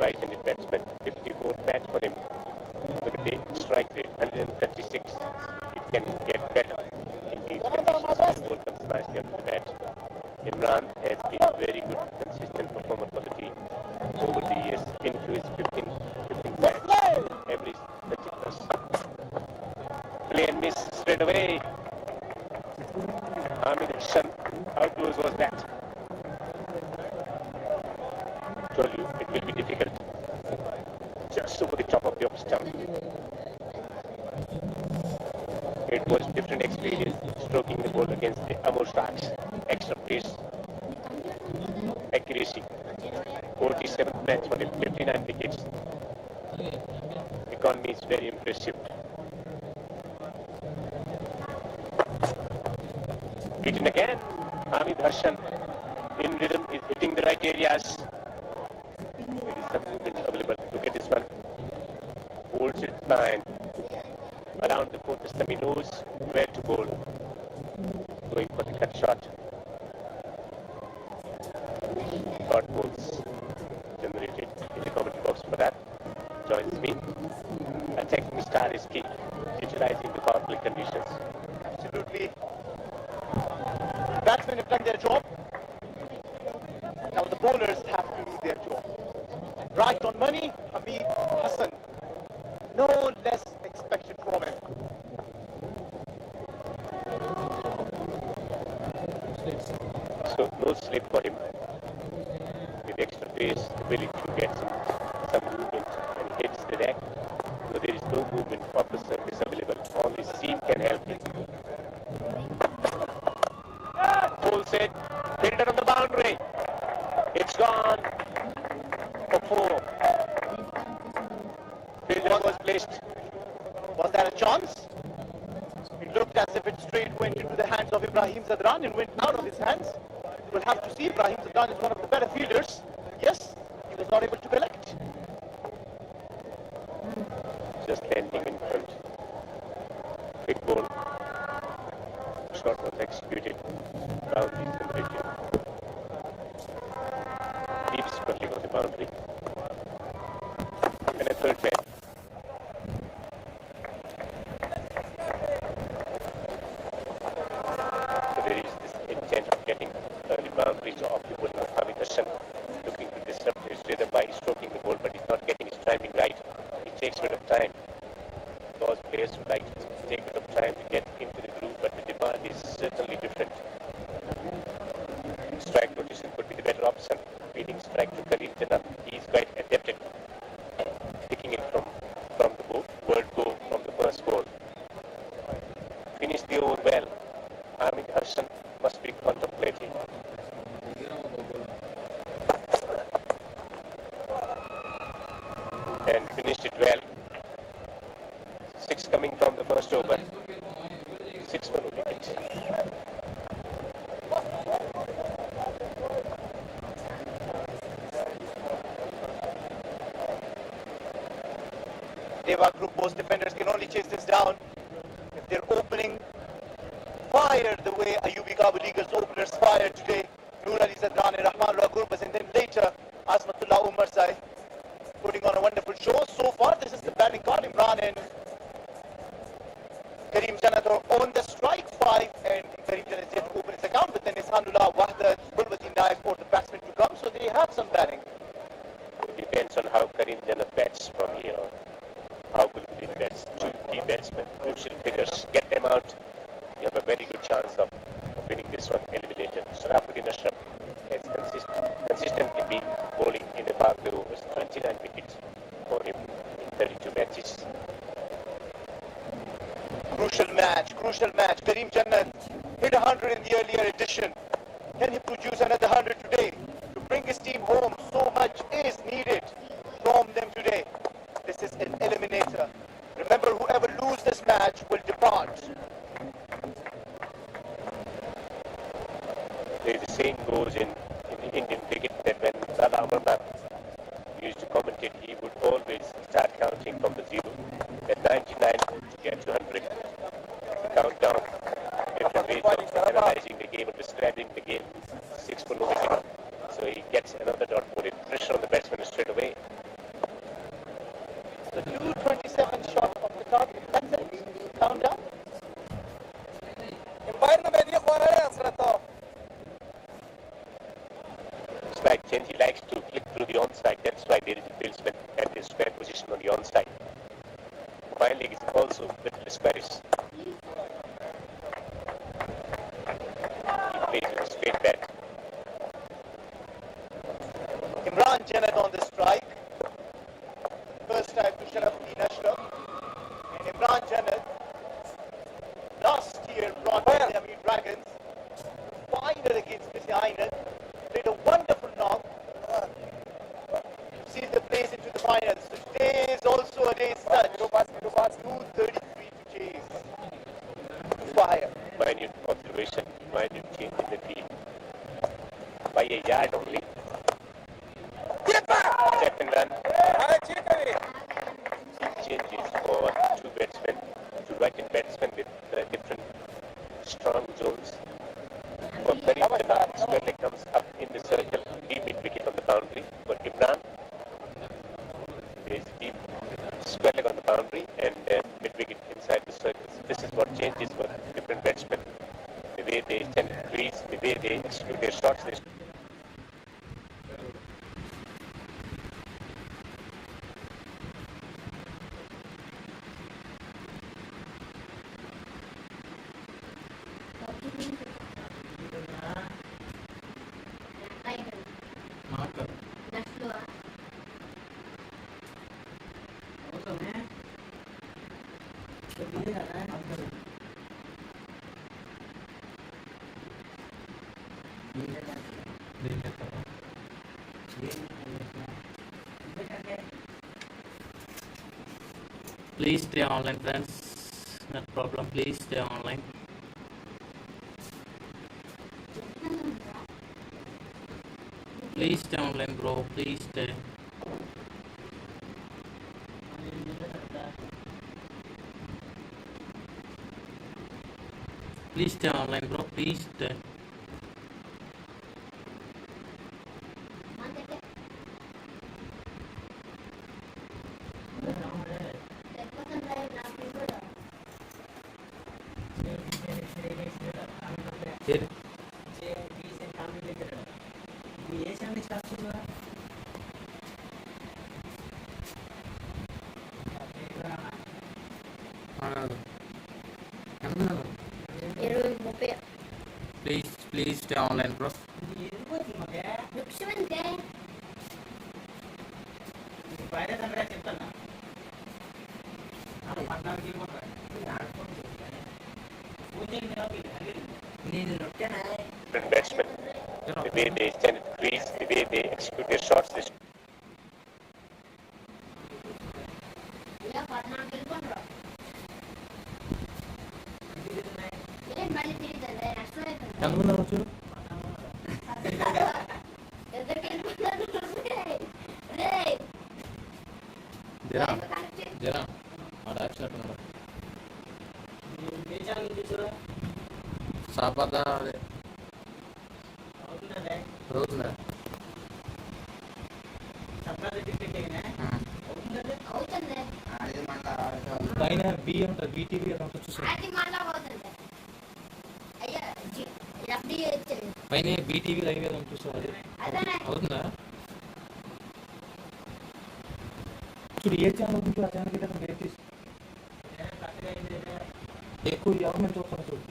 Right-handed batsman, 54th match for him. Look at the strike rate, 136. It can get better in these conditions. The ball comes nicely onto the bat. Imran has been very good, consistent performer for the team over the years into his 15 match. Every 30 plus. Play and miss straight away. Hamid Hassan, how close was that? Told you it will be difficult. Just over the top of the off stump. It was different experience stroking the ball against the Amar Sharks. Extra pace, accuracy. 47th match for him, 59 wickets. Economy is very impressive. Beaten again. Hamid Hassan in rhythm is hitting the right areas. There is some movement available. Look at this one. Holds it fine. Around the fourth stump, he knows where to bowl. Going for the cut shot. Dot balls generated in the commentary box for that. Joins me. Attacking star is key. Utilizing the power play conditions. Absolutely. Batsmen have done their job. Now the bowlers have to do their job. Right on money, Hamid Hassan. No less expected from him. So no slip for him. With extra pace, ability to get some movement and hits the deck. So there is no movement of the surface available. Only seam can help him. Full set, filter on the boundary. It's gone for 4. Fielder was placed. Was that a chance? It looked as if it straight went into the hands of Ibrahim Zadran and went out of his hands. We'll have to see. Ibrahim Zadran is one of the better fielders. Yes, he was not able to collect. Just landing in front. Big ball. Shot was executed. Boundary generated. Deep sprinkling on the boundary. And a third man. So there is this intent of getting early boundaries off the ball of Hamid Hassan. Looking to disrupt his rhythm by stroking the ball, but he's not getting his timing right. It takes a bit of time. Those players would like to take a bit of time to get into the groove, but the demand is certainly different. Strike rotation could be the better option. Feeding strike to Karim Jannat. He is quite adapted. Picking it from the word go from the first ball. Finished the over well. Hamid Hassan must be contemplating. And finished it well. 6 coming from the first over. 6 for wickets. Deva Group post defenders can only chase this down if they're opening fire the way Ayubi Kabul Eagles openers fired today. Noor Ali Zadran and Rahman Raghurpas, and then later Asmatullah Umarzai putting on a wonderful show. So far, this is the batting card. Imran and Karim Jannat are on the strike 5, and Karim Jannat is yet to open his account, but then Ishanullah, Wahdat, Bulwati Naik for the batsmen to come, so they have some batting. It depends on how Karim Jannat bats from here on. How will he bats? 2 key batsmen, crucial figures. Get them out. You have a very good chance of winning this one eliminated. Sharafuddin Ashraf has consistently been bowling in the power play overs, 29 wickets. for him in 32 matches. Crucial match. Kareem Jannat hit 100 in the earlier edition. Can he produce another 100 today? To bring his team home, so much is needed from them today. This is an eliminator. Remember, whoever loses this match will depart. There's a saying goes in Indian cricket that when Lala Amarnath used to commentate, he would always start counting from the zero. At 99 to get to 100. Countdown. Different ways of analyzing the game and describing the game. 6 for no wicket. So he gets another dot ball. Pressure on the batsman straight away. The 227 shot of the top. That's it. Countdown. Strike change. He likes to click through the onside. That's why there is a batsman at the square position on the onside. My leg is also a little squarish. He plays with a straight bat. Imran Janat on the strike. First time to Sharafuddin Ashraf. And Imran Janat last year brought the Miami Dragons final against Mr. Ainat. Played a wonderful knock to see the place into the finals. So today is also a day's touch. 233 to chase. Fire. Minute observation, minute change in the field. By a yard only. Second run. Changes for two batsmen, two right-hand batsmen with different strong zones. For Kareem Jannat, Square comes up in the circle, deep mid-wicket on the boundary. For Imran, there is deep square leg on the boundary and mid-wicket inside the circles. This is what changes for different batsmen. The way they stand in crease, the way they execute their shots. Please stay online, friends. No problem. Please stay online. Please stay online, bro. Please stay. Please stay online, bro. Please stay. Please stay online, bro. Different batsmen, the way they stand in crease, the way they execute their shots. పైన BTV live ఏదో చూసారు అవుతుందా చూడు ఏ channel ఉంటుందో ఆ channel కింద date తీసి ఎక్కువ గవర్నమెంట్ చూస్తాను చూడు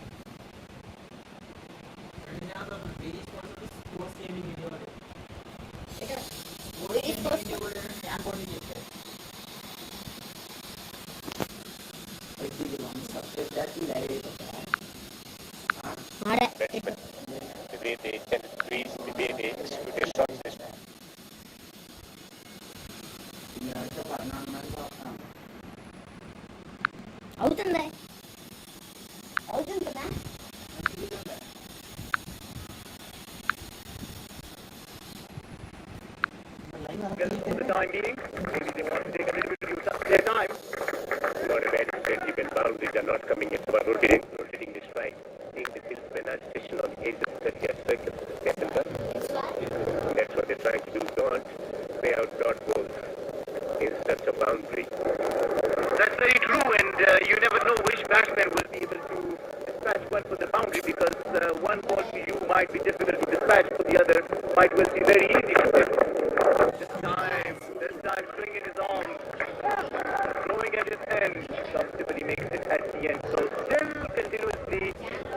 అవుతుందా అవుతుంది కదా For the time being, maybe they want to take a little bit of their time. Not a bad strategy when boundaries are not coming in, but rotating the strike. Take the field penalty station on the edge of the 30th circle. That's what they're trying to do. Don't play out dot balls in such a boundary. That's very true, and you never know which batsman will be able to dispatch one for the boundary, because one ball to you might be difficult to dispatch, for the other might well be very easy to hit. This time swinging his arms, throwing at his end, comfortably makes it at the end. So still continuously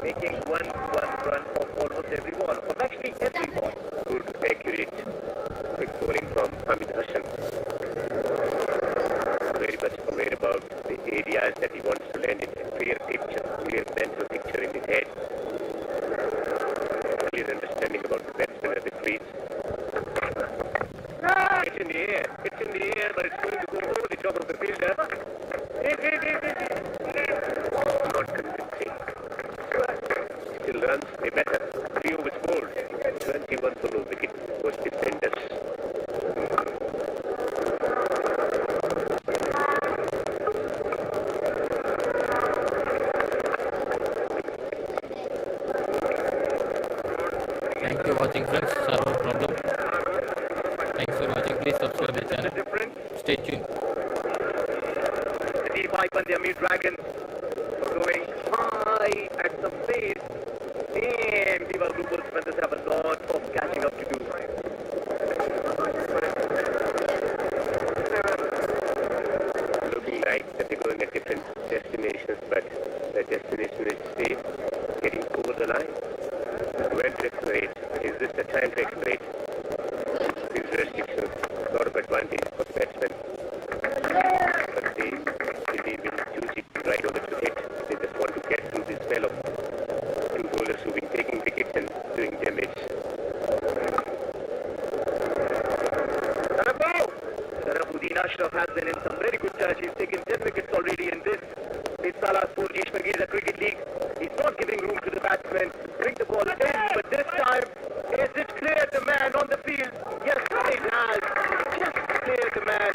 making one run of almost every ball, of actually every ball. Good, accurate, quick bowling from Hamid Hassan. Very much aware about the areas that he wants to land in. A clear picture, clear mental picture in his head. Clear understanding about the batsman at the crease. It's in the air, but it's going to go over the top of the fielder. Not convincing. Still runs, they better. 3 overs bowled. 21 for no wicket. Was defenders. Thanks for watching, friends. Server problem. Thanks for watching. Please subscribe my channel. Stay tuned. The T20 Punjabi Dragons going high at some pace, and Diva Global defenders have a lot of catching up to do. Looking like that they're going at different destinations, but the destination is safe, getting over the line. When to accelerate? Is this the time to accelerate? These restrictions, a lot of advantage for the batsmen. But they believe in choosing right over to hit. They just want to get through this spell of 2 bowlers who've been taking wickets and doing damage. Sarafuddin Ashraf has been in some very good touch. He's taken 10 wickets already in this. It's Salah Sport Ishmael Cricket League. He's not giving room to the batsmen. Bring the ball in, but this time, is it cleared the man on the field? Yes, it has. Just cleared the man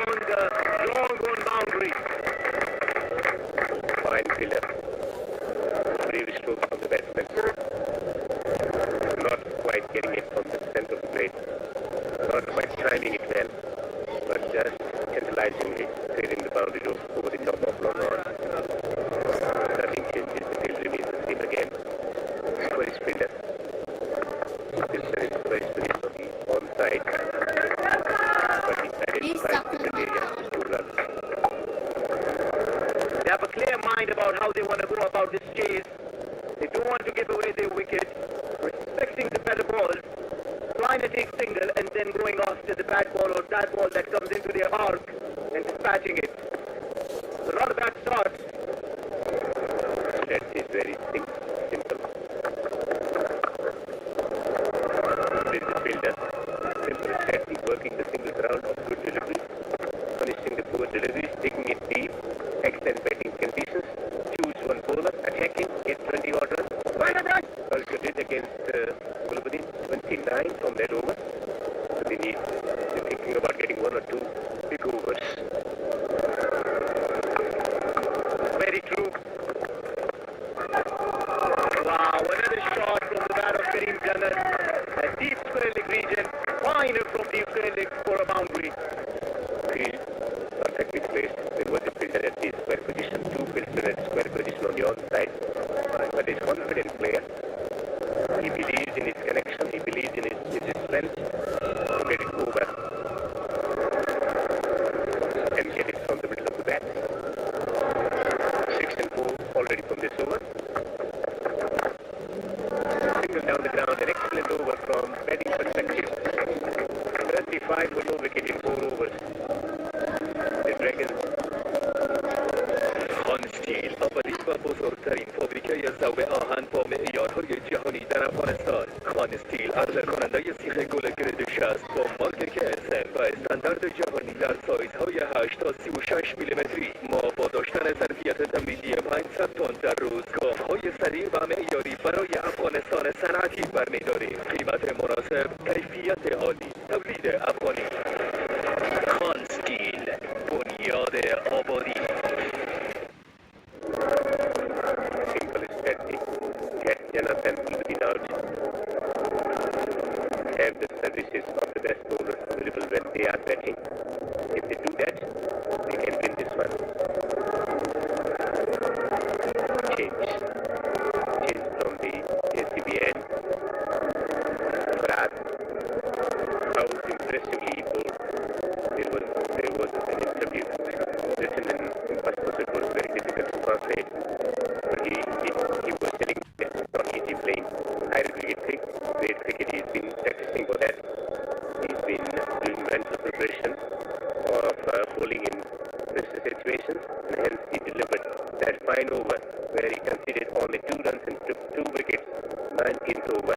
on the long on boundary. Fine fielder. Brave stroke from the batsman. Not quite getting it from the center of the plate. Not quite timing it well, but just tantalizingly clearing the boundary over the top of long on. Nothing changes. The field remains the same again. For his fielder. This is very special on the onside. But he identifies the area as 2 runs. They have a clear mind about how they want to go about this chase. They don't want to give away their wicket, respecting the better balls, trying to take single and then going after the bad ball or that ball that comes into their arc and dispatching it. So not a bad start. That is very simple. This is fielder. Simple strategy, working the singles round of good delivery, punishing the poor deliveries, taking it deep, excellent batting conditions, choose one bowler, attacking, get 20 odd runs. Also did against Gulbuddin, 29 from that over. So they're thinking about getting 1 or 2 big overs. Very true. Wow, another shot from the bat of Karim Gunnar. A deep square leg region, finer from deep square leg for a boundary. Field perfectly placed. There was a fielder at the square position, 2 fielders at square position on the onside. But he's a confident player. He believes in his connection, he believes in his strength to get it over and get it from the middle of the bat. 6 and 4 already from this over. Single down the ground, an excellent over from batting perspective. 35 for no wicket in 4 overs. The Dragons on steel, a body purpose or 34 wicket. فابریکه ذوب آهن با معیارهای جهانی در افغانستان. خان استیل عرضه کننده سیخ گل گرد 60 با مارک KSM و استاندارد جهانی در سایزهای 8 تا 36 میلیمتری. ما با داشتن ظرفیت تولیدی 500 تن در روز گام‌های سریع و معیاری برای افغانستان صنعتی برمی‌داریم. قیمت مناسب، کیفیت عالی، تولید افغانی. خان استیل، بنیاد آبادی. Enough and within out. Have the services of the best bowlers available when they are batting. If they do that, they can win this one. Change from the SCBN. Brad, how impressively he bowled. There was an interview written in Passport. It was very difficult to translate, but he was telling that it's not easy playing higher cricket, great cricket. He's been practicing for that. He's been doing mental preparation of bowling in pressure situations, and hence he delivered that fine over where he conceded only 2 runs and took 2 wickets, 19th over.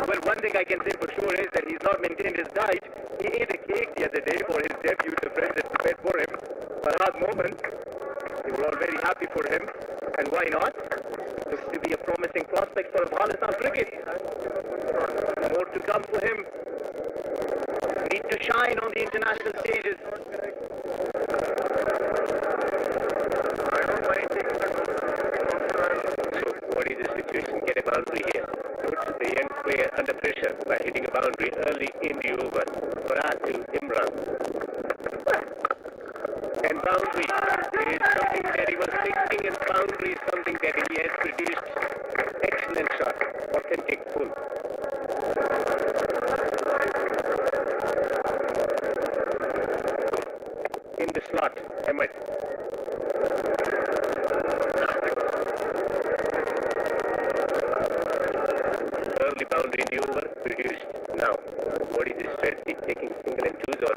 Well, one thing I can say for sure is that he's not maintained his diet. He ate a cake the other day for his debut. The friends had prepared for him. Farhad Momin, they were all very happy for him. And why not? Looks to be a promising prospect for Afghanistan cricket. More to come for him. Need to shine on the international stages. So what is the situation? Get a boundary here. Puts the young player under pressure by hitting a boundary early in the over. Farhad to Imran. And boundary is something that he was thinking, and boundary is something that he has produced. Excellent shot, authentic, full. In the slot, Ahmed. Early boundary in the over, produced. Now, what is his strategy? Taking single and twos or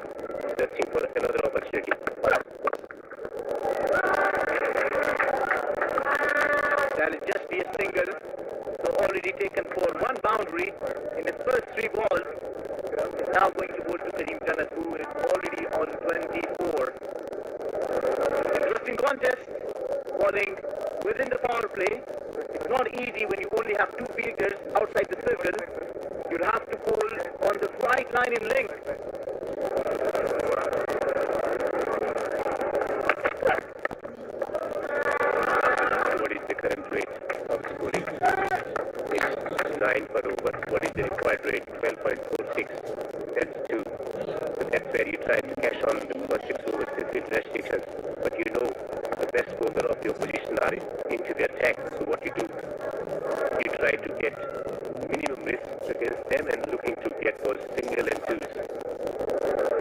searching for another opportunity? That'll just be a single. So already taken for 1 boundary in his first 3 balls. Is now going to bowl to Karim Jannat, who is already on 24. Interesting contest. Bowling within the power play. It's not easy when you only have 2 fielders outside the circle. You'll have to bowl on the right line in length. What is the current rate of scoring? It's 9 per over. What is the required rate? 12.46. That's 2. So that's where you try to cash on the first 6 overs with restrictions. But you know the best bowler of the opposition are into the attack. So what you do? You try to get minimum risk against them and looking to get those single and twos.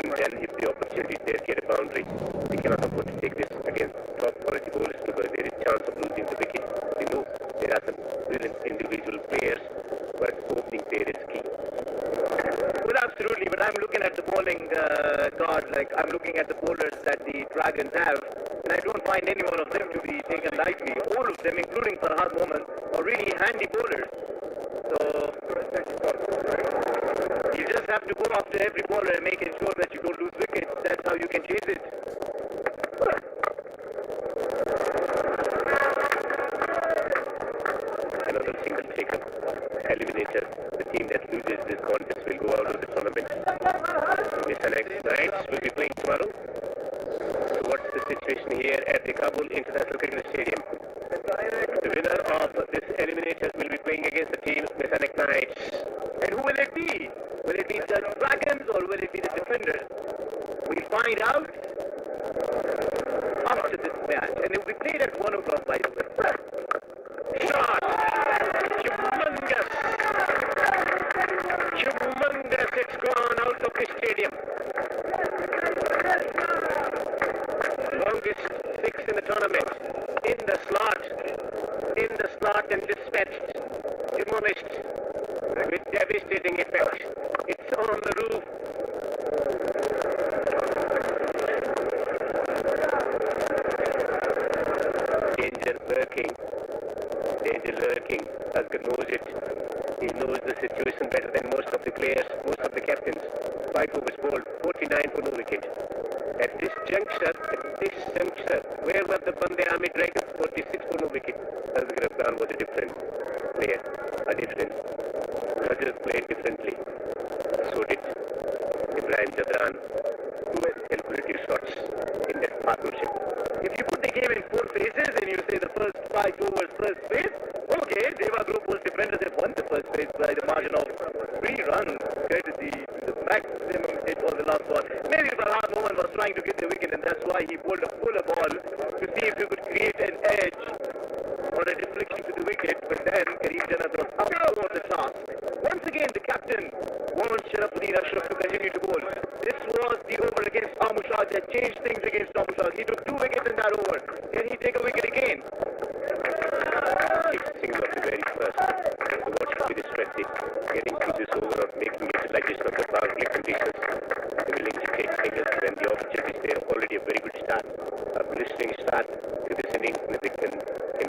And then if the opportunity is there, get a boundary. They cannot afford to take this against top quality bowlers because there is chance of losing the wicket. They know there are some brilliant individual players, but opening there is key. Well, absolutely, but I'm looking at the bowling card, like I'm looking at the bowlers that the Dragons have, and I don't find any one of them to be taken lightly. All of them, including Farhad Momin, are really handy bowlers. So, you just have to go after every bowler and making sure that you don't lose wickets. That's how you can chase it. Another single taken. Eliminator. The team that loses this contest will go out of the tournament. Mr. Knights will be playing tomorrow. So what's the situation here at the Kabul International Cricket Stadium? The winner of this eliminator will be playing against the team Mechanic Knights. And who will it be? Will it be the Dragons or will it be the Defenders? We'll find out after this match. And it will be played at 1 o'clock, by the way. Shot! Humongous! Humongous! It's gone out of the stadium. Longest 6 in the tournament. In the slot and dispatched. Demolished. With devastating effect. It's on the roof. Danger, bird Asghar knows it. He knows the situation better than most of the players, most of the captains. 5 overs bowled, 49 for no wicket. At this juncture, where were the Bombay Army Dragons? 46 for no wicket. Asghar was a different player, a different. Others played differently. So did Ibrahim Jadran. 2 calculated shots in that partnership. If you put the game in 4 phases and you say the first 5 overs, first phase, okay, Deva Group was defenders have won the first phase by the margin of 3 runs. Courtesy to the maximum hit on the last one. Maybe Farhad Mohan was trying to get the wicket and that's why he bowled a fuller ball to see if he could create an edge or a deflection to the wicket, but then Karim Janat was up for the task. Once again, the captain warned Sharafuddin Ashraf to continue to bowl. This was the over against Amushak that changed things against Amushak. He took 2 wickets in that over. Can he take a wicket again? Single of the very first. So what should be the strategy? Getting through this over or making utilization of the power play conditions. The willing to take singles when the opportunity is there. Already a very good start. A blistering start to this innings. And they can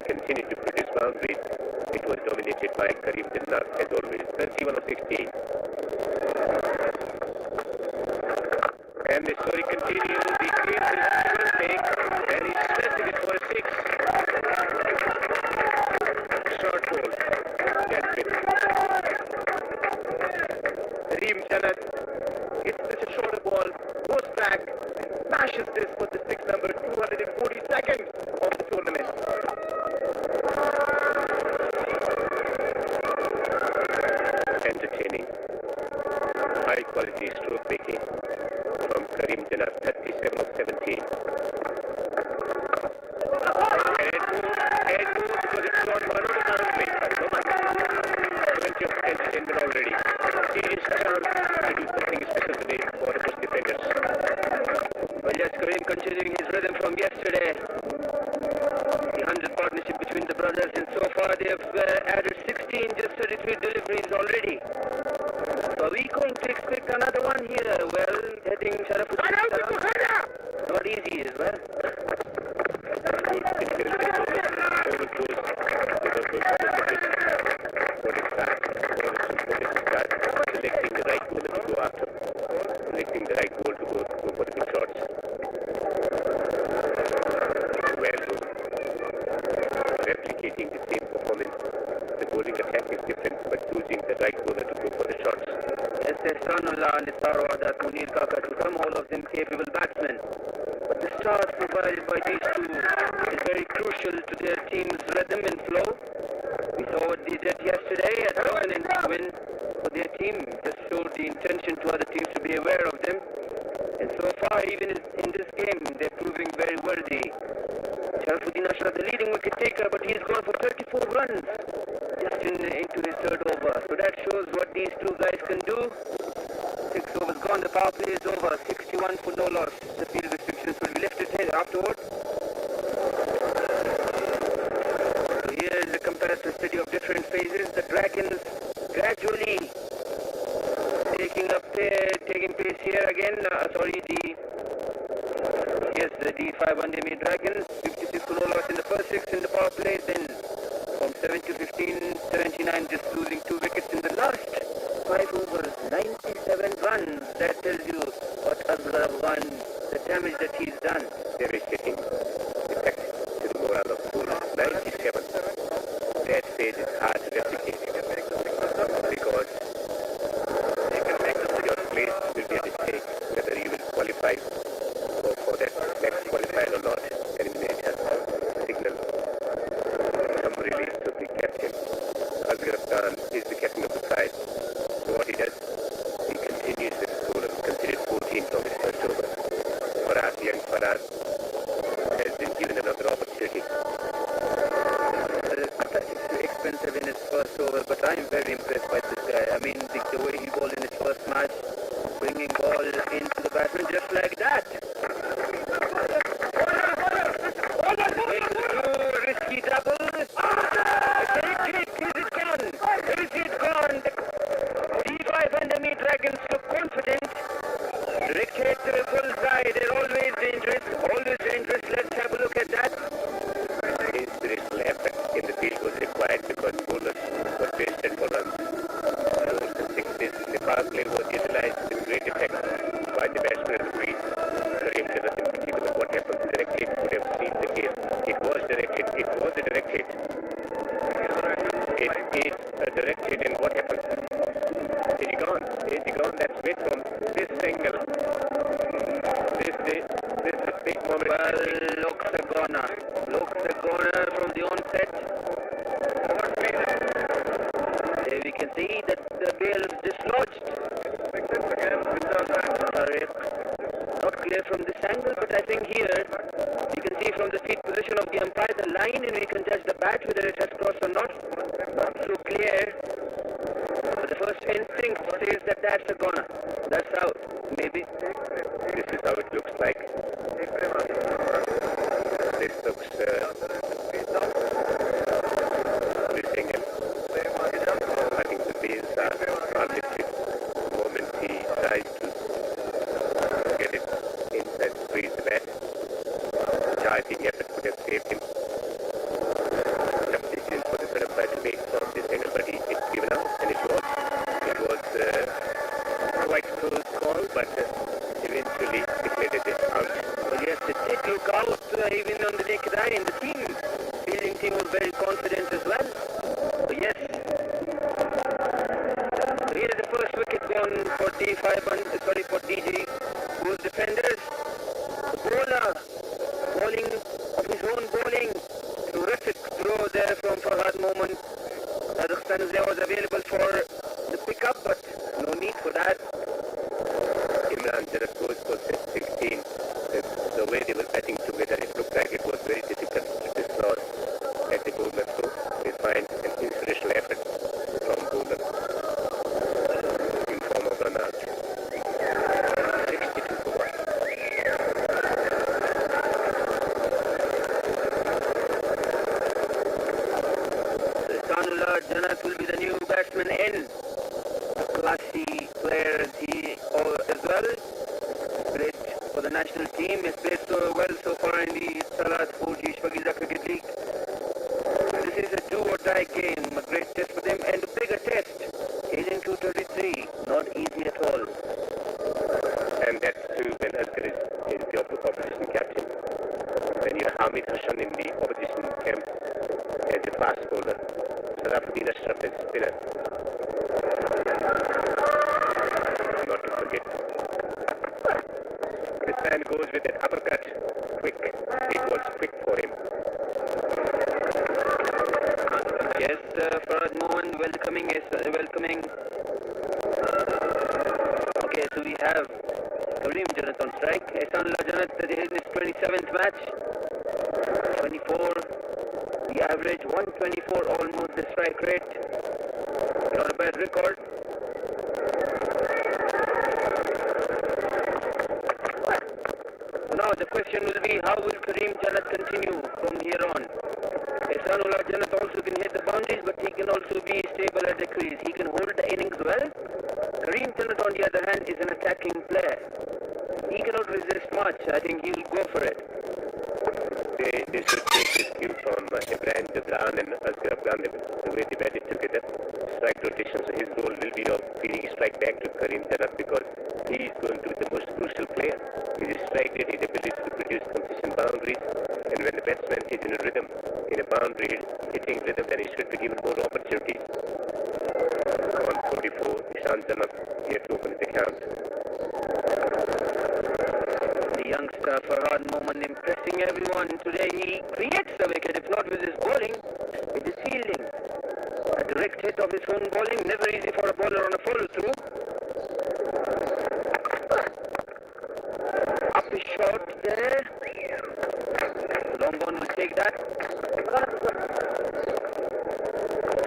continue to produce boundaries. It was dominated by Karim Jannat as always. 31 of 16. And the story continues. The game will take and he's stressing it for a 6. Short ball. That's it. Karim Jannat hits this a shorter ball, goes back, smashes this for the 6 number, 242nd of the tournament. Entertaining. High quality stroke making from Karim Jannat, 37 of 17. And move because it's not one of the boundary. Plenty of entertainment already. Serious chance to do something special today for the first defenders. Well, yes, Karim continuing his rhythm from yesterday. The 100 partnership between the brothers, and so far they have added 16, just 33 deliveries already. So are we going to expect another one here? Well, heading Sharafuddin. Not easy as well. Selecting the right bowler to go after. Selecting the right ball to go for the good shots. Well done. Replicating the same performance. The bowling attack is different, but choosing the right bowler to go for the shots. Yes, Ehsanullah and Nisar Munir Kaka to come, all of them capable batsmen. But the start provided by these two is very crucial to their team's rhythm and flow. We saw what they did yesterday, a dominant win for their team. Just showed the intention to other teams to be aware of them. And so far, even in this game, they're proving very worthy. Sharafuddin Ashraf, the leading wicket taker, but he's gone for 34 runs just into his 3rd over. So that shows what these two guys can do. 6 overs gone, the power play is over. 61 for no loss. The field restrictions will be lifted here afterwards. So here is a comparative study of different phases. The Dragons gradually taking pace here again. The 5 Bandemi Dragons, 56 for no loss in the first 6 in the power play. Then from 7 to 15, 79, just losing 2 wickets in the last 5 overs, 97 runs. That tells you what Asghar won, the damage that he's done. Devastating effect to the morale of bowlers. 97. That phase is hard to replicate because your place will be a mistake whether you will qualify for that next qualifier or not. Eliminator signal. Some release to the captain. Asghar Khan is the captain of the side. So what he does, he continues with his bowler, considered 14 from his first over. Young Farad has been given another opportunity. It's too expensive in his first over, but I'm very impressed by this guy. I mean, the way he bowled in his first match, bringing ball into the batsman just like that. Risky double. Is it gone? Is it gone? The 5 Bandemi Dragons look confident. Direct hit to the full side. They're always dangerous. Let's have a look at that. Inspirational effort in the field was required because bowlers Looks a corner from the onset. There we can see that the ball is dislodged. Sorry, not clear from this angle, but I think here you can see from the seat position of the umpire the line, and we can judge the bat whether it has crossed or not. Not so clear, but the first instinct says that that's a corner. That's out, maybe. This is how it looks like. This looks missing him. I think the bees are lifted the moment he tries to get it inside the freeze the bat. I think effort could have saved him. Tough decision for the umpire to make from this angle, but it's given up, and it was quite close call, but eventually declared it out. Yes, it did look out even on the naked eye, and the fielding team was very confident as well. So yes, so here is the first wicket gone for for DG. Whose defenders? The bowler bowling of his own bowling. Terrific throw there from Farhad Momin. Kazakhstan was available for the pickup, but no need for that. Imran just goes for 16. The way they were batting together, it looked like it was very difficult to dislodge at the bowler. So they find an inspirational effort from bowler in form of run out. 62 for 1. Ihsanullah Janat will be the new batsman in. A classy player he as well. Great for the national team. Has played so well so far in the Salat 4G Shwagiza Cricket League. This is a do or die game. A great test for them, and a bigger test. Agent 233. Not easy at all. And that's true when Azhar is the opposition captain. When you have Hamid Hassan in the opposition camp as a fast bowler, Sarafuddin Ashraf as spinner. Not to forget. This man goes with an uppercut quick. It was quick for him. Yes, Farhad Mohan welcoming. Okay, so we have Kareem Janat on strike. Ihsanullah Janat in his 27th match. 24. The average 124 almost the strike rate. Not a bad record. Now the question will be, how will Kareem Janat continue from here on? Ihsanullah Janat also can hit the boundaries, but he can also be stable at the crease. He can hold the innings well. Kareem Janat, on the other hand, is an attacking player. He cannot resist much. I think he will go for it. They should take this cue from Ibrahim Jabran and Azhar Afghan, the way they batted together. Strike rotation, so his role will be of feeding strike back to Kareem Janat, because he is going to be the most crucial player. With his strike rate, his ability to produce consistent boundaries, and when the batsman is in a rhythm, in a boundary hitting rhythm, then he should be given more opportunities. On 44, Ishan Janat here to open the count. The youngster Farhad Momin impressing everyone. Today he creates the wicket, if not with his bowling, with his fielding. A direct hit of his own bowling, never easy for a bowler on a follow-through. Up his shot there. Long one will take that.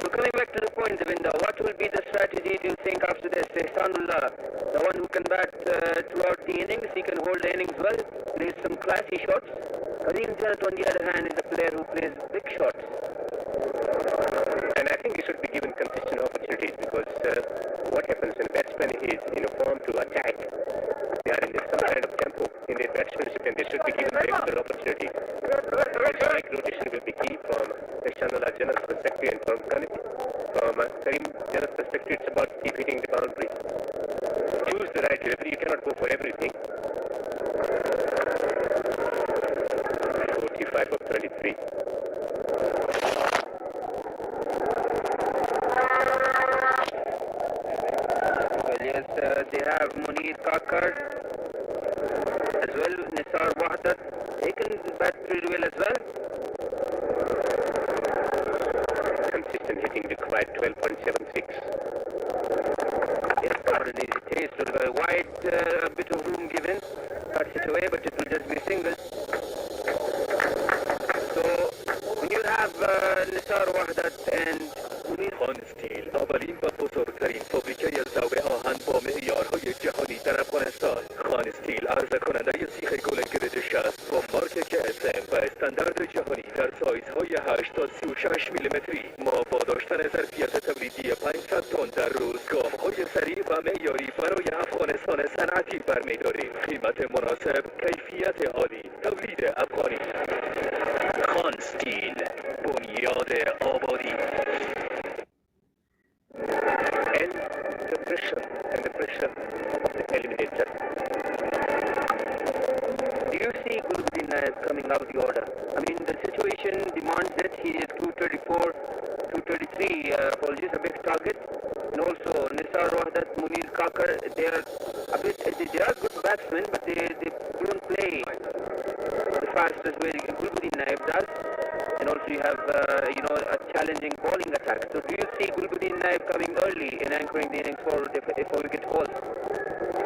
So coming back to the point, Devinder, what will be the strategy, do you think, after this? Ihsanullah, the one who can bat throughout the innings, he can hold the innings well, plays some classy shots. Kareem Janat, on the other hand, is a player who plays big shots. And I think he should be given consistent opportunities, because what happens when a batsman is in a form to attack, they are in some kind of tempo in their batsmanship, and they should be given regular opportunities. The strike rotation will be key from Ihsanullah Janat's perspective, and from Kareem Janat's perspective, it's about keep hitting the boundary. Choose the right delivery, you cannot go for everything. 45 of 23. Well, yes, they have Munir Kakar as well, Nisar Wahdat. He can bat pretty well as well. Consistent hitting required 12.76. Yes, not an easy chase to the wide, a bit of room given. Cuts it away, but it will just be single. So when you have Nisar Wahdat and خان ستیل اولین و بزرگترین فابریکه ضوء آهن با معیارهای جهانی در افغانستان. خان ستیل عرضه کننده سیخ گل گرد 60 با مارک KSM و استاندارد جهانی در سایزهای 8 تا 36 میلیمتری. ما با داشتن ظرفیت تولیدی 500 تن در روز گام‌های سریع و معیاری برای افغانستان صنعتی برمی‌داریم. قیمت مناسب، کیفیت عالی، تولید افغانی. خان ستیل، بنیاد آبادی. And the pressure of the eliminator. do you see Gulbuddin Naib coming out of the order? I mean, the situation demands that he is 234, 233, apologies, a big target. And also Nisar Wahdat, Munir Kakar, they are good batsmen, but they don't play the fastest way Gulbuddin Naib does. And also you have a challenging bowling attack. So do you see Gulbuddin Naib coming early in anchoring the innings for a wicket falls?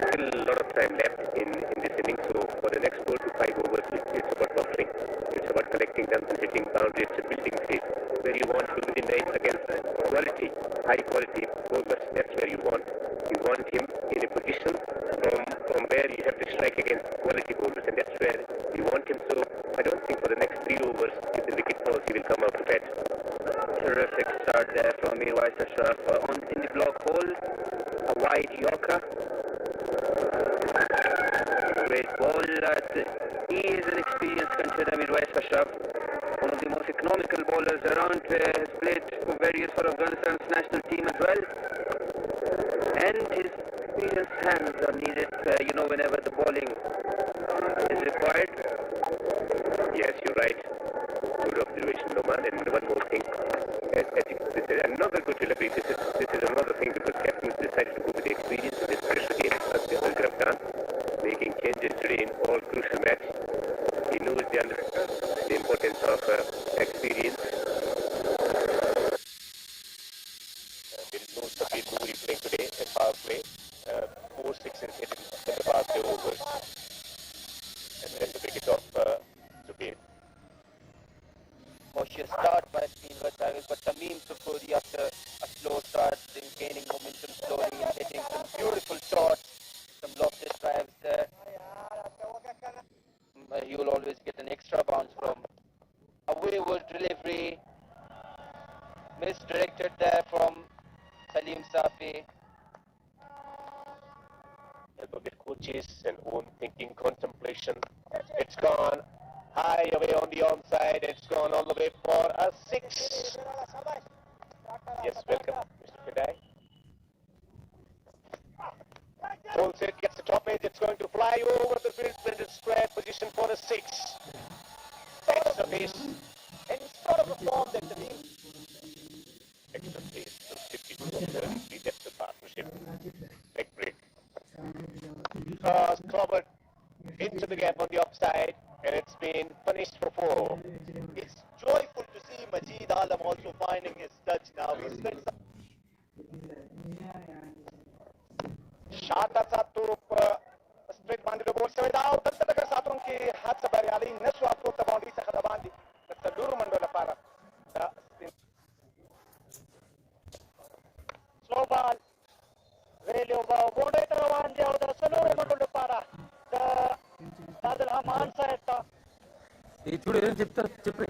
Still a lot of time left in this inning, so for the next 4 to 5 overs, it's about buffering. It's about collecting runs and hitting boundaries. It's a building phase where you want to win the against quality, high quality bowlers. That's where you want. You want him in a position from where you have to strike against quality bowlers, and that's where you want him. So I don't think for the next 3 overs, if the wicket falls, he will come out to bat. Terrific start there from Mirwais Ashraf in the block hole. A wide Yorker. Great ball. He is an experienced consider, Mirwais Ashraf. One of the most economical bowlers around. Has played for Afghanistan's national team as well. And his experienced hands are needed, whenever the bowling is required. Yes, you're right. Good observation, Noman. And one more thing. This is another good delivery. This is another thing because captains decided to go with the experience of this pressure game as they have done, making changes today in all crucial matches. He knows the importance of experience. There is no Sabir Noori playing today at power play. 4 sixes hit in the power play overs. And then the wicket of Zubir. Cautious start by Spinway Tigers, but Tamim Sufodi after a slow start, then gaining momentum slowly and hitting some beautiful shots, some lofted drives there. He will always get an extra bounce from a wayward delivery, misdirected there from Salim Safi. Help with coaches and own thinking, contemplation. It's gone high away on the onside. It's gone all the way for a 6. Yes, welcome, Mr. Fidai. Holds it, gets the top edge. It's going to fly over the field, and it's square position for a 6. Extra pace. And sort of a form that the team. Extra pace. So 52 that's the partnership. Leg break. Covered into the gap on the offside, and it's been punished for 4. It's joyful to see Majid Alam also finding his touch now. He spent some शानदार तोप straight बांधले बोल से दाव दंतलगर सातों के हाथ से बरियाली नस्वा को बाउंड्री से खदा बांधी तलूर मंडोला पारा स्लो बॉल रेलियो बोर्डे तरवान जे और सलूर मंडोला पारा दादल हमान साइड ये छुड़े चिपरे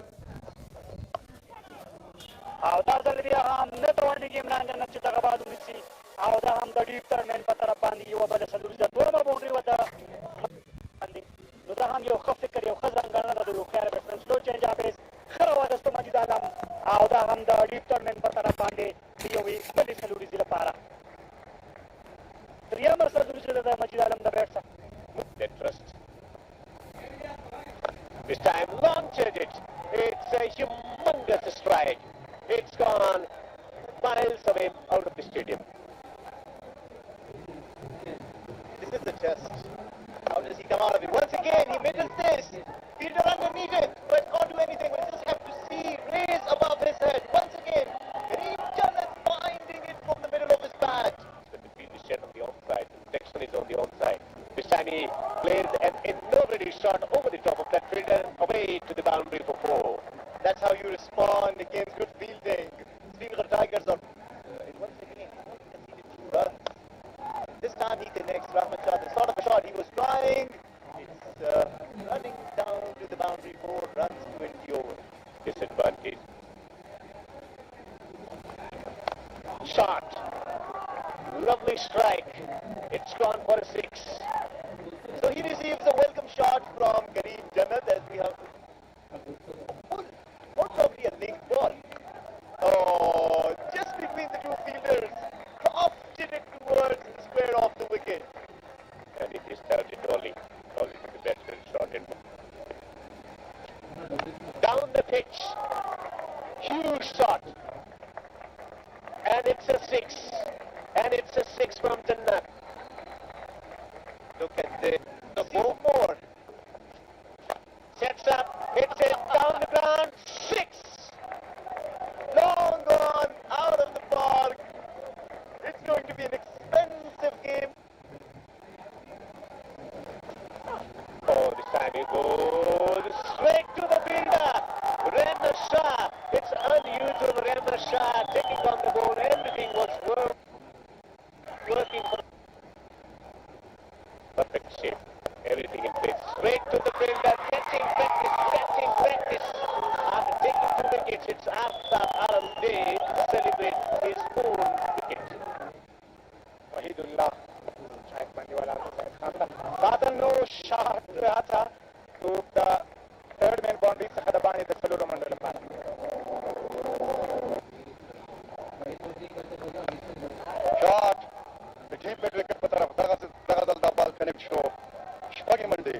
दादल रिया हम ने तो वाली गेम ना जन्नत चिता का बाद उसी आवदा हम द डीप टर्न पता बांधी यो बले सलूर जा दोरमा बाउंड्री वदा बांधी नुदा हम यो खफ कर यो खजन गणना द यो खैर बैट्समैन स्लो चेंज आपेस खरवा दस्तो मजीद आलम आवदा हम द डीप टर्न पता बांधे यो वी बले सलूर जिला पारा रिया मर सलूर जिला Majid Alam the bats That trust. This time launched it. It's a humongous strike. It's gone miles away out of the stadium. This is the test. How does he come out of it? Once again, he middles this. Fielder underneath it, but can't do anything. We just have to see raise above his head. Once again, Kareem Jannat finding it from the middle of his bat. The field is shared on the onside. Dixon is on the onside. This time he plays an innovative shot over the top of that fielder away to the boundary for 4. That's how you respond against good fielding. Srinagar Tigers are once again conceded 2 runs. This time he connects Rahmat Shah. The sort of a shot he was trying. It's running down to the boundary 4 runs, 20 over. Disadvantage. Shot. Lovely strike. It's gone for a 6. So he receives a welcome shot from Kareem Jannat as we have more probably a linked ball. Oh, just between the 2 fielders. Crafted it towards the square of the wicket. And it is started rolling. Rolling to the batsman shot in. Down the pitch. Huge shot. And it's a 6. And it's a 6 from Jannat. Look at the 4 more. Sets up, hits it down the ground, 6! Long gone, out of the park. It's going to be an expensive game. Oh, this time he goes straight to the fielder. Rahmat Shah. It's unusual. Rahmat Shah taking on the ball. Everything was working for perfect shape. Everything in place. Straight to the fielder. Catching practice. After taking 2 wickets, it's Aftab Alam's day to celebrate his own wicket. Wahidullah शायद बनने वाला बादल no shot रहा था तो the third man boundary से खदबाने the सलोर मंडल पारा shot deep mid wicket पर तरफ दगादल दा बॉल कनेक्ट शो शपगे मंडे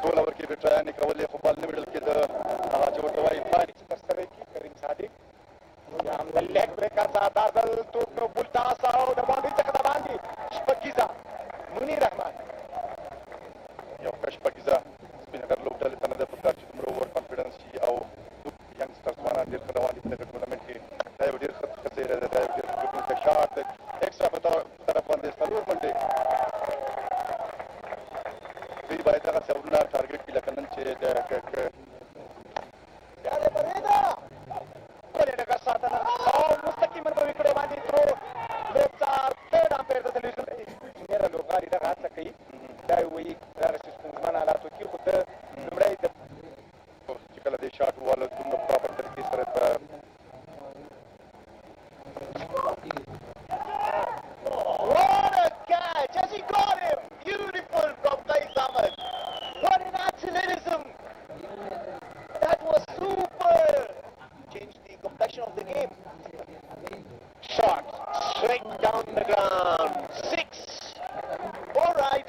2 ओवर की ट्राई निकवले फुटबॉल ने मिडल के द जो दवाई पानी तस्तरे की करीम सादिक हम लेग ब्रेकर दादल तो बुलटा साओ द बाउंड्री से खदबाने शपगीजा मुनी रहमान यो शपगीजा स्पिन अगर लोग डाले तना द पुकार चित्र ओवर कॉन्फिडेंस ही आओ यंगस्टर्स वाला देर खदवानी के टूर्नामेंट के दायो देर खत कसे रहे दायो देर के शॉट एक्स्ट्रा बता तरफ बंदे सलूर मंडे दी बाय तक से उन्ना टारगेट की लकनन छे यार बरेदा बोले लगा साधना और मुस्तकीमन पर विकेट बांधी throw left side third umpire the solution मेरा लोग गाड़ी लगा सकी दायो वही राशिस कुंजमान आला तो की खुद लुमड़ाई द चिकला दे शॉट वाला तुम प्रॉपर तरीके से What a catch! As he got him! Beautiful from Qais Ahmed. What an athleticism! That was super! Changed the complexion of the game. Shot straight down the ground, 6! Alright.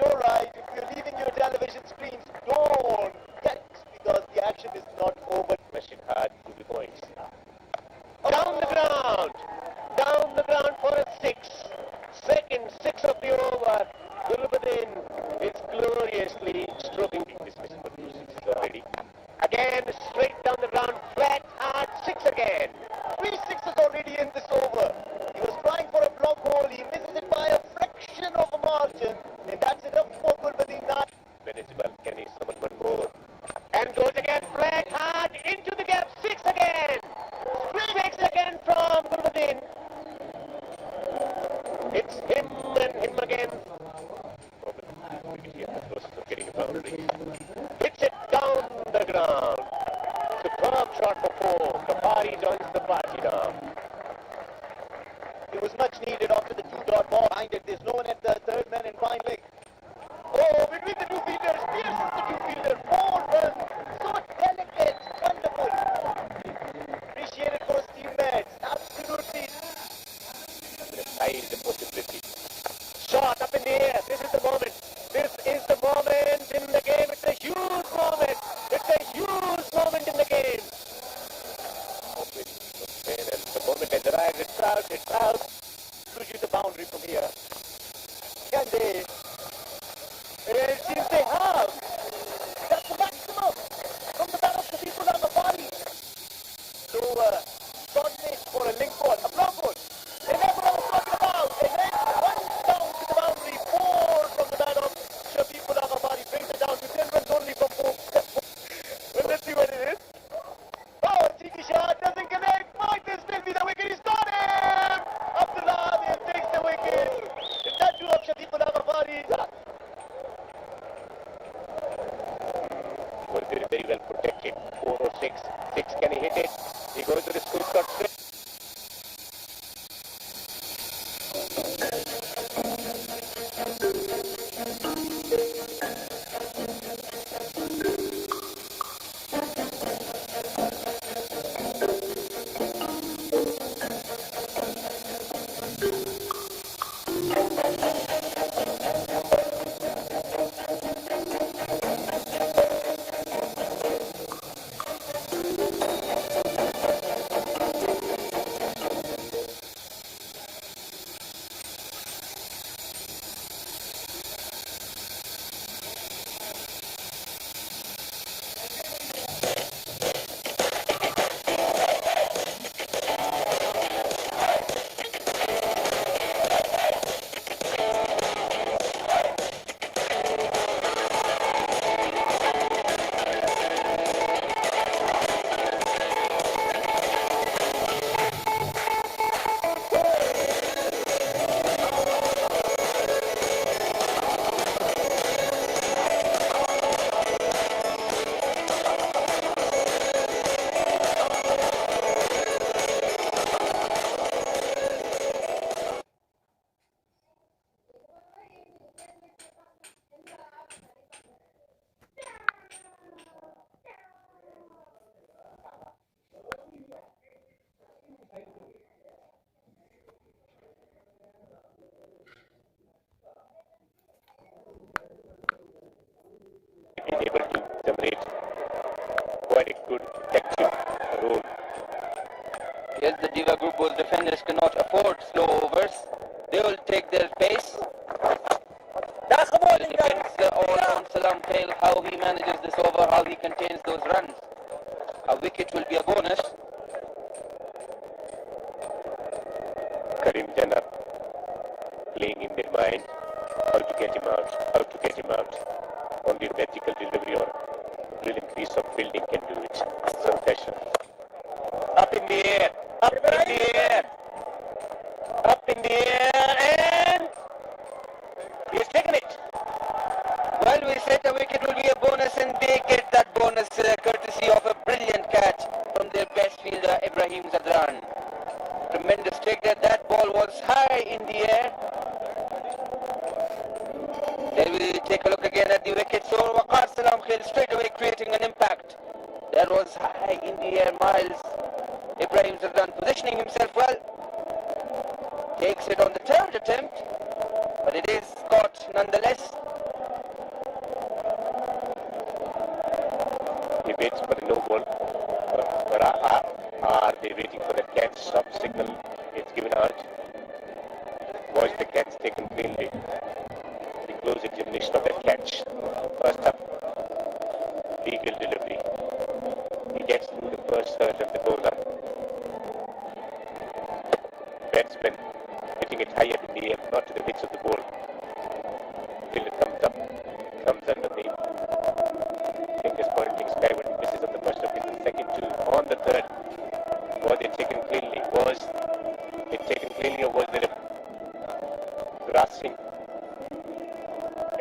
If you're leaving your television screens, don't get because the action is not over. Mashing hard to the points. Down the ground for a 6. Second 6 of the over. Gulbuddin is gloriously stroking this missile. Already. Again, straight down the ground, flat, hard, 6 again. 3 sixes already in this over. He was trying for a block hole. He misses it by a fraction of a margin. And that's enough for Gulbuddin. Manageable. Can he summon one more? And goes again, flat, hard, into the gap, 6 again. 6 again from Gulbuddin. It's him and him again. Getting a boundary. Hits it down the ground. Superb shot for 4. Kapari joins the party now. It was much needed after the 2-dot ball behind it. There's no one at the third man and fine leg. Oh, between the 2 fielders, pierces the 2 fielder. 4 runs. So delicate. Wonderful. Appreciated for his teammates. Absolutely. Size the possibility. Shot up in the air. This is the moment. This is the moment in the game. It's a huge moment. It's a huge moment in the game. And the moment has arrived. It's out. To shoot the boundary from here. Can they? It seems they have. six. Six, can he hit it? He goes to the scoop shot. Been able to generate quite a good detective role. Yes, the Diva Group, those defenders cannot afford slow overs. They will take their pace. It depends on Salam Tail how he manages this over, how he contains those runs. A wicket will be a bonus. Karim Jannah playing in their mind how to get him out, how to get him out. Only vertical delivery or brilliant piece of fielding can do it. Some pressure. Up in the air, up in the air, up in the air, and he's taken it. Well, we said the wicket will be a bonus, and they get that bonus courtesy of a brilliant catch from their best fielder, Ibrahim Zadran. Tremendous take there. That ball was high in the air. There we take a look again at the wicket. So Waqar Salam Khail straight away creating an impact. That was high in the air, miles. Ibrahim Zadran positioning himself well. Takes it on the third attempt, but it is caught nonetheless. He waits for the no ball. But are they waiting for the catch? Stop signal. It's given out. Watch the catch taken cleanly. The close examination of that catch. First up, legal delivery. He gets through the first surge of the bowler. Batsman hitting it higher in the air, not to the pitch of the ball. Till it comes up, comes underneath. Fingers pointing skyward. He misses on the first of the second two. On the third, was it taken cleanly? Was it taken cleanly, or was there a grasping?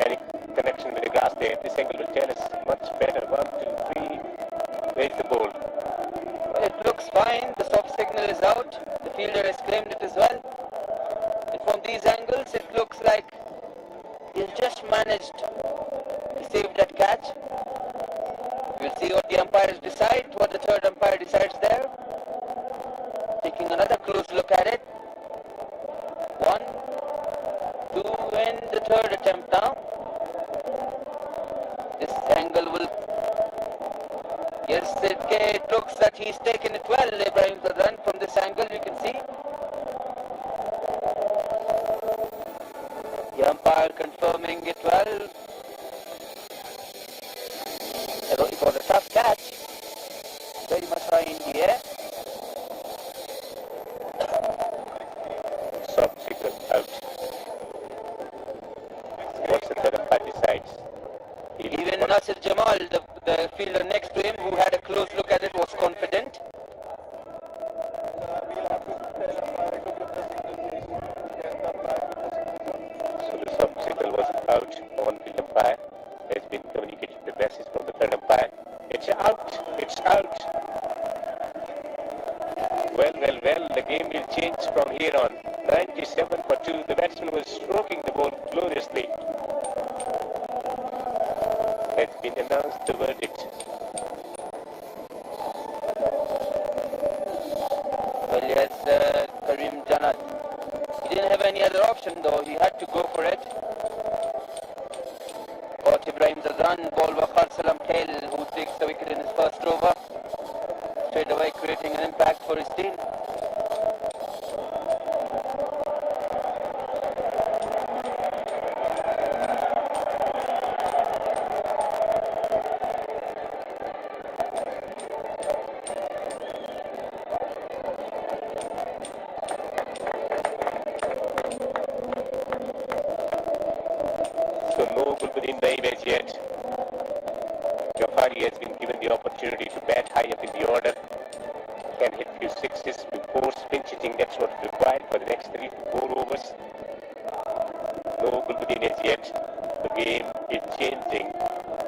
Any connection with the grass there? This angle will tell us much better. 1, 2, 3. Where's the ball? Well, it looks fine. The soft signal is out. The fielder has claimed it as well. And from these angles, it looks like he's just managed to save that catch. We'll see what the umpires decide, what the third umpire decides there. Taking another close look at it. 1, 2, and the third attempt now. This angle will... Yes, it looks that he's taken it well, Ibrahim Zadran. From this angle, you can see. The umpire confirming it well. It was a tough catch. Very much high in the air. Soft signal out. What's the third umpire decides? Even Nasir Jamal, the fielder next to him, who had a close look at it, was confident. So the soft signal was out on the umpire. There's been communicated the message from the third umpire. It pitch out. It's out. Well, the game will change from here on. 97 for 2. The batsman was stroking the ball gloriously. It's been announced the verdict. Well, yes, Karim Janat. He didn't have any other option though. He had to go for it. Got Ibrahim Zadran, ball Waqar Salam Khail, who takes the wicket in his first over. Straight away creating an impact for his team. So no Gulbuddin Naib as yet. Jafari has been given the opportunity to bat high up in the order. Can hit few sixes before spin hitting. That's what's required for the next 3 to 4 overs. No Gulbuddin as yet. The game is changing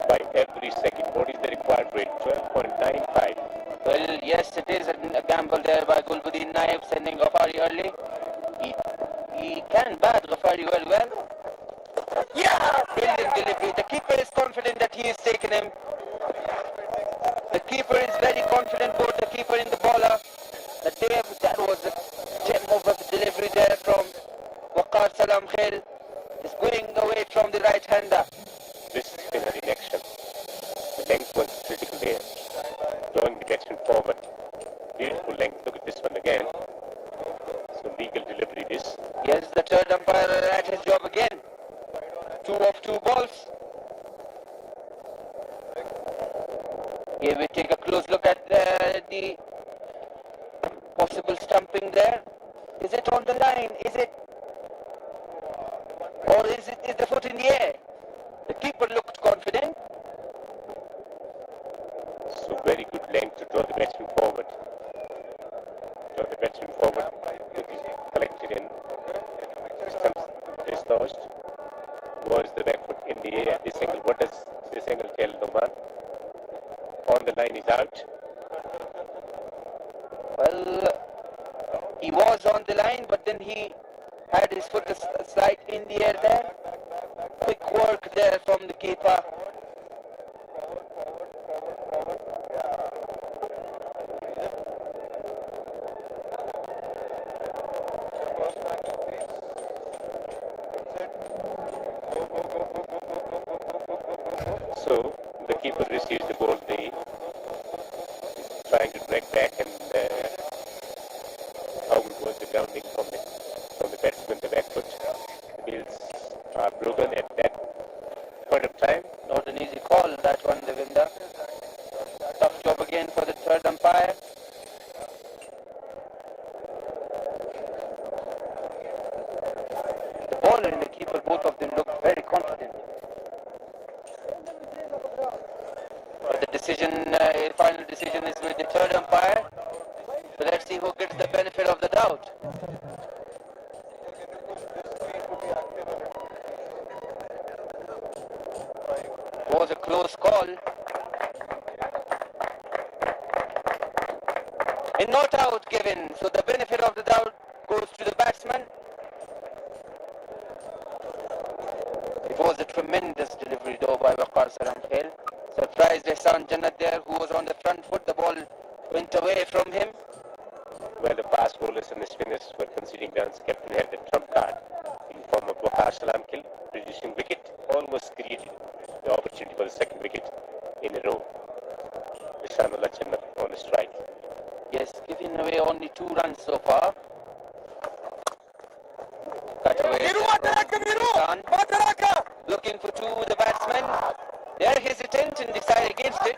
by every second. What is the required rate? 12.95. Well, yes, it is a gamble there by Gulbuddin Naib, sending Ghaffari early. He can bat Ghaffari well. Yeah! Brilliant delivery. The keeper is confident that he has taken him. The keeper is very confident, both the keeper and the bowler. That was a gem of a delivery there from Waqar Salam Khail. Is going away from the right-hander. This spinner in action. The length was critical there. Drawing the batsman forward. Beautiful length. Look at this one again. So legal delivery this. Yes, the third umpire at his job again. 2 of 2 balls. Here we take a close look at the possible stumping there. Is it on the line? Is it? Or is the foot in the air? The keeper looked confident. So very good length to draw the batsman forward. Draw the batsman forward. Collected in. Dislodged. Was the back foot in the air? This angle. What does this angle tell, Noman? On the line is out. Well, he was on the line, but then he had his foot slide in the air there. Quick work there from the keeper. So the keeper receives the ball. He's trying to drag back, and how was the grounding from the batsman, the back foot. The wheels are broken at that point of time. Not an easy call, that one, Devinder. Tough job again for the third umpire. The bowler and the keeper, both of them look very confident. But the decision, final decision is with the third umpire. So let's see who gets the benefit of the doubt. It was a close call. And not out given, so the benefit of the doubt goes to the batsman. It was a tremendous delivery though by Waqar Salam Khail. Surprised Ehsan Jannat there, who was on the front foot. The ball went away from him. Well, the fast bowlers and the spinners were conceding runs. Captain had the trump card in form of Waqar Salam Khail, producing wicket. Almost created the opportunity for the second wicket in a row. Ihsanullah Jannat on the strike. Yes, giving away only 2 runs so far. Cut away. Looking for 2 with the batsman. They're hesitant and decide against it.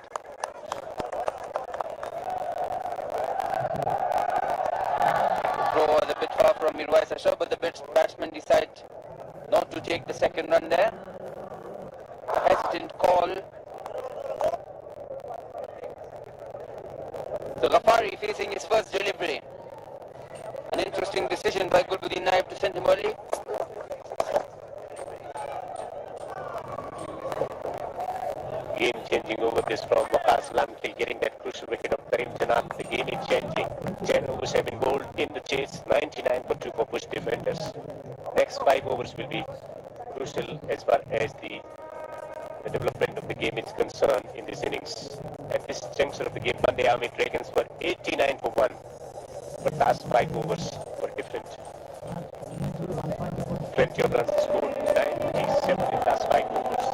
The throw was a bit far from Mirwais Ashraf, but the batsman decide not to take the second run there. A hesitant call. So Ghaffari facing his first delivery. An interesting decision by Gulbuddin Naib to send him early. Game changing over this from Waqas Lamti, getting that crucial wicket of Karim Janat. The game is changing. 10 overs have been bowled in the chase, 99 for 2 for Bush defenders. Next 5 overs will be crucial as far as the development of the game is concerned in this innings. At this juncture of the game, Bandya Army Dragons were 89 for 1. But last 5 overs were different. 20 of runs scored, 97 in last 5 overs.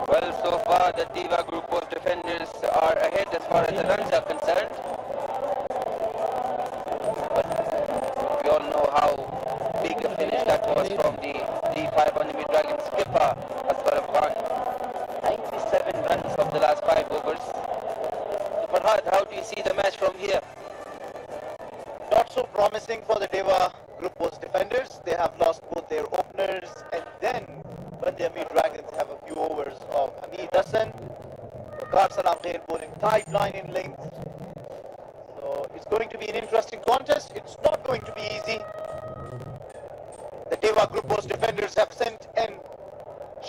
Well, so far the Diva Group of defenders are ahead as far as the runs are concerned. But we all know how big a finish that was from the D5 Bandami Dragons skipper, Asghar Khan. 97 runs of the last 5 overs. So Farhad, how do you see the match from here? Not so promising for the Deva Group Post defenders. They have lost both their openers, and then Bandami Dragons have a few overs of Hamid Hassan. Waqar Salam Khair bowling tight line in length. So it's going to be an interesting contest. It's not going to be easy. The Deva Group Post defenders have sent in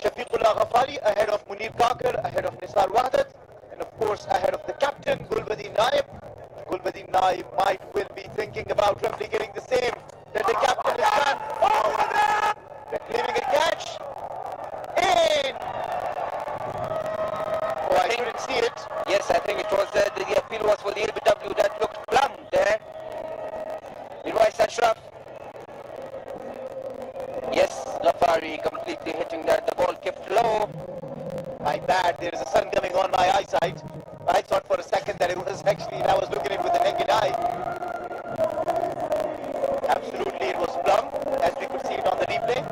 Shafiqullah Ghafari ahead of Munir Kakar, ahead of Nisar Wahdat, and of course ahead of the captain Gulbadin Naib. Gulbadin Naib might will be thinking about replicating the same that the captain has done. They're claiming a catch. In! Oh, I couldn't see it. Yes, I think it was the appeal was for the LBW that looked plumb there. Mirwais Ashraf. Yes, Ghafari completely hitting that. The ball kept low. My bad, there is a sun coming on my eyesight. I thought for a second that it was actually, I was looking at it with the naked eye. Absolutely, it was plumb, as we could see it on the replay.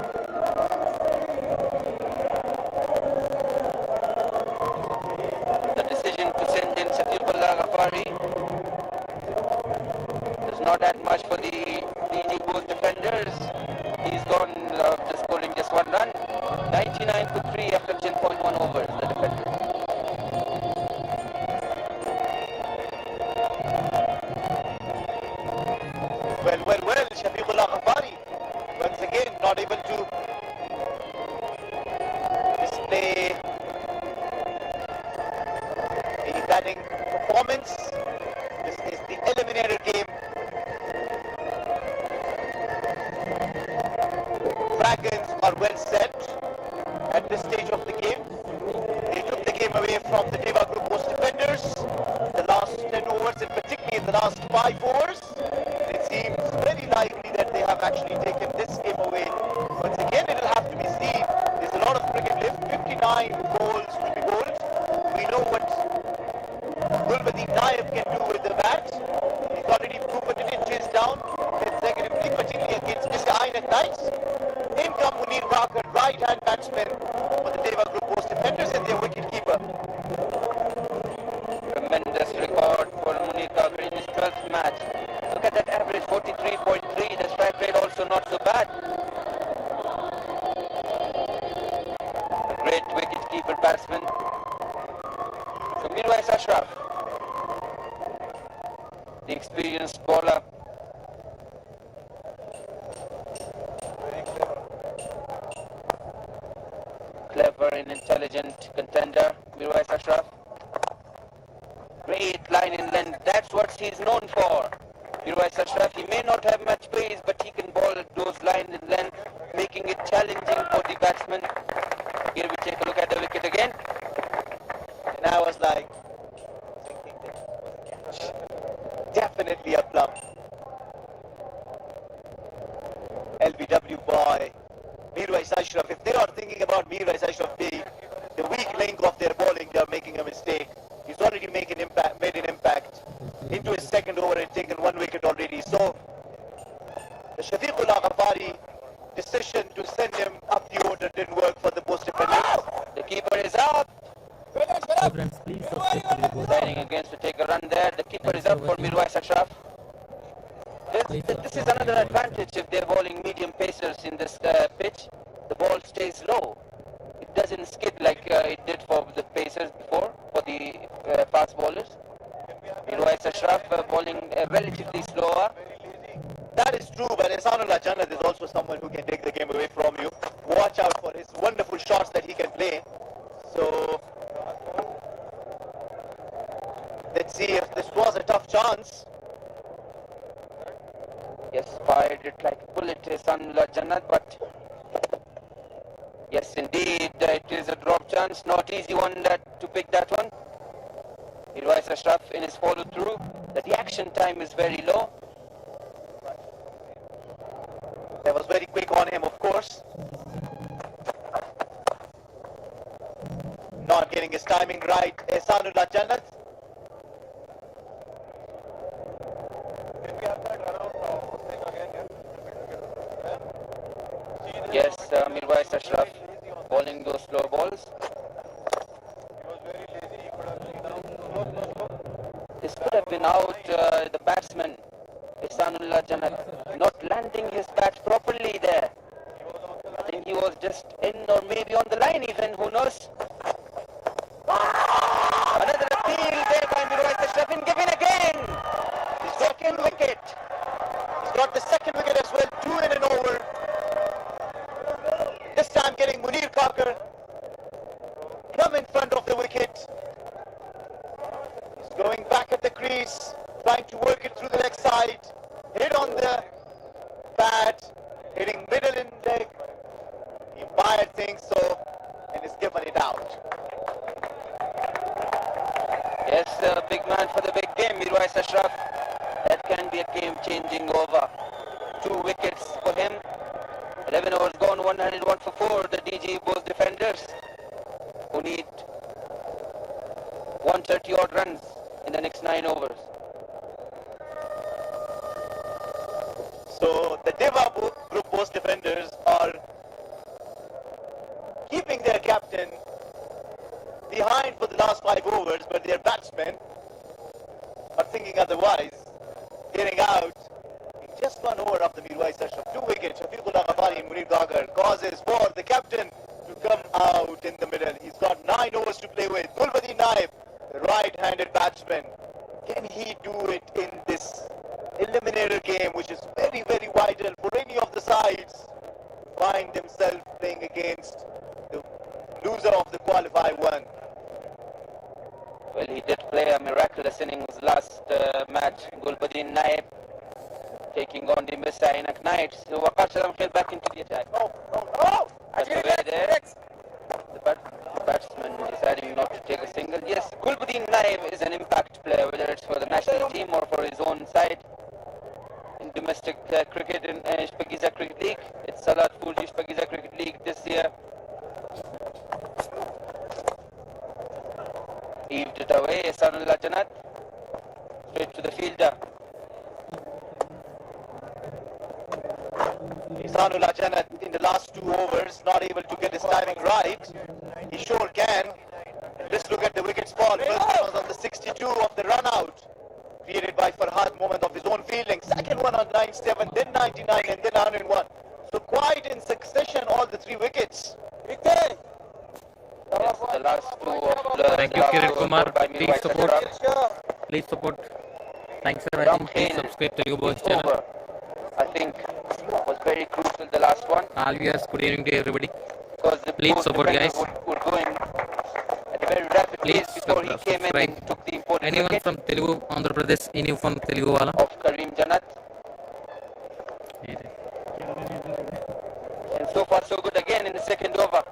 The decision to send in Shafiqullah Ghafari does not add much for the Igbo defenders. He's gone just scoring just 1 run. 99 for 3 after 10.1 overs, the defender. Well, Shafiqullah Ghafari once again not able to display any batting performance. This is the eliminator game. Dragons are well set at this stage of the game. They took the game away from the Deva Group Post defenders in the last 10 overs and particularly in the last 5 overs. It seems very likely that they have actually taken this game away. Once again, it will have to be seen. There's a lot of cricket left, 59 balls to be bowled. We know what Gulbadin Naib can do with the bat. He's already proven it in chase down consecutively, particularly against Mr. Ainak Knights. In come Munir Kakar, right-hand batsman for the Deva Group Post defenders and their wicket-keeper. Tremendous record for Munir Kakar in his 12th match. Look at that average, 43.3. The strike rate also not so bad. A great wicket-keeper batsman. So Mirwais Ashraf, the experienced bowler. Clever and intelligent contender, Mirwais Ashraf. Great line in length, that's what he's known for. Mirwais Ashraf, he may not have much pace, but he can bowl those lines in length, making it challenging for the batsman. Here we take a look at the wicket again. And I was like, definitely a plumb. LBW boy, Mirwais Ashraf. If they are thinking about Mirwais Ashraf being the weak link of their bowling, they are making a mistake. He's already made an impact into his second over and taken 1 wicket already. So the Shafiqullah Ghafari decision to send him up the order didn't work for the post defenders. The keeper is up. Signing against to take a run there. The keeper is up for Mirwais Ashraf. This is another advantage if they're bowling medium pacers in this pitch. The ball stays low. It doesn't skid like it did for the pacers before, for the fast bowlers. Mirwais Ashraf bowling relatively slower. That is true, but Ehsanullah Jannat is also someone who can take the game away from you. Watch out for his wonderful shot. it like a bullet, Ihsanullah Jannat, but yes, indeed, it is a drop chance, not easy one to pick that one. Mirwais Ashraf in his follow through. The reaction time is very low. That was very quick on him, of course. Not getting his timing right, Ihsanullah Jannat. Yes, Mirwais Ashraf bowling those slow balls. This could have been out, the batsman, Ihsanullah Jannat, not landing his bat properly there. I think he was just in or maybe on the line even, who knows. Another appeal there by Mirwais Ashraf and given again. His second wicket. He's got the second wicket as well, 2 in an over. This time getting Munir Kakar come in front of the wicket. He's going back at the crease, trying to work it through the leg side. Hit on the pad, hitting middle in leg. He fired things so and is given it out. Yes, big man for the big game, Mirwais Ashraf. That can be a game-changing over. 2 wickets for him. 11 overs gone, 101 for 4. The DG both defenders who need 130 odd runs in the next 9 overs. So the Deva group post defenders are keeping their captain behind for the last 5 overs, but their batsmen are thinking otherwise, getting out. Just 1 over of the Mirwais Ashraf, 2 wickets. Shafiqullah Ghaffari and Munir Kakar causes for the captain to come out in the middle. He's got 9 overs to play with. Gulbadin Naib, the right-handed batsman. Can he do it in this eliminator game, which is very, very vital for any of the sides to find himself playing against the loser of the qualified one? Well, he did play a miraculous innings last match. Gulbadin Naib taking on the Messianic Knights. So Waqar Salam Khail back into the attack. That's the way there. The batsman deciding not to take a single. Yes, Gulbadin Naib is an impact player, whether it's for the national team or for his own side. In domestic cricket, in Ishpagiza Cricket League, it's Salat Fulji Ishpagiza Cricket League this year. Heaved it away, Ihsanullah Jannat, straight to the fielder. Ihsanullah Jannat in the last 2 overs, not able to get his timing right. He sure can. Let's look at the wickets fall. First one was on the 62 of the run out, created by Farhad Moment of his own fielding. Second one on 97, then 99 and then 101. So quite in succession all the 3 wickets. Yes, the last 2 of the Thank you, Kiran Kumar. Please support. Please support. Thanks for watching. Please subscribe to Boys channel. I think was very crucial, the last one. All viewers, good evening to everybody. Because the Please support, guys. Were going at a very rapid pace before he came in and took the important Anyone wicket from Telugu, Andhra Pradesh, anyone from Telugu wala? of Karim Jannat. And so far so good again in the second over.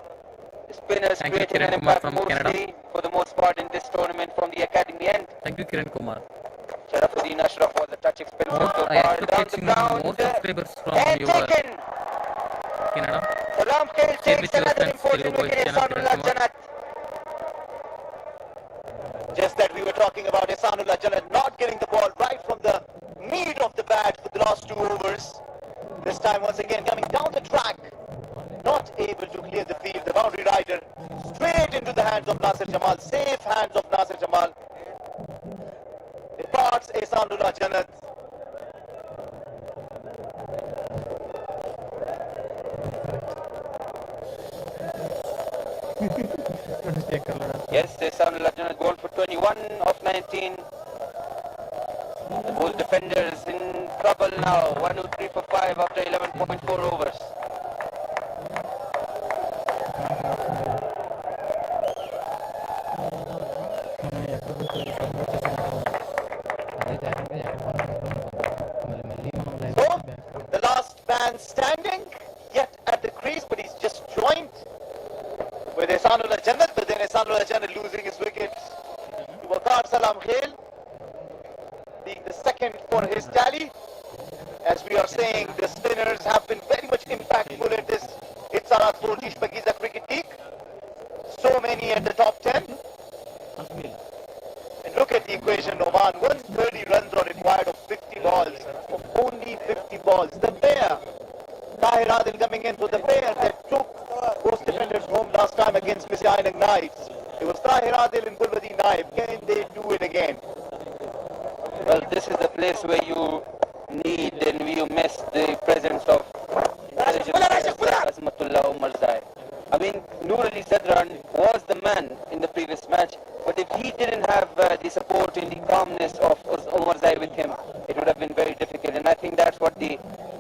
The spinners Thank you, created Kiran an Kumar impact from mostly Canada. for the most part in this tournament from the academy end. Thank you, Kiran Kumar. Sharafuddin Ashraf was a touching spell More, so I far expect down the catching ground. more subscribers from And your taken. Canada. Ram Khail Share takes with your another friends, important Telugu Boys wicket. channel, Kiran Ihsanullah Kumar. Jannat. Just that we were talking about Ihsanullah Jannat not getting the ball right from the meat of the bat for the last 2 overs. This time once again coming down the track, not able to clear the field. The boundary rider straight into the hands of Nasir Jamal. Safe hands of Nasir Jamal. Departs Ihsanullah Jannat. Yes, Ihsanullah Jannat gone for 21 of 19. Both defenders in trouble now. 1, 2, 3 for 5 after 11.4 overs. So, the last with Ehsanullah Jannat, but then Ehsanullah Jannat losing his wickets to Waqar Salam Khail, being the second for his tally. As we are saying, the spinners have been very much impactful at this Itzalat Forjish Pakiza Cricket League. So many at the top 10. And look at the equation, Oman. 130 runs are required of 50 balls. Of only 50 balls. The pair, Tahir Adil coming in for the pair that took post defenders home last time against Messianic Knights. It was Tahir Adil and Gulwadi Naib. Can they do it again? Well, this is the place where you need and you miss the presence of Azmatullah Umarzai. I mean, Noor Ali Zadran was the man in the previous match, but if he didn't have the support and the calmness of Umarzai with him, it would have been very difficult. And I think that's what the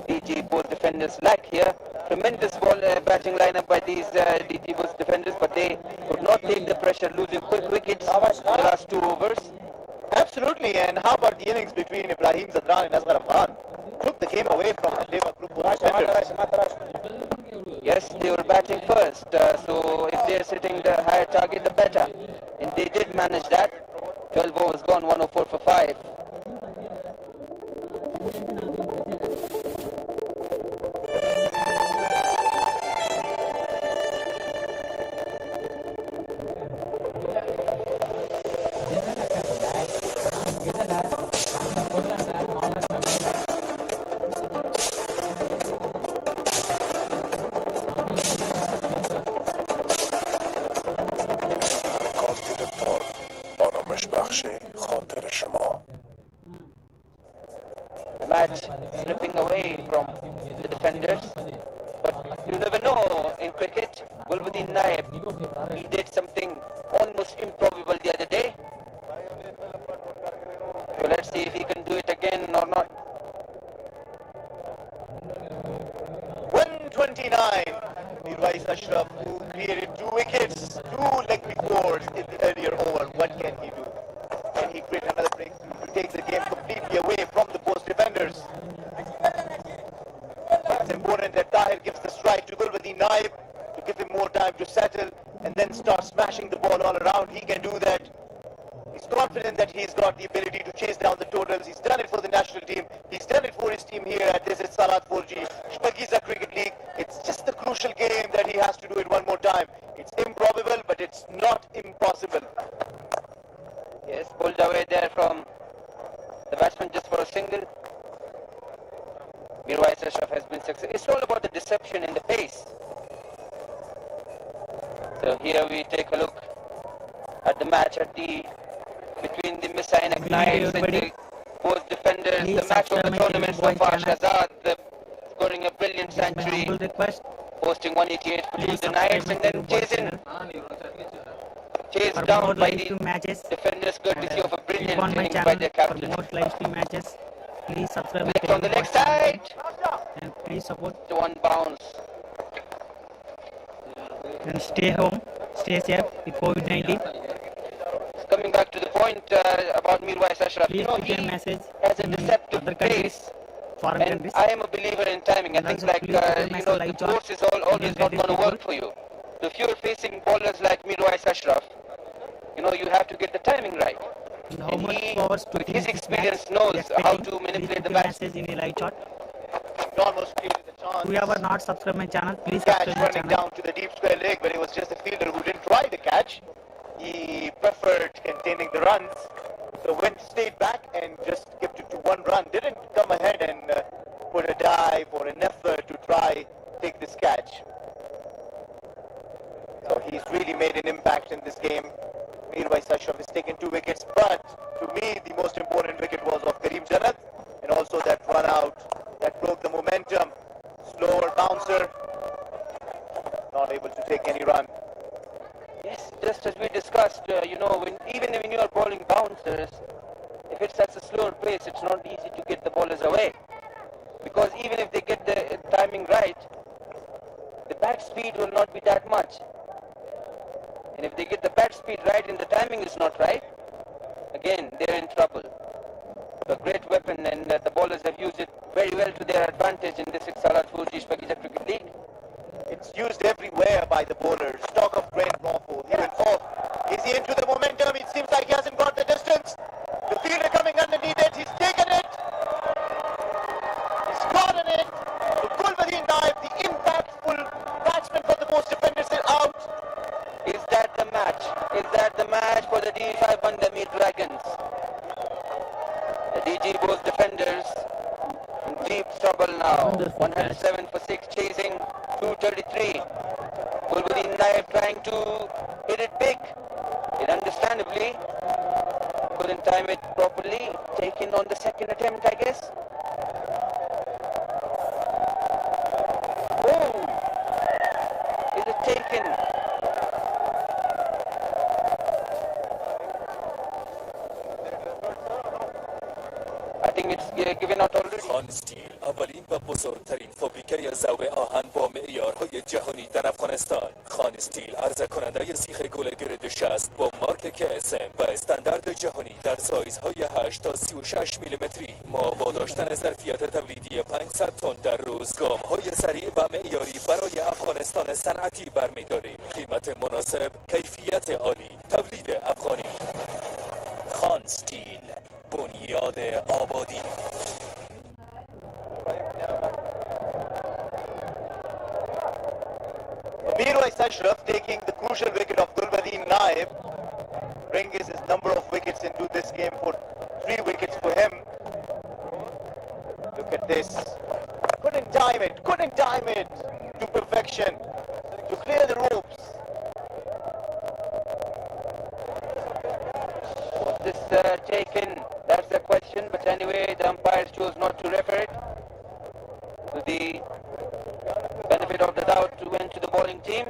DG post defenders lack here. Tremendous batting lineup by these DG post defenders, but they could not take the pressure, losing quick wickets in the last 2 overs. Absolutely, and how about the innings between Ibrahim Zadran and Asghar Afghan? Took the game away from the Labour Group defenders. Yes, they were batting first, so if they're setting the higher target, the better. And they did manage that. 12 overs gone, 104 for 5. Match slipping away from the defenders, but you never know in cricket. Gulbuddin Naib, he did something almost improbable the other day. So let's see if he can do it again or not. 129. Mirwais Ashraf, who created 2 wickets, 2 leg fours in the earlier over. What can he do? Can he create another breakthrough to take the game completely away from the post defenders? It's important that Tahir gives the strike to Gulwadi Naib to give him more time to settle and then start smashing the ball all around. He can do that. He's confident that he's got the ability to chase down the totals. He's done it for the national team. He's done it for his team here at this Salat 4G Shpagiza Cricket League. It's just the crucial game that he has to do it one more time. It's improbable, but it's not impossible. Yes, pulled away there from the batsman just for a single. Mirwais Ashraf has been successful. It's all about the deception in the pace. So here we take a look at the match between the Messianic Knights and the post defenders. The match of the tournament so far. Shahzad scoring a brilliant century, posting 188 for the Knights, and then chased down by the defenders courtesy of a brilliant innings by their captain. For more live stream matches, please subscribe on the leg side and please support. To one bounce. And stay home, stay safe with COVID-19. Coming back to the point about Mirwais Ashraf, please put your message has a deceptive pace. And I am a believer in timing. I think the course is always not going to work for you. So if you're facing bowlers like Mirwais Ashraf, you have to get the timing right. And he, with his experience, knows how to manipulate the bats. In a light shot. Almost created the chance. Whoever not subscribed my channel, please catch subscribe my running channel. Down to the deep square leg, but it was just the fielder who didn't try the catch. He preferred containing the runs, so stayed back and just kept it to 1 run. Didn't come ahead and put a dive or an effort to try take this catch. So he's really made an impact in this game. Mirwais Ashraf has taken 2 wickets, but to me the most important wicket was of Karim Jannat, and also that run out that broke the momentum. Slower bouncer, not able to take any run. Yes, just as we discussed, even when you are bowling bouncers, if it's at a slower pace, it's not easy to get the bowlers away. Because even if they get the timing right, the bat speed will not be that much. And if they get the bat speed right and the timing is not right, again, they're in trouble. A great weapon, and the bowlers have used it very well to their advantage in this Salat 4G Shpagiza Cricket League. It's used everywhere by the bowler. Stock of Brent Lawful. He went off. Is he into the momentum? It seems like he hasn't got the distance. The fielder coming underneath it. He's taken it. He's gotten it. The Gulbadin Naib, the impactful batsman for the most defenders, is out. Is that the match? Is that the match for the D5 Bandamir Dragons? The DG Bulls defenders in deep trouble now. 107 for 6, chasing 233. Gulbadin Naib trying to hit it big. It understandably couldn't time it properly. Taken on the second attempt, I guess. Oh! Is it taken? I think it's given out already. خان استیل اولین و بزرگترین فابریکه ضوء آهن با معیارهای جهانی در افغانستان. خان استیل عرضه کننده سیخ گل گرد 60 با مارک KSM و استاندارد جهانی در سایزهای 8 تا 36 میلیمتری. ما با داشتن ظرفیت تولیدی 500 تن در روز گام‌های سریع و معیاری برای افغانستان صنعتی برمی‌داریم. قیمت مناسب، کیفیت عالی، تولید افغانی. خان استیل، بنیاد آبادی. Mirwais Ashraf taking the crucial wicket of Gulbadin Naib, bringing his number of wickets into this game for 3 wickets for him. Look at this. Couldn't time it to perfection to clear the ropes. Was this taken? That's the question, but anyway, the umpires chose not to refer it. To the benefit of the doubt, went to the bowling team.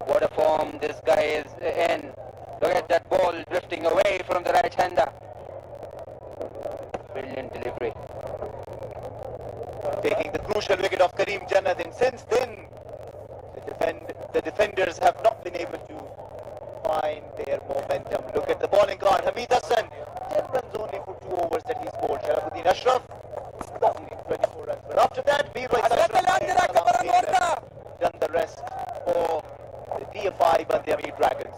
What a form this guy is in. Look at that ball drifting away from the right-hander. Brilliant delivery. Taking the crucial wicket of Kareem Jannat, and since then the defenders have not been able to find their momentum. Look at the bowling card. Hamid Hassan, 10 runs only for 2 overs that he scored. Sharafuddin Ashraf, only 24 runs. But after that, Mirwais Ashraf done the rest for the DFI Bandamir Dragons.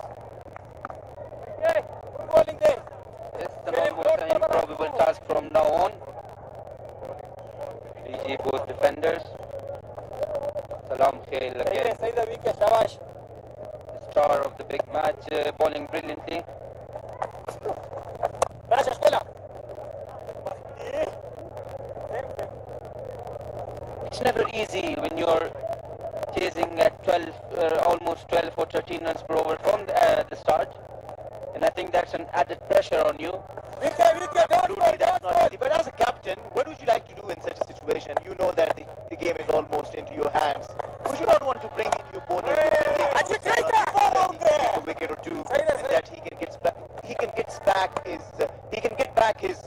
It's the almost an improbable task from now on. DG both defenders. Salam Khail again. The star of the big match, bowling brilliantly. It's never easy when you're chasing at 12, almost 12 or 13 runs per over from the start, and I think that's an added pressure on you. Absolutely, that's not easy. But as a captain, what would you like to do in such a situation? You know that the game is almost into your hands. Would you not want to bring in your opponent a wicket or two, and that he can get back his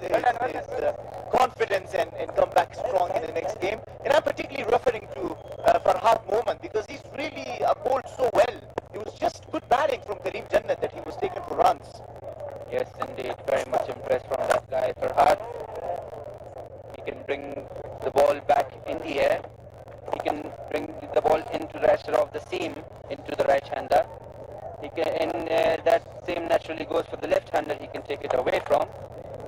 confidence and come back strong in the next game? And I'm particularly referring to Farhad Mohammad, because he's really bowled so well. It was just good batting from Kareem Jannat that he was taken for runs. Yes, indeed, very much impressed from that guy, Farhad. He can bring the ball back in the air. He can bring the ball into the rest of the seam, into the right-hander. He can, and that same naturally goes for the left-hander. He can take it away from.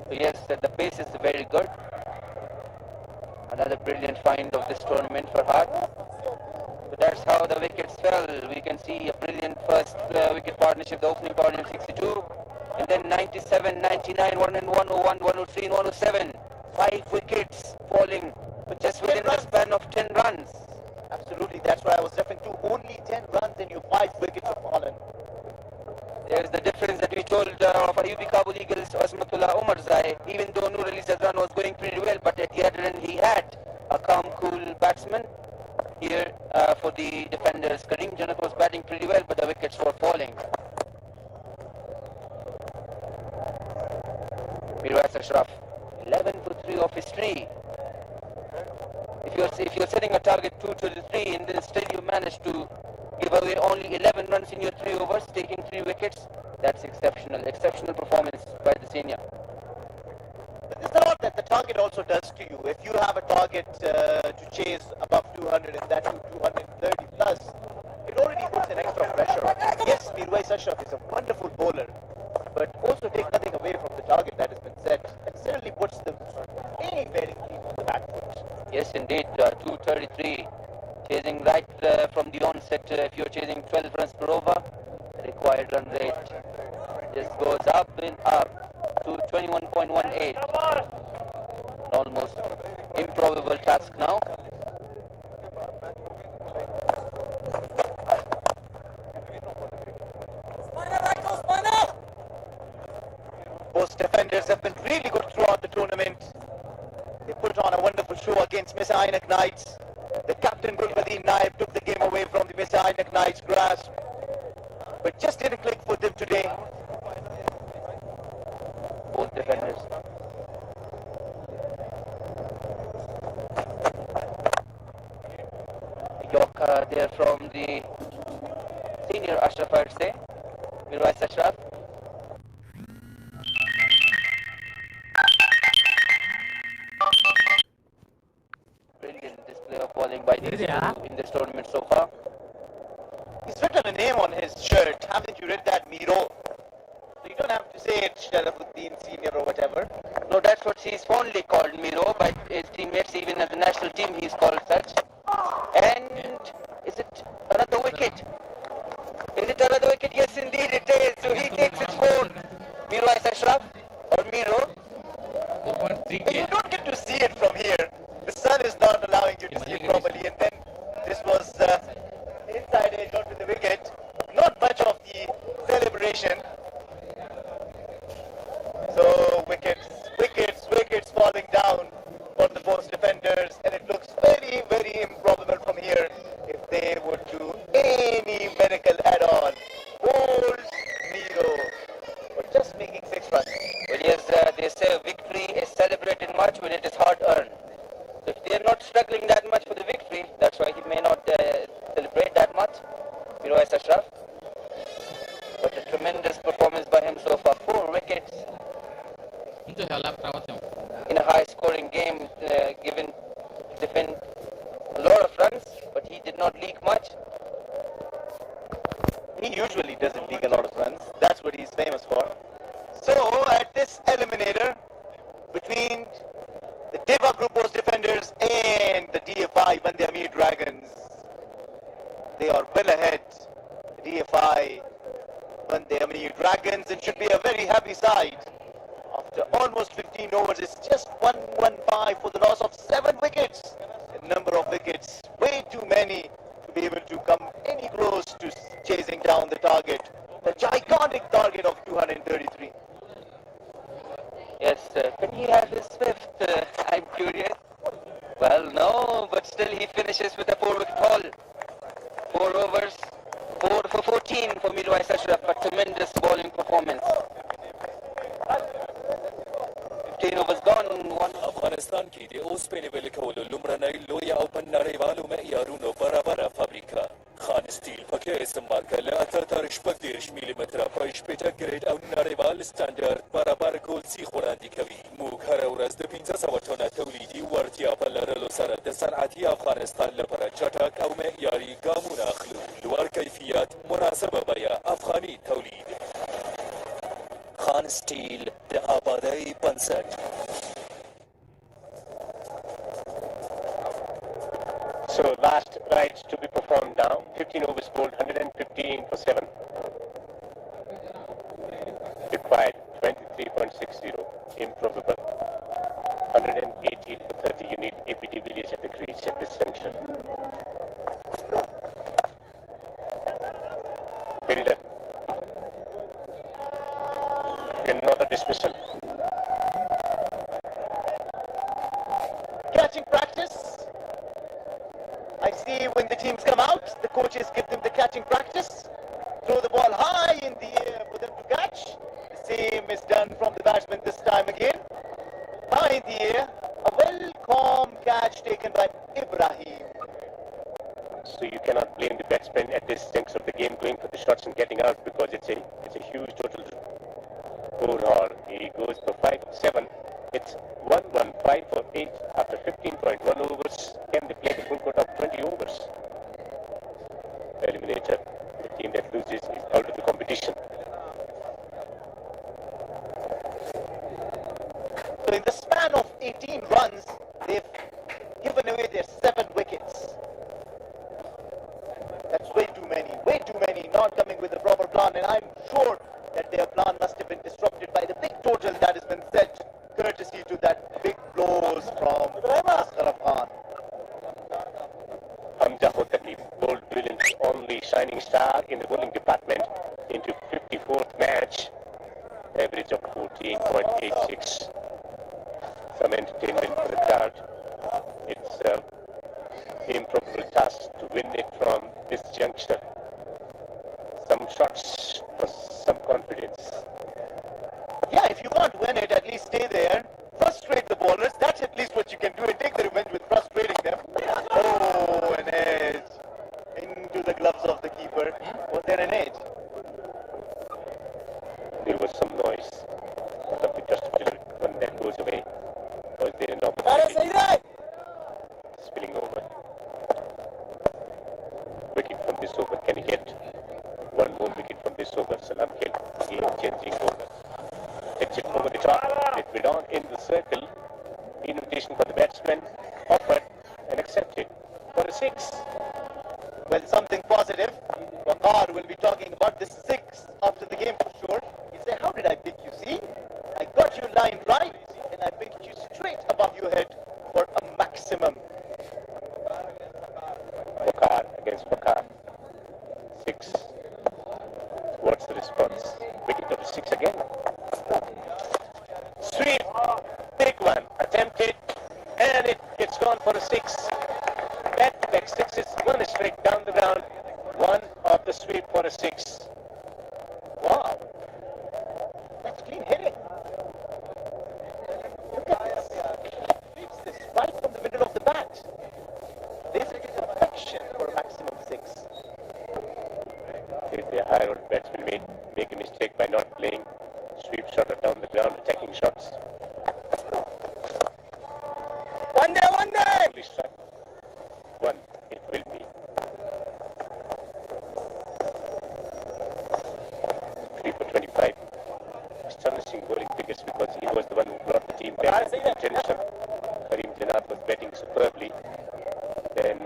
So yes, the pace is very good. Another brilliant find of this tournament, Farhad. So that's how the wickets fell. We can see a brilliant first wicket partnership, the opening partnership 62. And then 97, 99, 101, 101, 103, and 107. 5 wickets falling just within the span of 10 runs. Absolutely, that's what I was referring to. Only 10 runs and your 5 wickets have fallen. There's the difference that we told of Ayubi Kabul Eagles, Asmatullah Umarzai. Even though Nur Ali Zadran was going pretty well, but at the other end he had a calm, cool batsmen here for the defenders. Karim Janat was batting pretty well, but the wickets were falling. Mirwais Ashraf, 11 for 3 off his tree. If you're setting a target 223 and then still you manage to give away only 11 runs in your 3 overs, taking 3 wickets, that's exceptional. Exceptional performance by the senior. There's a lot that the target also does to you. If you have a target to chase above 200 and that to 230 plus, it already puts an extra pressure on you. Yes, Mirwais Ashraf is a wonderful bowler, but also take nothing away from the target that has been set. It certainly puts the any betting team on the back foot. Yes, indeed. 233. Chasing right from the onset. If you're chasing 12 runs per over, the required run rate just goes up and up to 21.18. Almost improbable task now. Both defenders have been really good throughout the tournament. They put on a wonderful show against Mr. Ainak Knights. The captain Gulbadin Naib took the game away from the Mr. Ainak Knights grasp, but just didn't click for them today. Both defenders. York there from the senior Ashraf, I'd say. Mirwais Ashraf. Brilliant display of bowling by these two in this tournament so far. He's written a name on his shirt. Haven't you read that, Miro? So you don't have to say it, Sharafuddin Senior or whatever. No, that's what he's fondly called, Miro, by his teammates. Even at the national team, he's called such. And is it another wicket? Is it another wicket? Yes, indeed it is. So he takes it for Mirwais Ashraf or Miro. You don't get to see it from here. The sun is not allowing you to see it properly, and then this was inside edge onto the wicket. Not much of the celebration. So wickets falling down for the both defenders, and it looks very, very improbable from here if they would do any miracle at all. Bold Miro, but just making 6 runs. Well, yes, they say victory is celebrated much when it is hard earned. So if they are not struggling that much for the victory, that's why he may not celebrate that much. Mirwais Ashraf. But a tremendous performance by him so far. 4 wickets in a high scoring game, given defend a lot of runs, but he did not leak much. He usually doesn't leak a lot of runs. That's what he's famous for. So at this eliminator between the Deva Group Post defenders and the DFI Bandya Amir Dragons, they are well ahead. The DFI Bandya Amir Dragons, it should be a very happy side. After almost 15 overs, it's just 115 for the loss of 7 wickets. A number of wickets, way too many to be able to come any close to chasing down the target, the gigantic target of 233. Yes, can he have his 5th? I'm curious. Well, no, but still he finishes with a 4-wicket haul. 4 overs, 4 for 14 for Mirwais Ashraf, a tremendous bowling performance. 15 overs gone. Afghanistan की दे ओस पे level कोलो लुमरनाई लोया open नारे वालों में यारूनो Barabar फाब्रिका Khan steel पके इस्तेमाल कर ले अतर तारिश पकड़िश मिलीमीटर प्राइश पे ग्रेड और नारे वाल स्टैंडर्ड बराबर कोल सी खुरानी कभी मुखर और रज़ पिंजा सवचना तौलीदी वर्तिया पल्लरलो सरद सनआती अफगानिस्तान लपरा चटा कौम यारी कामुना अखलू लुआर कैफियत मुनासब बया अफगानी तौलीद खान स्टील द आबादी पंसठ. So last rides to be performed now. 15 overs bowled, 115 for 7. Required 23.60. Improbable. 180 for 30. You need APT Village at the crease at this junction. Builder. Another dismissal. Catching practice. see when the teams come out, the coaches give them the catching practice. Throw the ball high in the air for them to catch. The same is done from the batsman this time again. High in the air, a well-calm catch taken by Ibrahim. So you cannot blame the batsman at this juncture of the game going for the shots and getting out, because it's a huge total overall. He goes for 5-7. It's 1-1-5 for 8 after 15.1 overs. Can they play the full court of 20 overs? Eliminator. The team that loses is out of the competition. So in the span of 18 runs, they've given away their 7 wickets. That's way too many, not coming with a proper plan, and I'm sure that their plan must have been disrupted by the big total that has been set, courtesy to that big blows from Ashraf Khan. Hamza Hotaki bowled brilliantly, only shining star in the bowling department, into 54th match, average of 14.86. Some entertainment for the crowd. It's an improbable task to win it from this juncture. Some shots for some confidence. Yeah, if you can't win it, at least stay there, frustrate the bowlers. That's at least what you can do, and take the revenge with frustrating them. Oh, an edge into the gloves of the keeper. Was there an edge? There was some noise. But the just when that goes away, was there an opportunity? Spilling over. Wicket from this over. Can he get one more wicket from this over? Salam Khan, game-changing over. Takes it over the top. It went on in the circle. Invitation for the batsman offered and accepted for a 6. Well, something positive. Waqar will be talking about this 6 after the game for sure. He said, how did I pick you? See, I got you line right, and I picked you straight above your head for a maximum. Waqar against Waqar. 6. What's the response? Wicket of 6 again. Sweep. Big one. Attempted. And it's gone for a 6. Back-to-back 6s. One straight down the ground. One of the sweep for a 6. Wow. That's clean hitting. Look at this. Sweeps this right from the middle of the bat. This is perfection for a maximum 6. If the higher order batsman make a mistake by not playing sweep shot or down the ground attacking shots. One day! Please try. 1. It will be. 3 for 25. Astonishing bowling figures, because he was the one who brought the team back into contention. Karim Janat was batting superbly. Then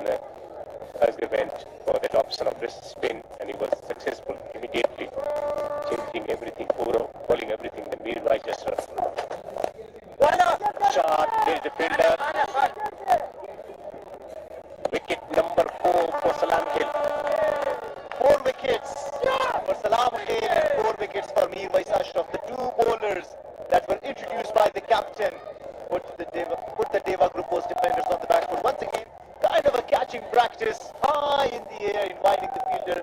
Asghar went for that option of wrist spin, and he was successful immediately, changing everything, bowling everything. Then Mir Rochester. Shot, there's the fielder. Wicket number 4 for Salam Khan. 4 wickets for Salam Khan and 4 wickets for Mir Ashraf. The 2 bowlers that were introduced by the captain put the Deva Group post defenders on the back foot. Once again, kind of a catching practice, high in the air, inviting the fielder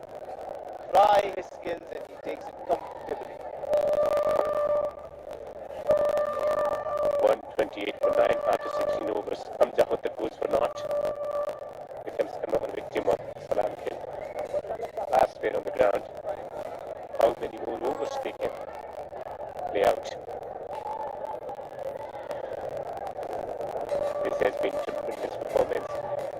try his skills, and he takes it comfortably. 128 for 9 after 16 overs. Hamza Hottak goes for naught. Becomes another victim of Salam Khan. Last pair on the ground. How many more overs they can play out? This has been tremendous performance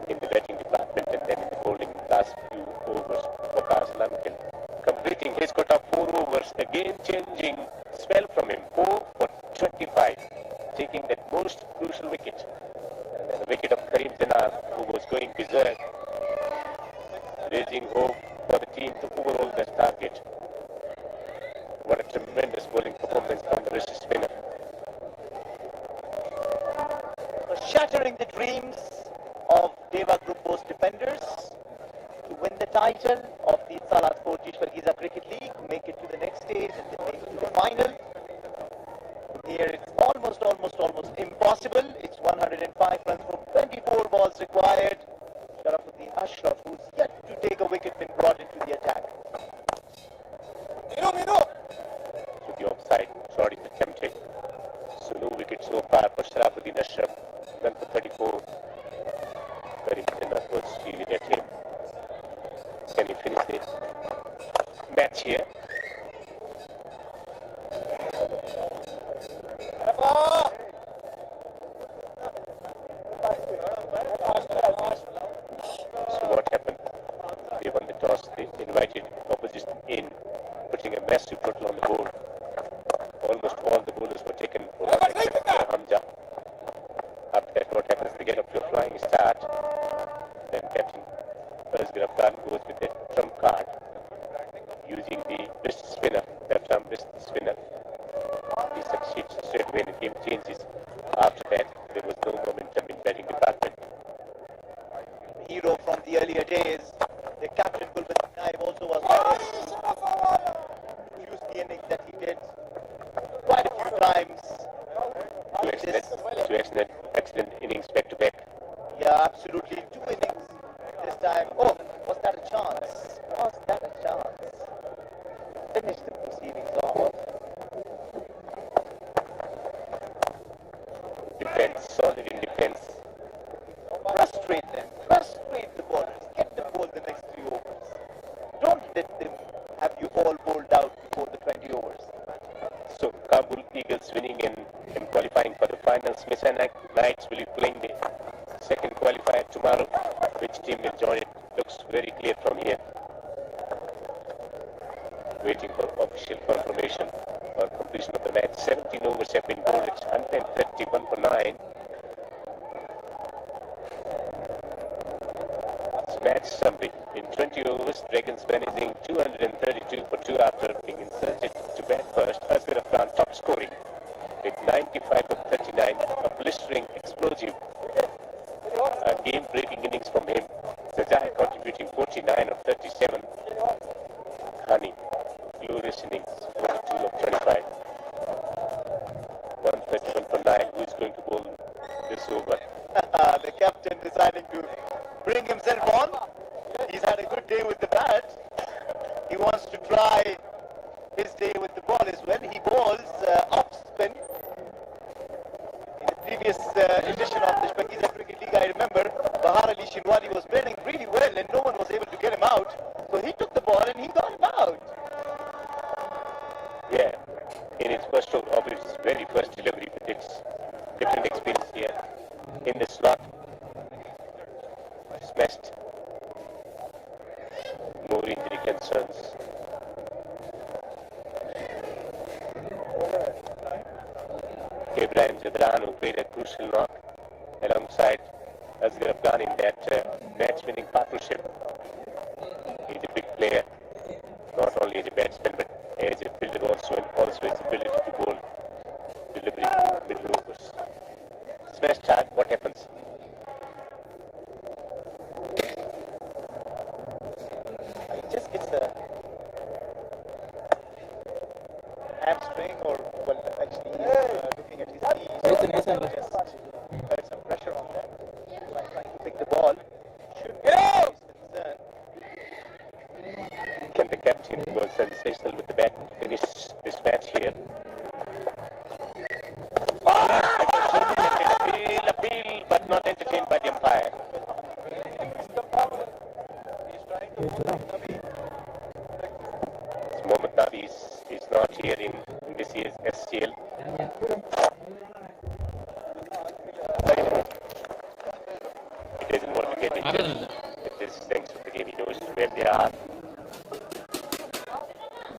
in the batting department and then in the bowling last few overs. Waqar Salam Khan completing his quota of 4 overs. A game-changing spell from him. 4 for 25. Taking that most crucial wicket. And then the wicket of Karim Janat, who was going berserk, raising hope for the team to overall their target. What a tremendous bowling performance from the wrist spinner. Shattering the dreams of Deva Group post defenders to win the title of the Salat Sport Ishwar Cricket League, make it to the next stage and then make it to the final. Here it's almost impossible. It's 105 runs from 24 balls required. Sharafuddin Ashraf, who's yet to take a wicket, been brought into the attack. So the offside shot is attempted. So no wicket so far for Sharafuddin Ashraf. Run for 34. Very good enough was fielded at him. Can he finish this match here? So what happened? They won the toss. They invited opposition in, putting a massive total on the board. Almost all the bowlers were taken for one except Hamza. After that, what happens? They get up to a flying start. Then Captain AFGHANISTAN goes with the trump card, using the wrist spinner, the trump wrist spinner. He succeeds straight away and the game changes. After that, there was no momentum in batting department. Hero from the earlier days, the captain Gulbadin Naib also was not able to use the innings that he did quite a few times. Two excellent innings back to back. Yeah, absolutely. 2 innings this time. Oh, was that a chance? Was that a chance? Finish the proceedings off. Defense, solid in defense. Frustrate them. Frustrate the bowlers. Get them bowled the next 3 overs. Don't let them have you all bowled out before the 20 overs. So Kabul Eagles winning and qualifying for the finals. Mesa Knights will be playing the second qualifier tomorrow. Which team will join it looks very clear from here. Waiting for official confirmation or completion of the match. 17 overs have been bowled. It's 131 for 9. It's match summary. In 20 overs, Dragons managing 232 for 2 after being inserted to bat first. AFGHANISTAN top scoring with 95 of 39. A blistering, explosive, game-breaking innings from him. Sajai contributing 49 of 37. Ghani, glorious innings, 42 of 25. 131 for 9. Who is going to bowl this over? The captain deciding to bring himself on. He's had a good day with the bat. He wants to try his day with the ball as well. He bowls off spin. In the previous edition of the Shpakiza Cricket League, I remember Bahar Ali Shinwari was batting really well and no one was able to get him out. So he took the ball and he got him out. Yeah, in its first of its very first delivery with its different experience here in the slot. Smashed. More injury concerns. Ibrahim Jadran, who played a crucial knock alongside AFGHANISTAN in that match-winning partnership. He's a big player, not only as a batsman but as a fielder also, and also his ability to bowl delivery middle overs. Smashed hard, what happens? He just gets a hamstring, or well, actually he's looking at his knees. Just had some pressure on them. Trying to pick the ball. Should be concerned. Can the captain go sensational with the bat to finish this match here? Appeal, but not entertained by the umpire. Mohammad Nabi is not here in this year's SCL. He doesn't want to get into this thanks to the game. He knows where they are.